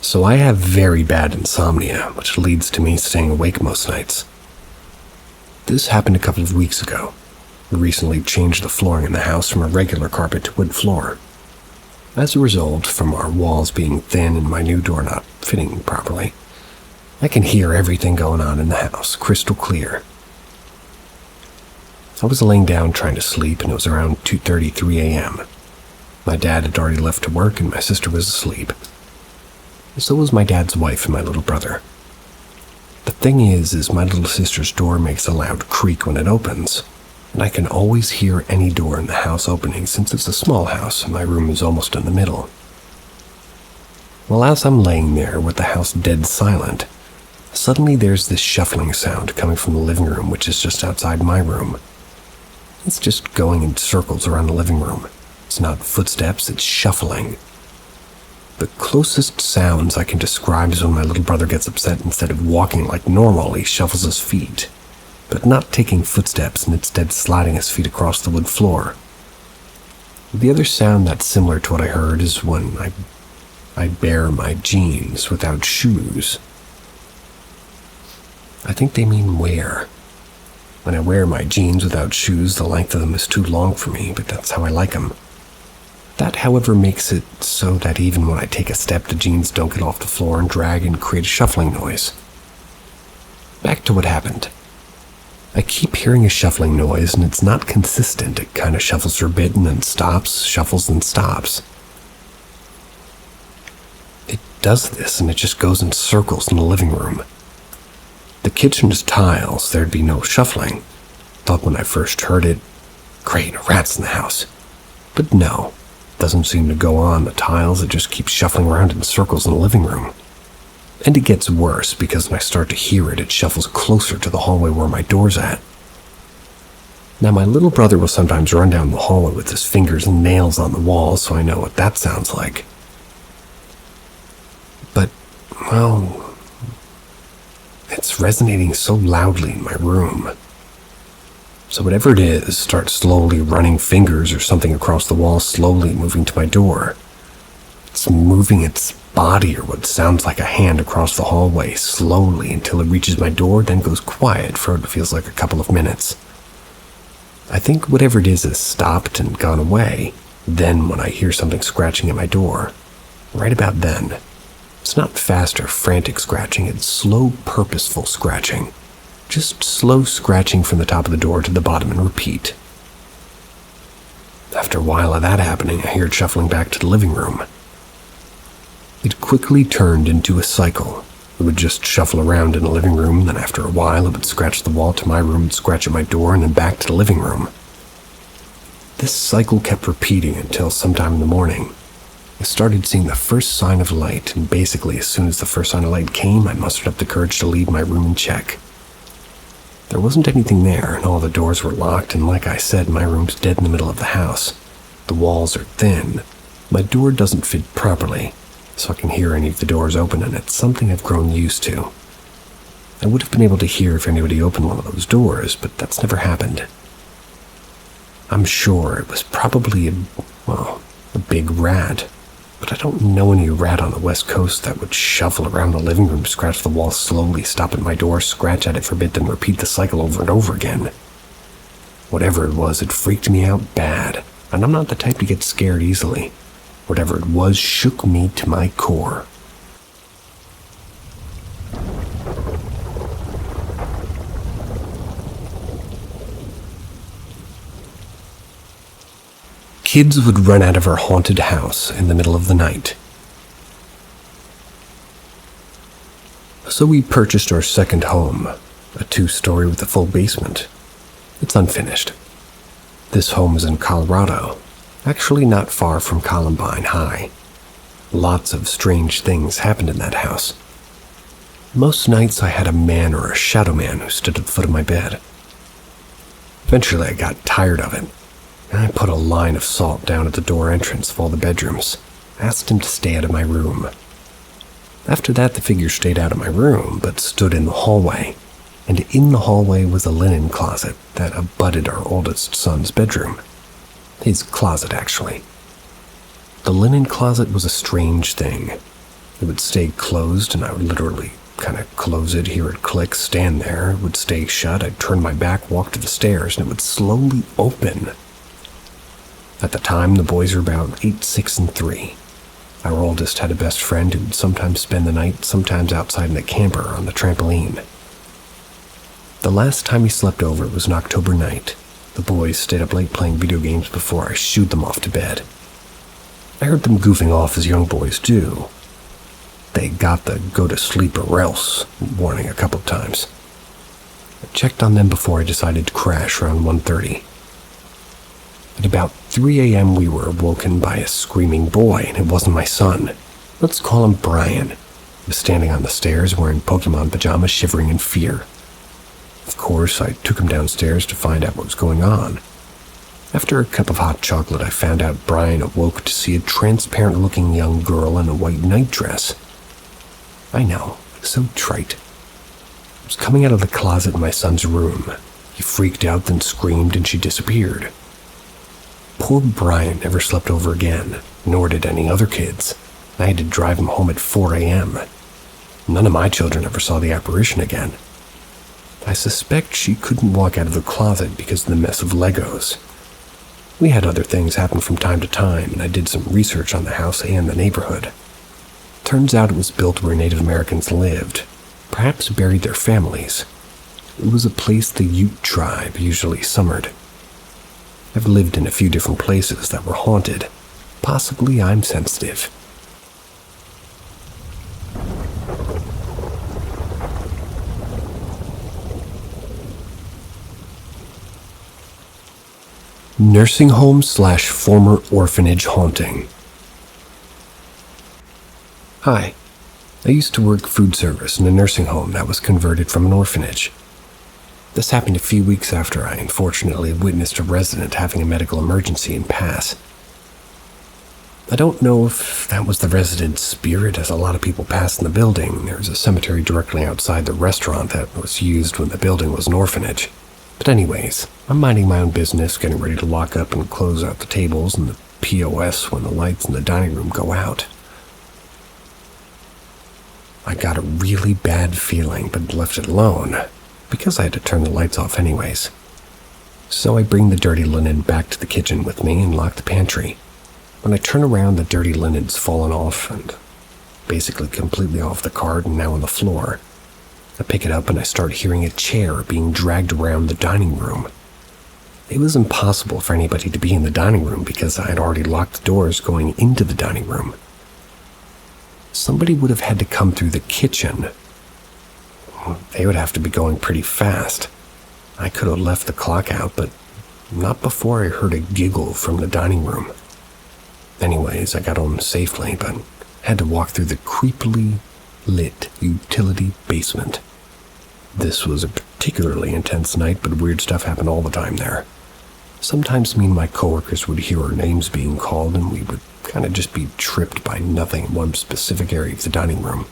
So I have very bad insomnia, which leads to me staying awake most nights. This happened a couple of weeks ago. We recently changed the flooring in the house from a regular carpet to wood floor. As a result, from our walls being thin and my new door not fitting properly, I can hear everything going on in the house, crystal clear. I was laying down trying to sleep, and it was around 2:33 a.m. My dad had already left to work, and my sister was asleep. So was my dad's wife and my little brother. The thing is my little sister's door makes a loud creak when it opens, and I can always hear any door in the house opening since it's a small house and my room is almost in the middle. Well, as I'm laying there with the house dead silent, suddenly there's this shuffling sound coming from the living room, which is just outside my room. It's just going in circles around the living room. It's not footsteps, it's shuffling. The closest sounds I can describe is when my little brother gets upset. Instead of walking like normal, he shuffles his feet, but not taking footsteps and instead sliding his feet across the wood floor. The other sound that's similar to what I heard is when I bare my jeans without shoes. I think they mean wear. When I wear my jeans without shoes, the length of them is too long for me, but that's how I like them. That, however, makes it so that even when I take a step, the jeans don't get off the floor and drag and create a shuffling noise. Back to what happened. I keep hearing a shuffling noise, and it's not consistent. It kind of shuffles for a bit and then stops, shuffles and stops. It does this, and it just goes in circles in the living room. The kitchen's tiles, there'd be no shuffling. Thought when I first heard it, great, rats in the house. But no, doesn't seem to go on the tiles, it just keeps shuffling around in circles in the living room. And it gets worse because when I start to hear it, it shuffles closer to the hallway where my door's at. Now my little brother will sometimes run down the hallway with his fingers and nails on the walls, so I know what that sounds like. But, well, it's resonating so loudly in my room. So whatever it is starts slowly running fingers or something across the wall, slowly moving to my door. It's moving its body or what sounds like a hand across the hallway slowly until it reaches my door, then goes quiet for what feels like a couple of minutes. I think whatever it is has stopped and gone away. Then when I hear something scratching at my door, right about then, it's not fast or frantic scratching, it's slow, purposeful scratching. Just slow scratching from the top of the door to the bottom and repeat. After a while of that happening, I hear it shuffling back to the living room. It quickly turned into a cycle. It would just shuffle around in the living room, then after a while it would scratch the wall to my room and scratch at my door and then back to the living room. This cycle kept repeating until sometime in the morning. I started seeing the first sign of light, and basically as soon as the first sign of light came, I mustered up the courage to leave my room and check. There wasn't anything there, and all the doors were locked, and like I said, my room's dead in the middle of the house. The walls are thin. My door doesn't fit properly, so I can hear any of the doors open, and it's something I've grown used to. I would have been able to hear if anybody opened one of those doors, but that's never happened. I'm sure it was probably a big rat. But I don't know any rat on the West Coast that would shuffle around the living room, scratch the wall slowly, stop at my door, scratch at it for a bit, then repeat the cycle over and over again. Whatever it was, it freaked me out bad, and I'm not the type to get scared easily. Whatever it was shook me to my core. kids would run out of our haunted house in the middle of the night. So we purchased our second home, a 2-story with a full basement. It's unfinished. This home is in Colorado, actually not far from Columbine High. Lots of strange things happened in that house. Most nights I had a man or a shadow man who stood at the foot of my bed. Eventually I got tired of it, and I put a line of salt down at the door entrance of all the bedrooms, asked him to stay out of my room. After that, the figure stayed out of my room, but stood in the hallway, and in the hallway was a linen closet that abutted our oldest son's bedroom. His closet, actually. The linen closet was a strange thing. It would stay closed, and I would literally kind of close it, hear it click, stand there. It would stay shut. I'd turn my back, walk to the stairs, and it would slowly open. At the time, the boys were about 8, 6, and 3. Our oldest had a best friend who would sometimes spend the night, sometimes outside in a camper on the trampoline. The last time he slept over was an October night. The boys stayed up late playing video games before I shooed them off to bed. I heard them goofing off as young boys do. They got the go to sleep or else warning a couple of times. I checked on them before I decided to crash around 1:30. At about 3 a.m. we were awoken by a screaming boy, and it wasn't my son. Let's call him Brian. He was standing on the stairs wearing Pokemon pajamas, shivering in fear. Of course, I took him downstairs to find out what was going on. After a cup of hot chocolate, I found out Brian awoke to see a transparent-looking young girl in a white nightdress. I know, so trite. It was coming out of the closet in my son's room. He freaked out, then screamed, and she disappeared. Poor Brian never slept over again, nor did any other kids. I had to drive him home at 4 a.m. None of my children ever saw the apparition again. I suspect she couldn't walk out of the closet because of the mess of Legos. We had other things happen from time to time, and I did some research on the house and the neighborhood. Turns out it was built where Native Americans lived, perhaps buried their families. It was a place the Ute tribe usually summered. I've lived in a few different places that were haunted. Possibly I'm sensitive. Nursing home / former orphanage haunting. Hi. I used to work food service in a nursing home that was converted from an orphanage. This happened a few weeks after I unfortunately witnessed a resident having a medical emergency and pass. I don't know if that was the resident's spirit, as a lot of people passed in the building. There's a cemetery directly outside the restaurant that was used when the building was an orphanage. But anyways, I'm minding my own business, getting ready to lock up and close out the tables and the POS when the lights in the dining room go out. I got a really bad feeling, but left it alone, because I had to turn the lights off anyways. So I bring the dirty linen back to the kitchen with me and lock the pantry. When I turn around, the dirty linen's fallen off and basically completely off the cart and now on the floor. I pick it up and I start hearing a chair being dragged around the dining room. It was impossible for anybody to be in the dining room because I had already locked the doors going into the dining room. Somebody would have had to come through the kitchen. They would have to be going pretty fast. I could have left the clock out, but not before I heard a giggle from the dining room. Anyways, I got home safely, but had to walk through the creepily lit utility basement. This was a particularly intense night, but weird stuff happened all the time there. Sometimes me and my coworkers would hear our names being called, and we would kind of just be tripped by nothing in one specific area of the dining room.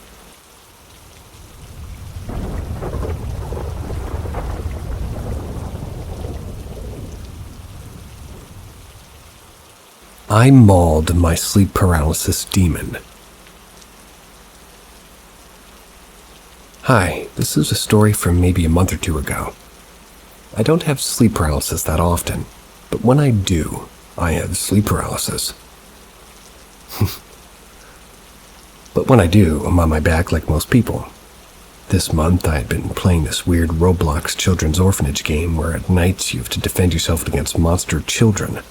I mauled my sleep paralysis demon. Hi, this is a story from maybe a month or two ago. I don't have sleep paralysis that often, but when I do, I have sleep paralysis. But when I do, I'm on my back like most people. This month, I had been playing this weird Roblox children's orphanage game where at nights you have to defend yourself against monster children.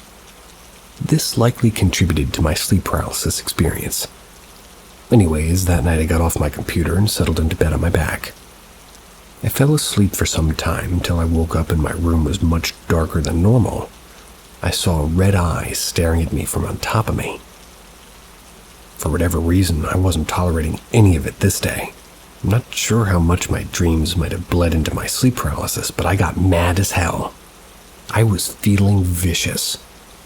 This likely contributed to my sleep paralysis experience. Anyways, that night I got off my computer and settled into bed on my back. I fell asleep for some time until I woke up and my room was much darker than normal. I saw red eyes staring at me from on top of me. For whatever reason, I wasn't tolerating any of it this day. I'm not sure how much my dreams might have bled into my sleep paralysis, but I got mad as hell. I was feeling vicious.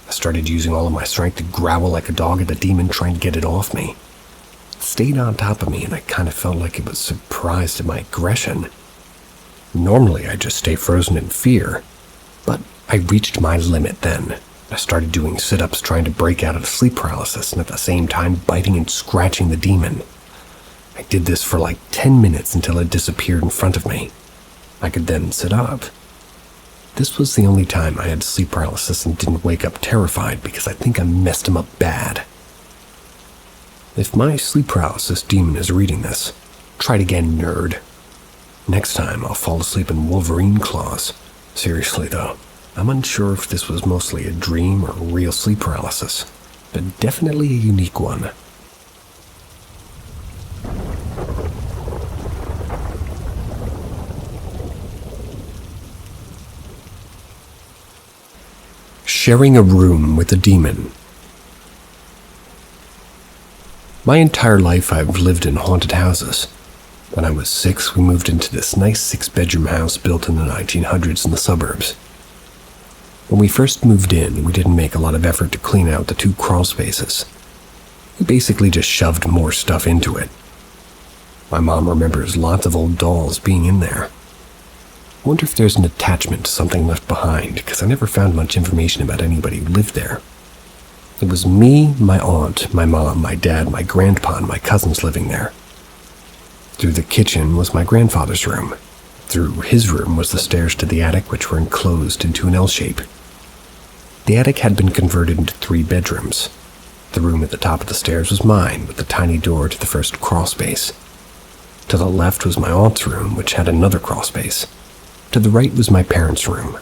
I started using all of my strength to growl like a dog at a demon trying to get it off me. It stayed on top of me and I kind of felt like it was surprised at my aggression. Normally I just stay frozen in fear, but I reached my limit then. I started doing sit-ups trying to break out of sleep paralysis and at the same time biting and scratching the demon. I did this for like 10 minutes until it disappeared in front of me. I could then sit up. This was the only time I had sleep paralysis and didn't wake up terrified because I think I messed him up bad. If my sleep paralysis demon is reading this, try it again, nerd. Next time I'll fall asleep in Wolverine claws. Seriously though, I'm unsure if this was mostly a dream or real sleep paralysis, but definitely a unique one. Sharing a room with a demon. My entire life I've lived in haunted houses. When I was 6, we moved into this nice 6-bedroom house built in the 1900s in the suburbs. When we first moved in, we didn't make a lot of effort to clean out the 2 crawl spaces. We basically just shoved more stuff into it. My mom remembers lots of old dolls being in there. I wonder if there's an attachment to something left behind, because I never found much information about anybody who lived there. It was me, my aunt, my mom, my dad, my grandpa, and my cousins living there. Through the kitchen was my grandfather's room. Through his room was the stairs to the attic, which were enclosed into an L shape. The attic had been converted into 3 bedrooms. The room at the top of the stairs was mine, with a tiny door to the first crawl space. To the left was my aunt's room, which had another crawl space. To the right was my parents' room.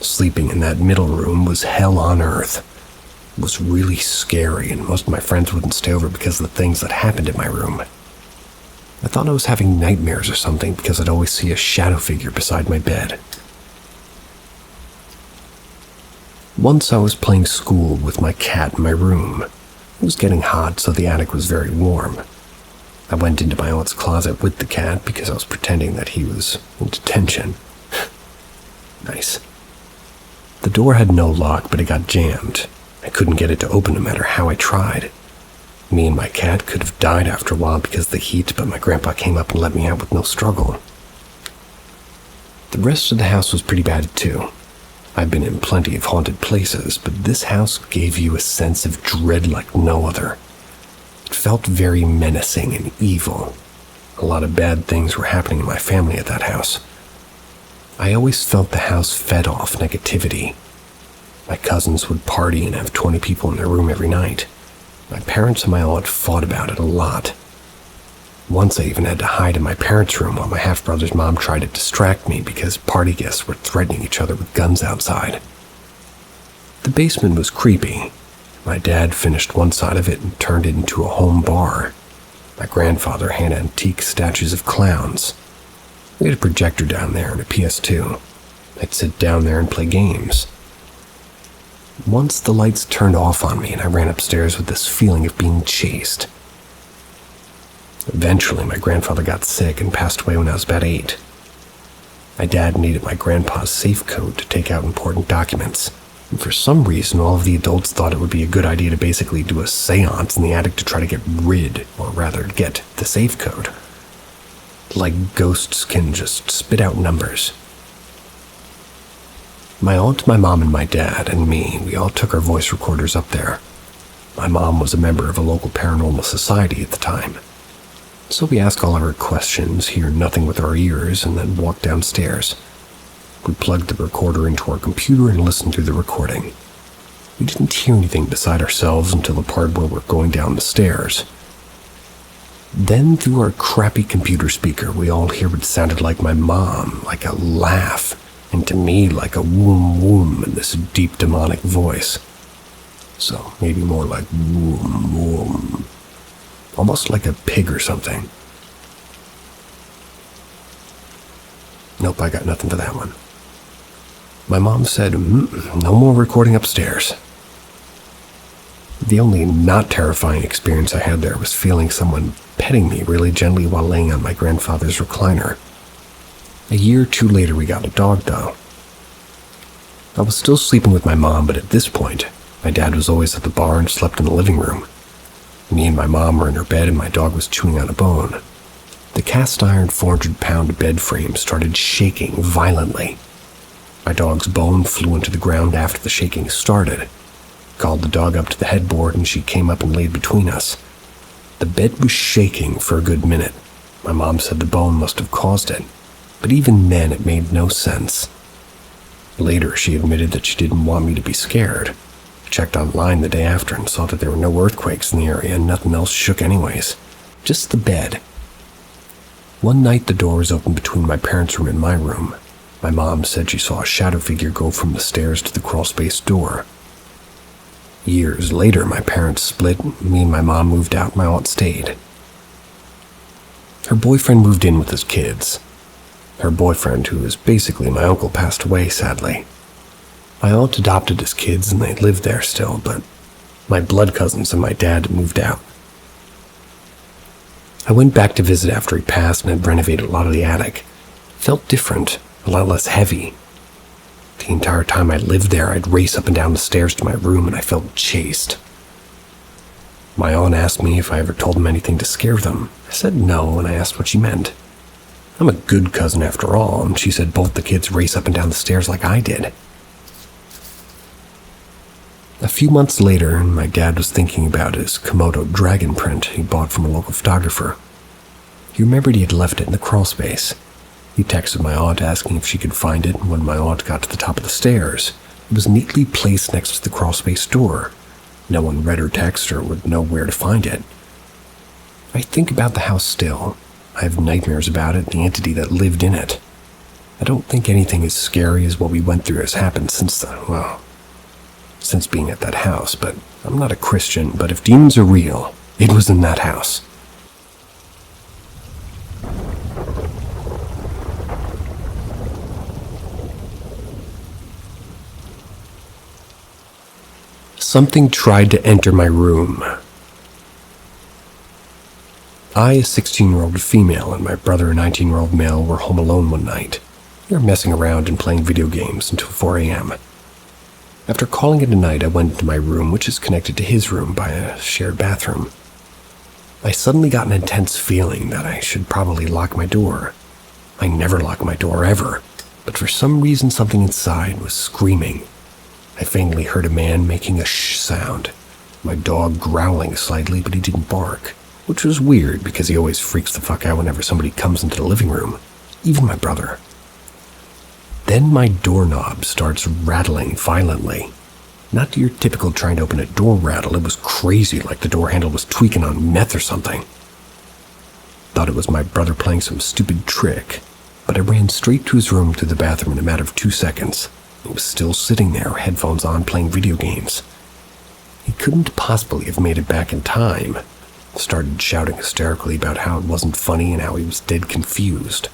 Sleeping in that middle room was hell on earth. It was really scary, and most of my friends wouldn't stay over because of the things that happened in my room. I thought I was having nightmares or something because I'd always see a shadow figure beside my bed. Once I was playing school with my cat in my room. It was getting hot, so the attic was very warm. I went into my aunt's closet with the cat because I was pretending that he was in detention. Nice. The door had no lock, but it got jammed. I couldn't get it to open no matter how I tried. Me and my cat could have died after a while because of the heat, but my grandpa came up and let me out with no struggle. The rest of the house was pretty bad too. I've been in plenty of haunted places, but this house gave you a sense of dread like no other. It felt very menacing and evil. A lot of bad things were happening in my family at that house. I always felt the house fed off negativity. My cousins would party and have 20 people in their room every night. My parents and my aunt fought about it a lot. Once I even had to hide in my parents' room while my half-brother's mom tried to distract me because party guests were threatening each other with guns outside. The basement was creepy. My dad finished one side of it and turned it into a home bar. My grandfather had antique statues of clowns. We had a projector down there and a PS2. I'd sit down there and play games. Once the lights turned off on me and I ran upstairs with this feeling of being chased. Eventually, my grandfather got sick and passed away when I was about 8. My dad needed my grandpa's safe code to take out important documents. And for some reason, all of the adults thought it would be a good idea to basically do a seance in the attic to try to get rid, or rather get, the safe code. Like ghosts can just spit out numbers. My aunt, my mom, and my dad, and me, we all took our voice recorders up there. My mom was a member of a local paranormal society at the time. So we asked all of our questions, hear nothing with our ears, and then walk downstairs. We plugged the recorder into our computer and listened through the recording. We didn't hear anything beside ourselves until the part where we're going down the stairs. Then through our crappy computer speaker, we all hear what sounded like my mom, like a laugh, and to me like a woom woom in this deep demonic voice. so maybe more like woom, woom. Almost like a pig or something. Nope, I got nothing for that one. My mom said, no more recording upstairs. The only not terrifying experience I had there was feeling someone petting me really gently while laying on my grandfather's recliner. A year or two later, we got a dog, though. I was still sleeping with my mom, but at this point, my dad was always at the bar and slept in the living room. Me and my mom were in her bed and my dog was chewing on a bone. The cast iron 400-pound bed frame started shaking violently. My dog's bone flew into the ground after the shaking started. Called the dog up to the headboard and she came up and laid between us. The bed was shaking for a good minute. My mom said the bone must have caused it, but even then it made no sense. Later, she admitted that she didn't want me to be scared. I checked online the day after and saw that there were no earthquakes in the area and nothing else shook anyways. Just the bed. One night the door was open between my parents' room and my room. My mom said she saw a shadow figure go from the stairs to the crawlspace door. Years later, my parents split, me and my mom moved out, my aunt stayed. Her boyfriend moved in with his kids. Her boyfriend, who is basically my uncle, passed away, sadly. My aunt adopted his kids and they lived there still, but my blood cousins and my dad moved out. I went back to visit after he passed and had renovated a lot of the attic. It felt different, a lot less heavy. The entire time I lived there, I'd race up and down the stairs to my room and I felt chased. My aunt asked me if I ever told them anything to scare them. I said no, and I asked what she meant. I'm a good cousin after all, and she said both the kids race up and down the stairs like I did. A few months later, my dad was thinking about his Komodo dragon print he bought from a local photographer. He remembered he had left it in the crawlspace. He texted my aunt asking if she could find it, and when my aunt got to the top of the stairs, it was neatly placed next to the crawlspace door. No one read her text or would know where to find it. I think about the house still. I have nightmares about it and the entity that lived in it. I don't think anything as scary as what we went through has happened since being at that house, but I'm not a Christian, but if demons are real, it was in that house. Something tried to enter my room. I, a 16-year-old female, and my brother, a 19-year-old male, were home alone one night. We were messing around and playing video games until 4 a.m. After calling it a night, I went into my room, which is connected to his room by a shared bathroom. I suddenly got an intense feeling that I should probably lock my door. I never lock my door, ever, but for some reason something inside was screaming. I faintly heard a man making a shh sound, my dog growling slightly, but he didn't bark. Which was weird because he always freaks the fuck out whenever somebody comes into the living room, even my brother. Then my doorknob starts rattling violently. Not your typical trying to open a door rattle, it was crazy like the door handle was tweaking on meth or something. Thought it was my brother playing some stupid trick, but I ran straight to his room through the bathroom in a matter of 2 seconds. He was still sitting there, headphones on, playing video games. He couldn't possibly have made it back in time. Started shouting hysterically about how it wasn't funny and how he was dead confused.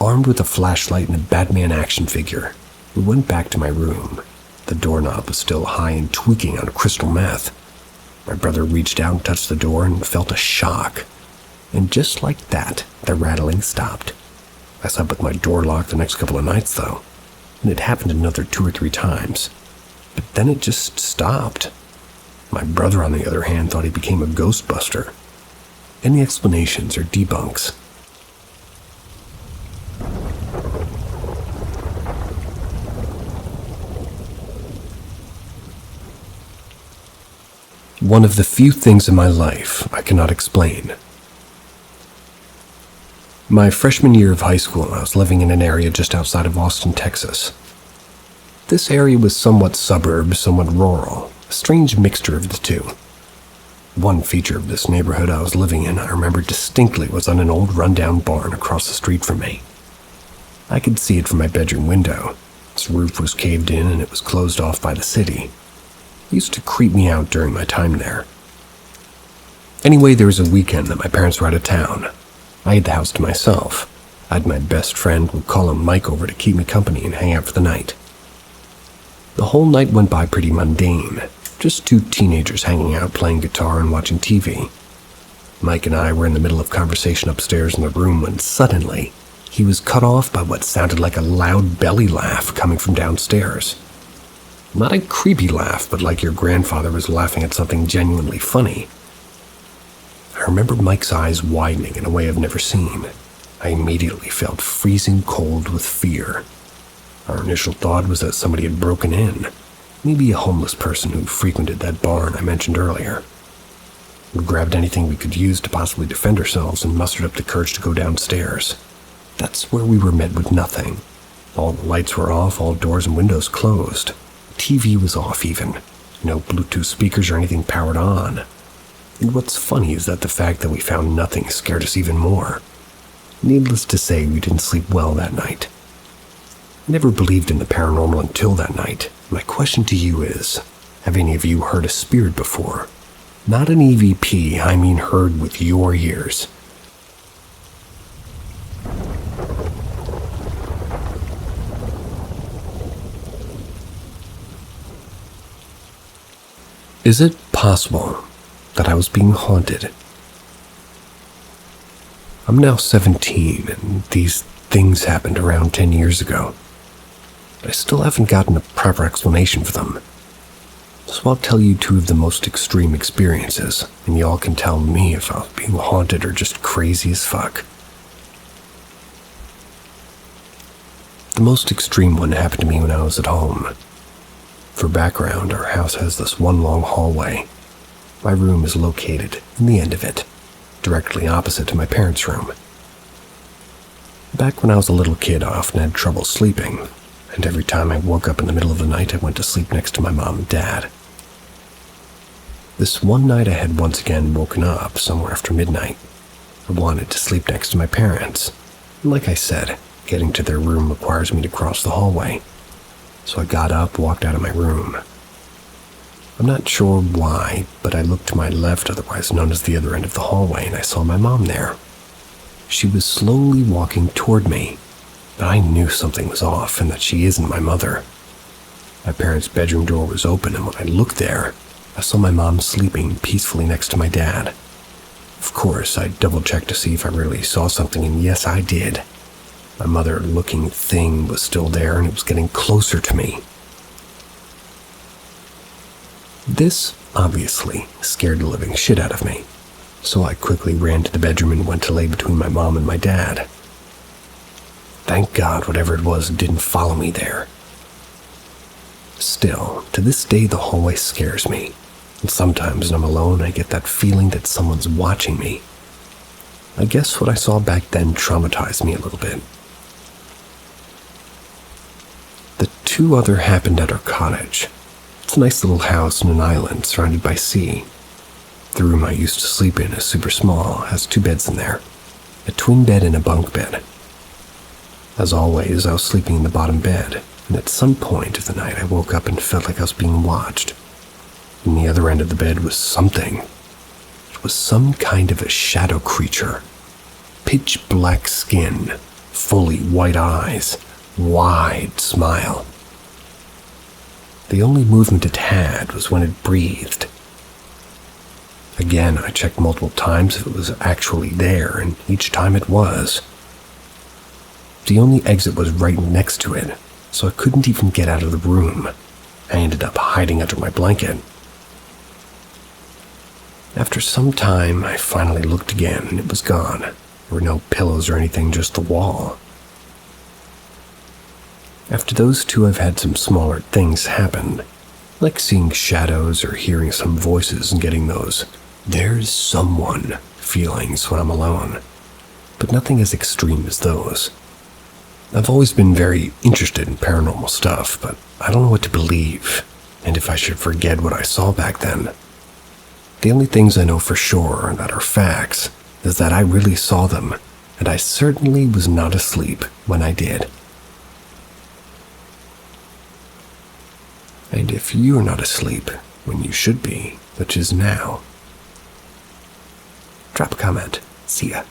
Armed with a flashlight and a Batman action figure, we went back to my room. The doorknob was still high and tweaking on crystal meth. My brother reached out and touched the door and felt a shock. And just like that, the rattling stopped. I slept with my door locked the next couple of nights though, and it happened another 2 or 3 times. But then it just stopped. My brother, on the other hand, thought he became a ghostbuster. Any explanations or debunks? One of the few things in my life I cannot explain. My freshman year of high school, I was living in an area just outside of Austin, Texas. This area was somewhat suburb, somewhat rural. A strange mixture of the two. One feature of this neighborhood I was living in I remember distinctly was on an old rundown barn across the street from me. I could see it from my bedroom window. Its roof was caved in and it was closed off by the city. used to creep me out during my time there. Anyway, there was a weekend that my parents were out of town. I had the house to myself. I had my best friend, we'd call him Mike, over to keep me company and hang out for the night. The whole night went by pretty mundane, just two teenagers hanging out, playing guitar and watching TV. Mike and I were in the middle of conversation upstairs in the room when suddenly he was cut off by what sounded like a loud belly laugh coming from downstairs. Not a creepy laugh, but like your grandfather was laughing at something genuinely funny. I remember Mike's eyes widening in a way I've never seen. I immediately felt freezing cold with fear. Our initial thought was that somebody had broken in, maybe a homeless person who frequented that barn I mentioned earlier. We grabbed anything we could use to possibly defend ourselves and mustered up the courage to go downstairs. That's where we were met with nothing. All the lights were off, all doors and windows closed. The TV was off even. No Bluetooth speakers or anything powered on. And what's funny is that the fact that we found nothing scared us even more. Needless to say, we didn't sleep well that night. I never believed in the paranormal until that night. My question to you is, have any of you heard a spirit before? Not an EVP, I mean heard with your ears. Is it possible that I was being haunted? I'm now 17, and these things happened around 10 years ago. But I still haven't gotten a proper explanation for them. So I'll tell you two of the most extreme experiences, and y'all can tell me if I was being haunted or just crazy as fuck. The most extreme one happened to me when I was at home. For background, our house has this one long hallway. My room is located in the end of it, directly opposite to my parents' room. Back when I was a little kid, I often had trouble sleeping, and every time I woke up in the middle of the night, I went to sleep next to my mom and dad. This one night I had once again woken up somewhere after midnight. I wanted to sleep next to my parents, and like I said, getting to their room requires me to cross the hallway. So I got up, walked out of my room. I'm not sure why, but I looked to my left, otherwise known as the other end of the hallway, and I saw my mom there. She was slowly walking toward me, but I knew something was off and that she isn't my mother. My parents' bedroom door was open, and when I looked there, I saw my mom sleeping peacefully next to my dad. Of course, I double-checked to see if I really saw something, and yes, I did. My mother-looking thing was still there, and it was getting closer to me. This, obviously, scared the living shit out of me, so I quickly ran to the bedroom and went to lay between my mom and my dad. Thank God whatever it was didn't follow me there. Still, to this day the hallway scares me, and sometimes when I'm alone I get that feeling that someone's watching me. I guess what I saw back then traumatized me a little bit. The two other happened at our cottage. It's a nice little house on an island surrounded by sea. The room I used to sleep in is super small, has 2 beds in there, a twin bed and a bunk bed. As always, I was sleeping in the bottom bed, and at some point of the night I woke up and felt like I was being watched. In the other end of the bed was something. It was some kind of a shadow creature. Pitch black skin, fully white eyes, wide smile. The only movement it had was when it breathed. Again, I checked multiple times if it was actually there, and each time it was. The only exit was right next to it, so I couldn't even get out of the room. I ended up hiding under my blanket. After some time, I finally looked again, and it was gone. There were no pillows or anything, just the wall. After those two, I've had some smaller things happen, like seeing shadows or hearing some voices and getting those "there's someone" feelings when I'm alone, but nothing as extreme as those. I've always been very interested in paranormal stuff, but I don't know what to believe, and if I should forget what I saw back then. The only things I know for sure that are facts is that I really saw them, and I certainly was not asleep when I did. And if you're not asleep, when you should be, which is now. Drop a comment. See ya.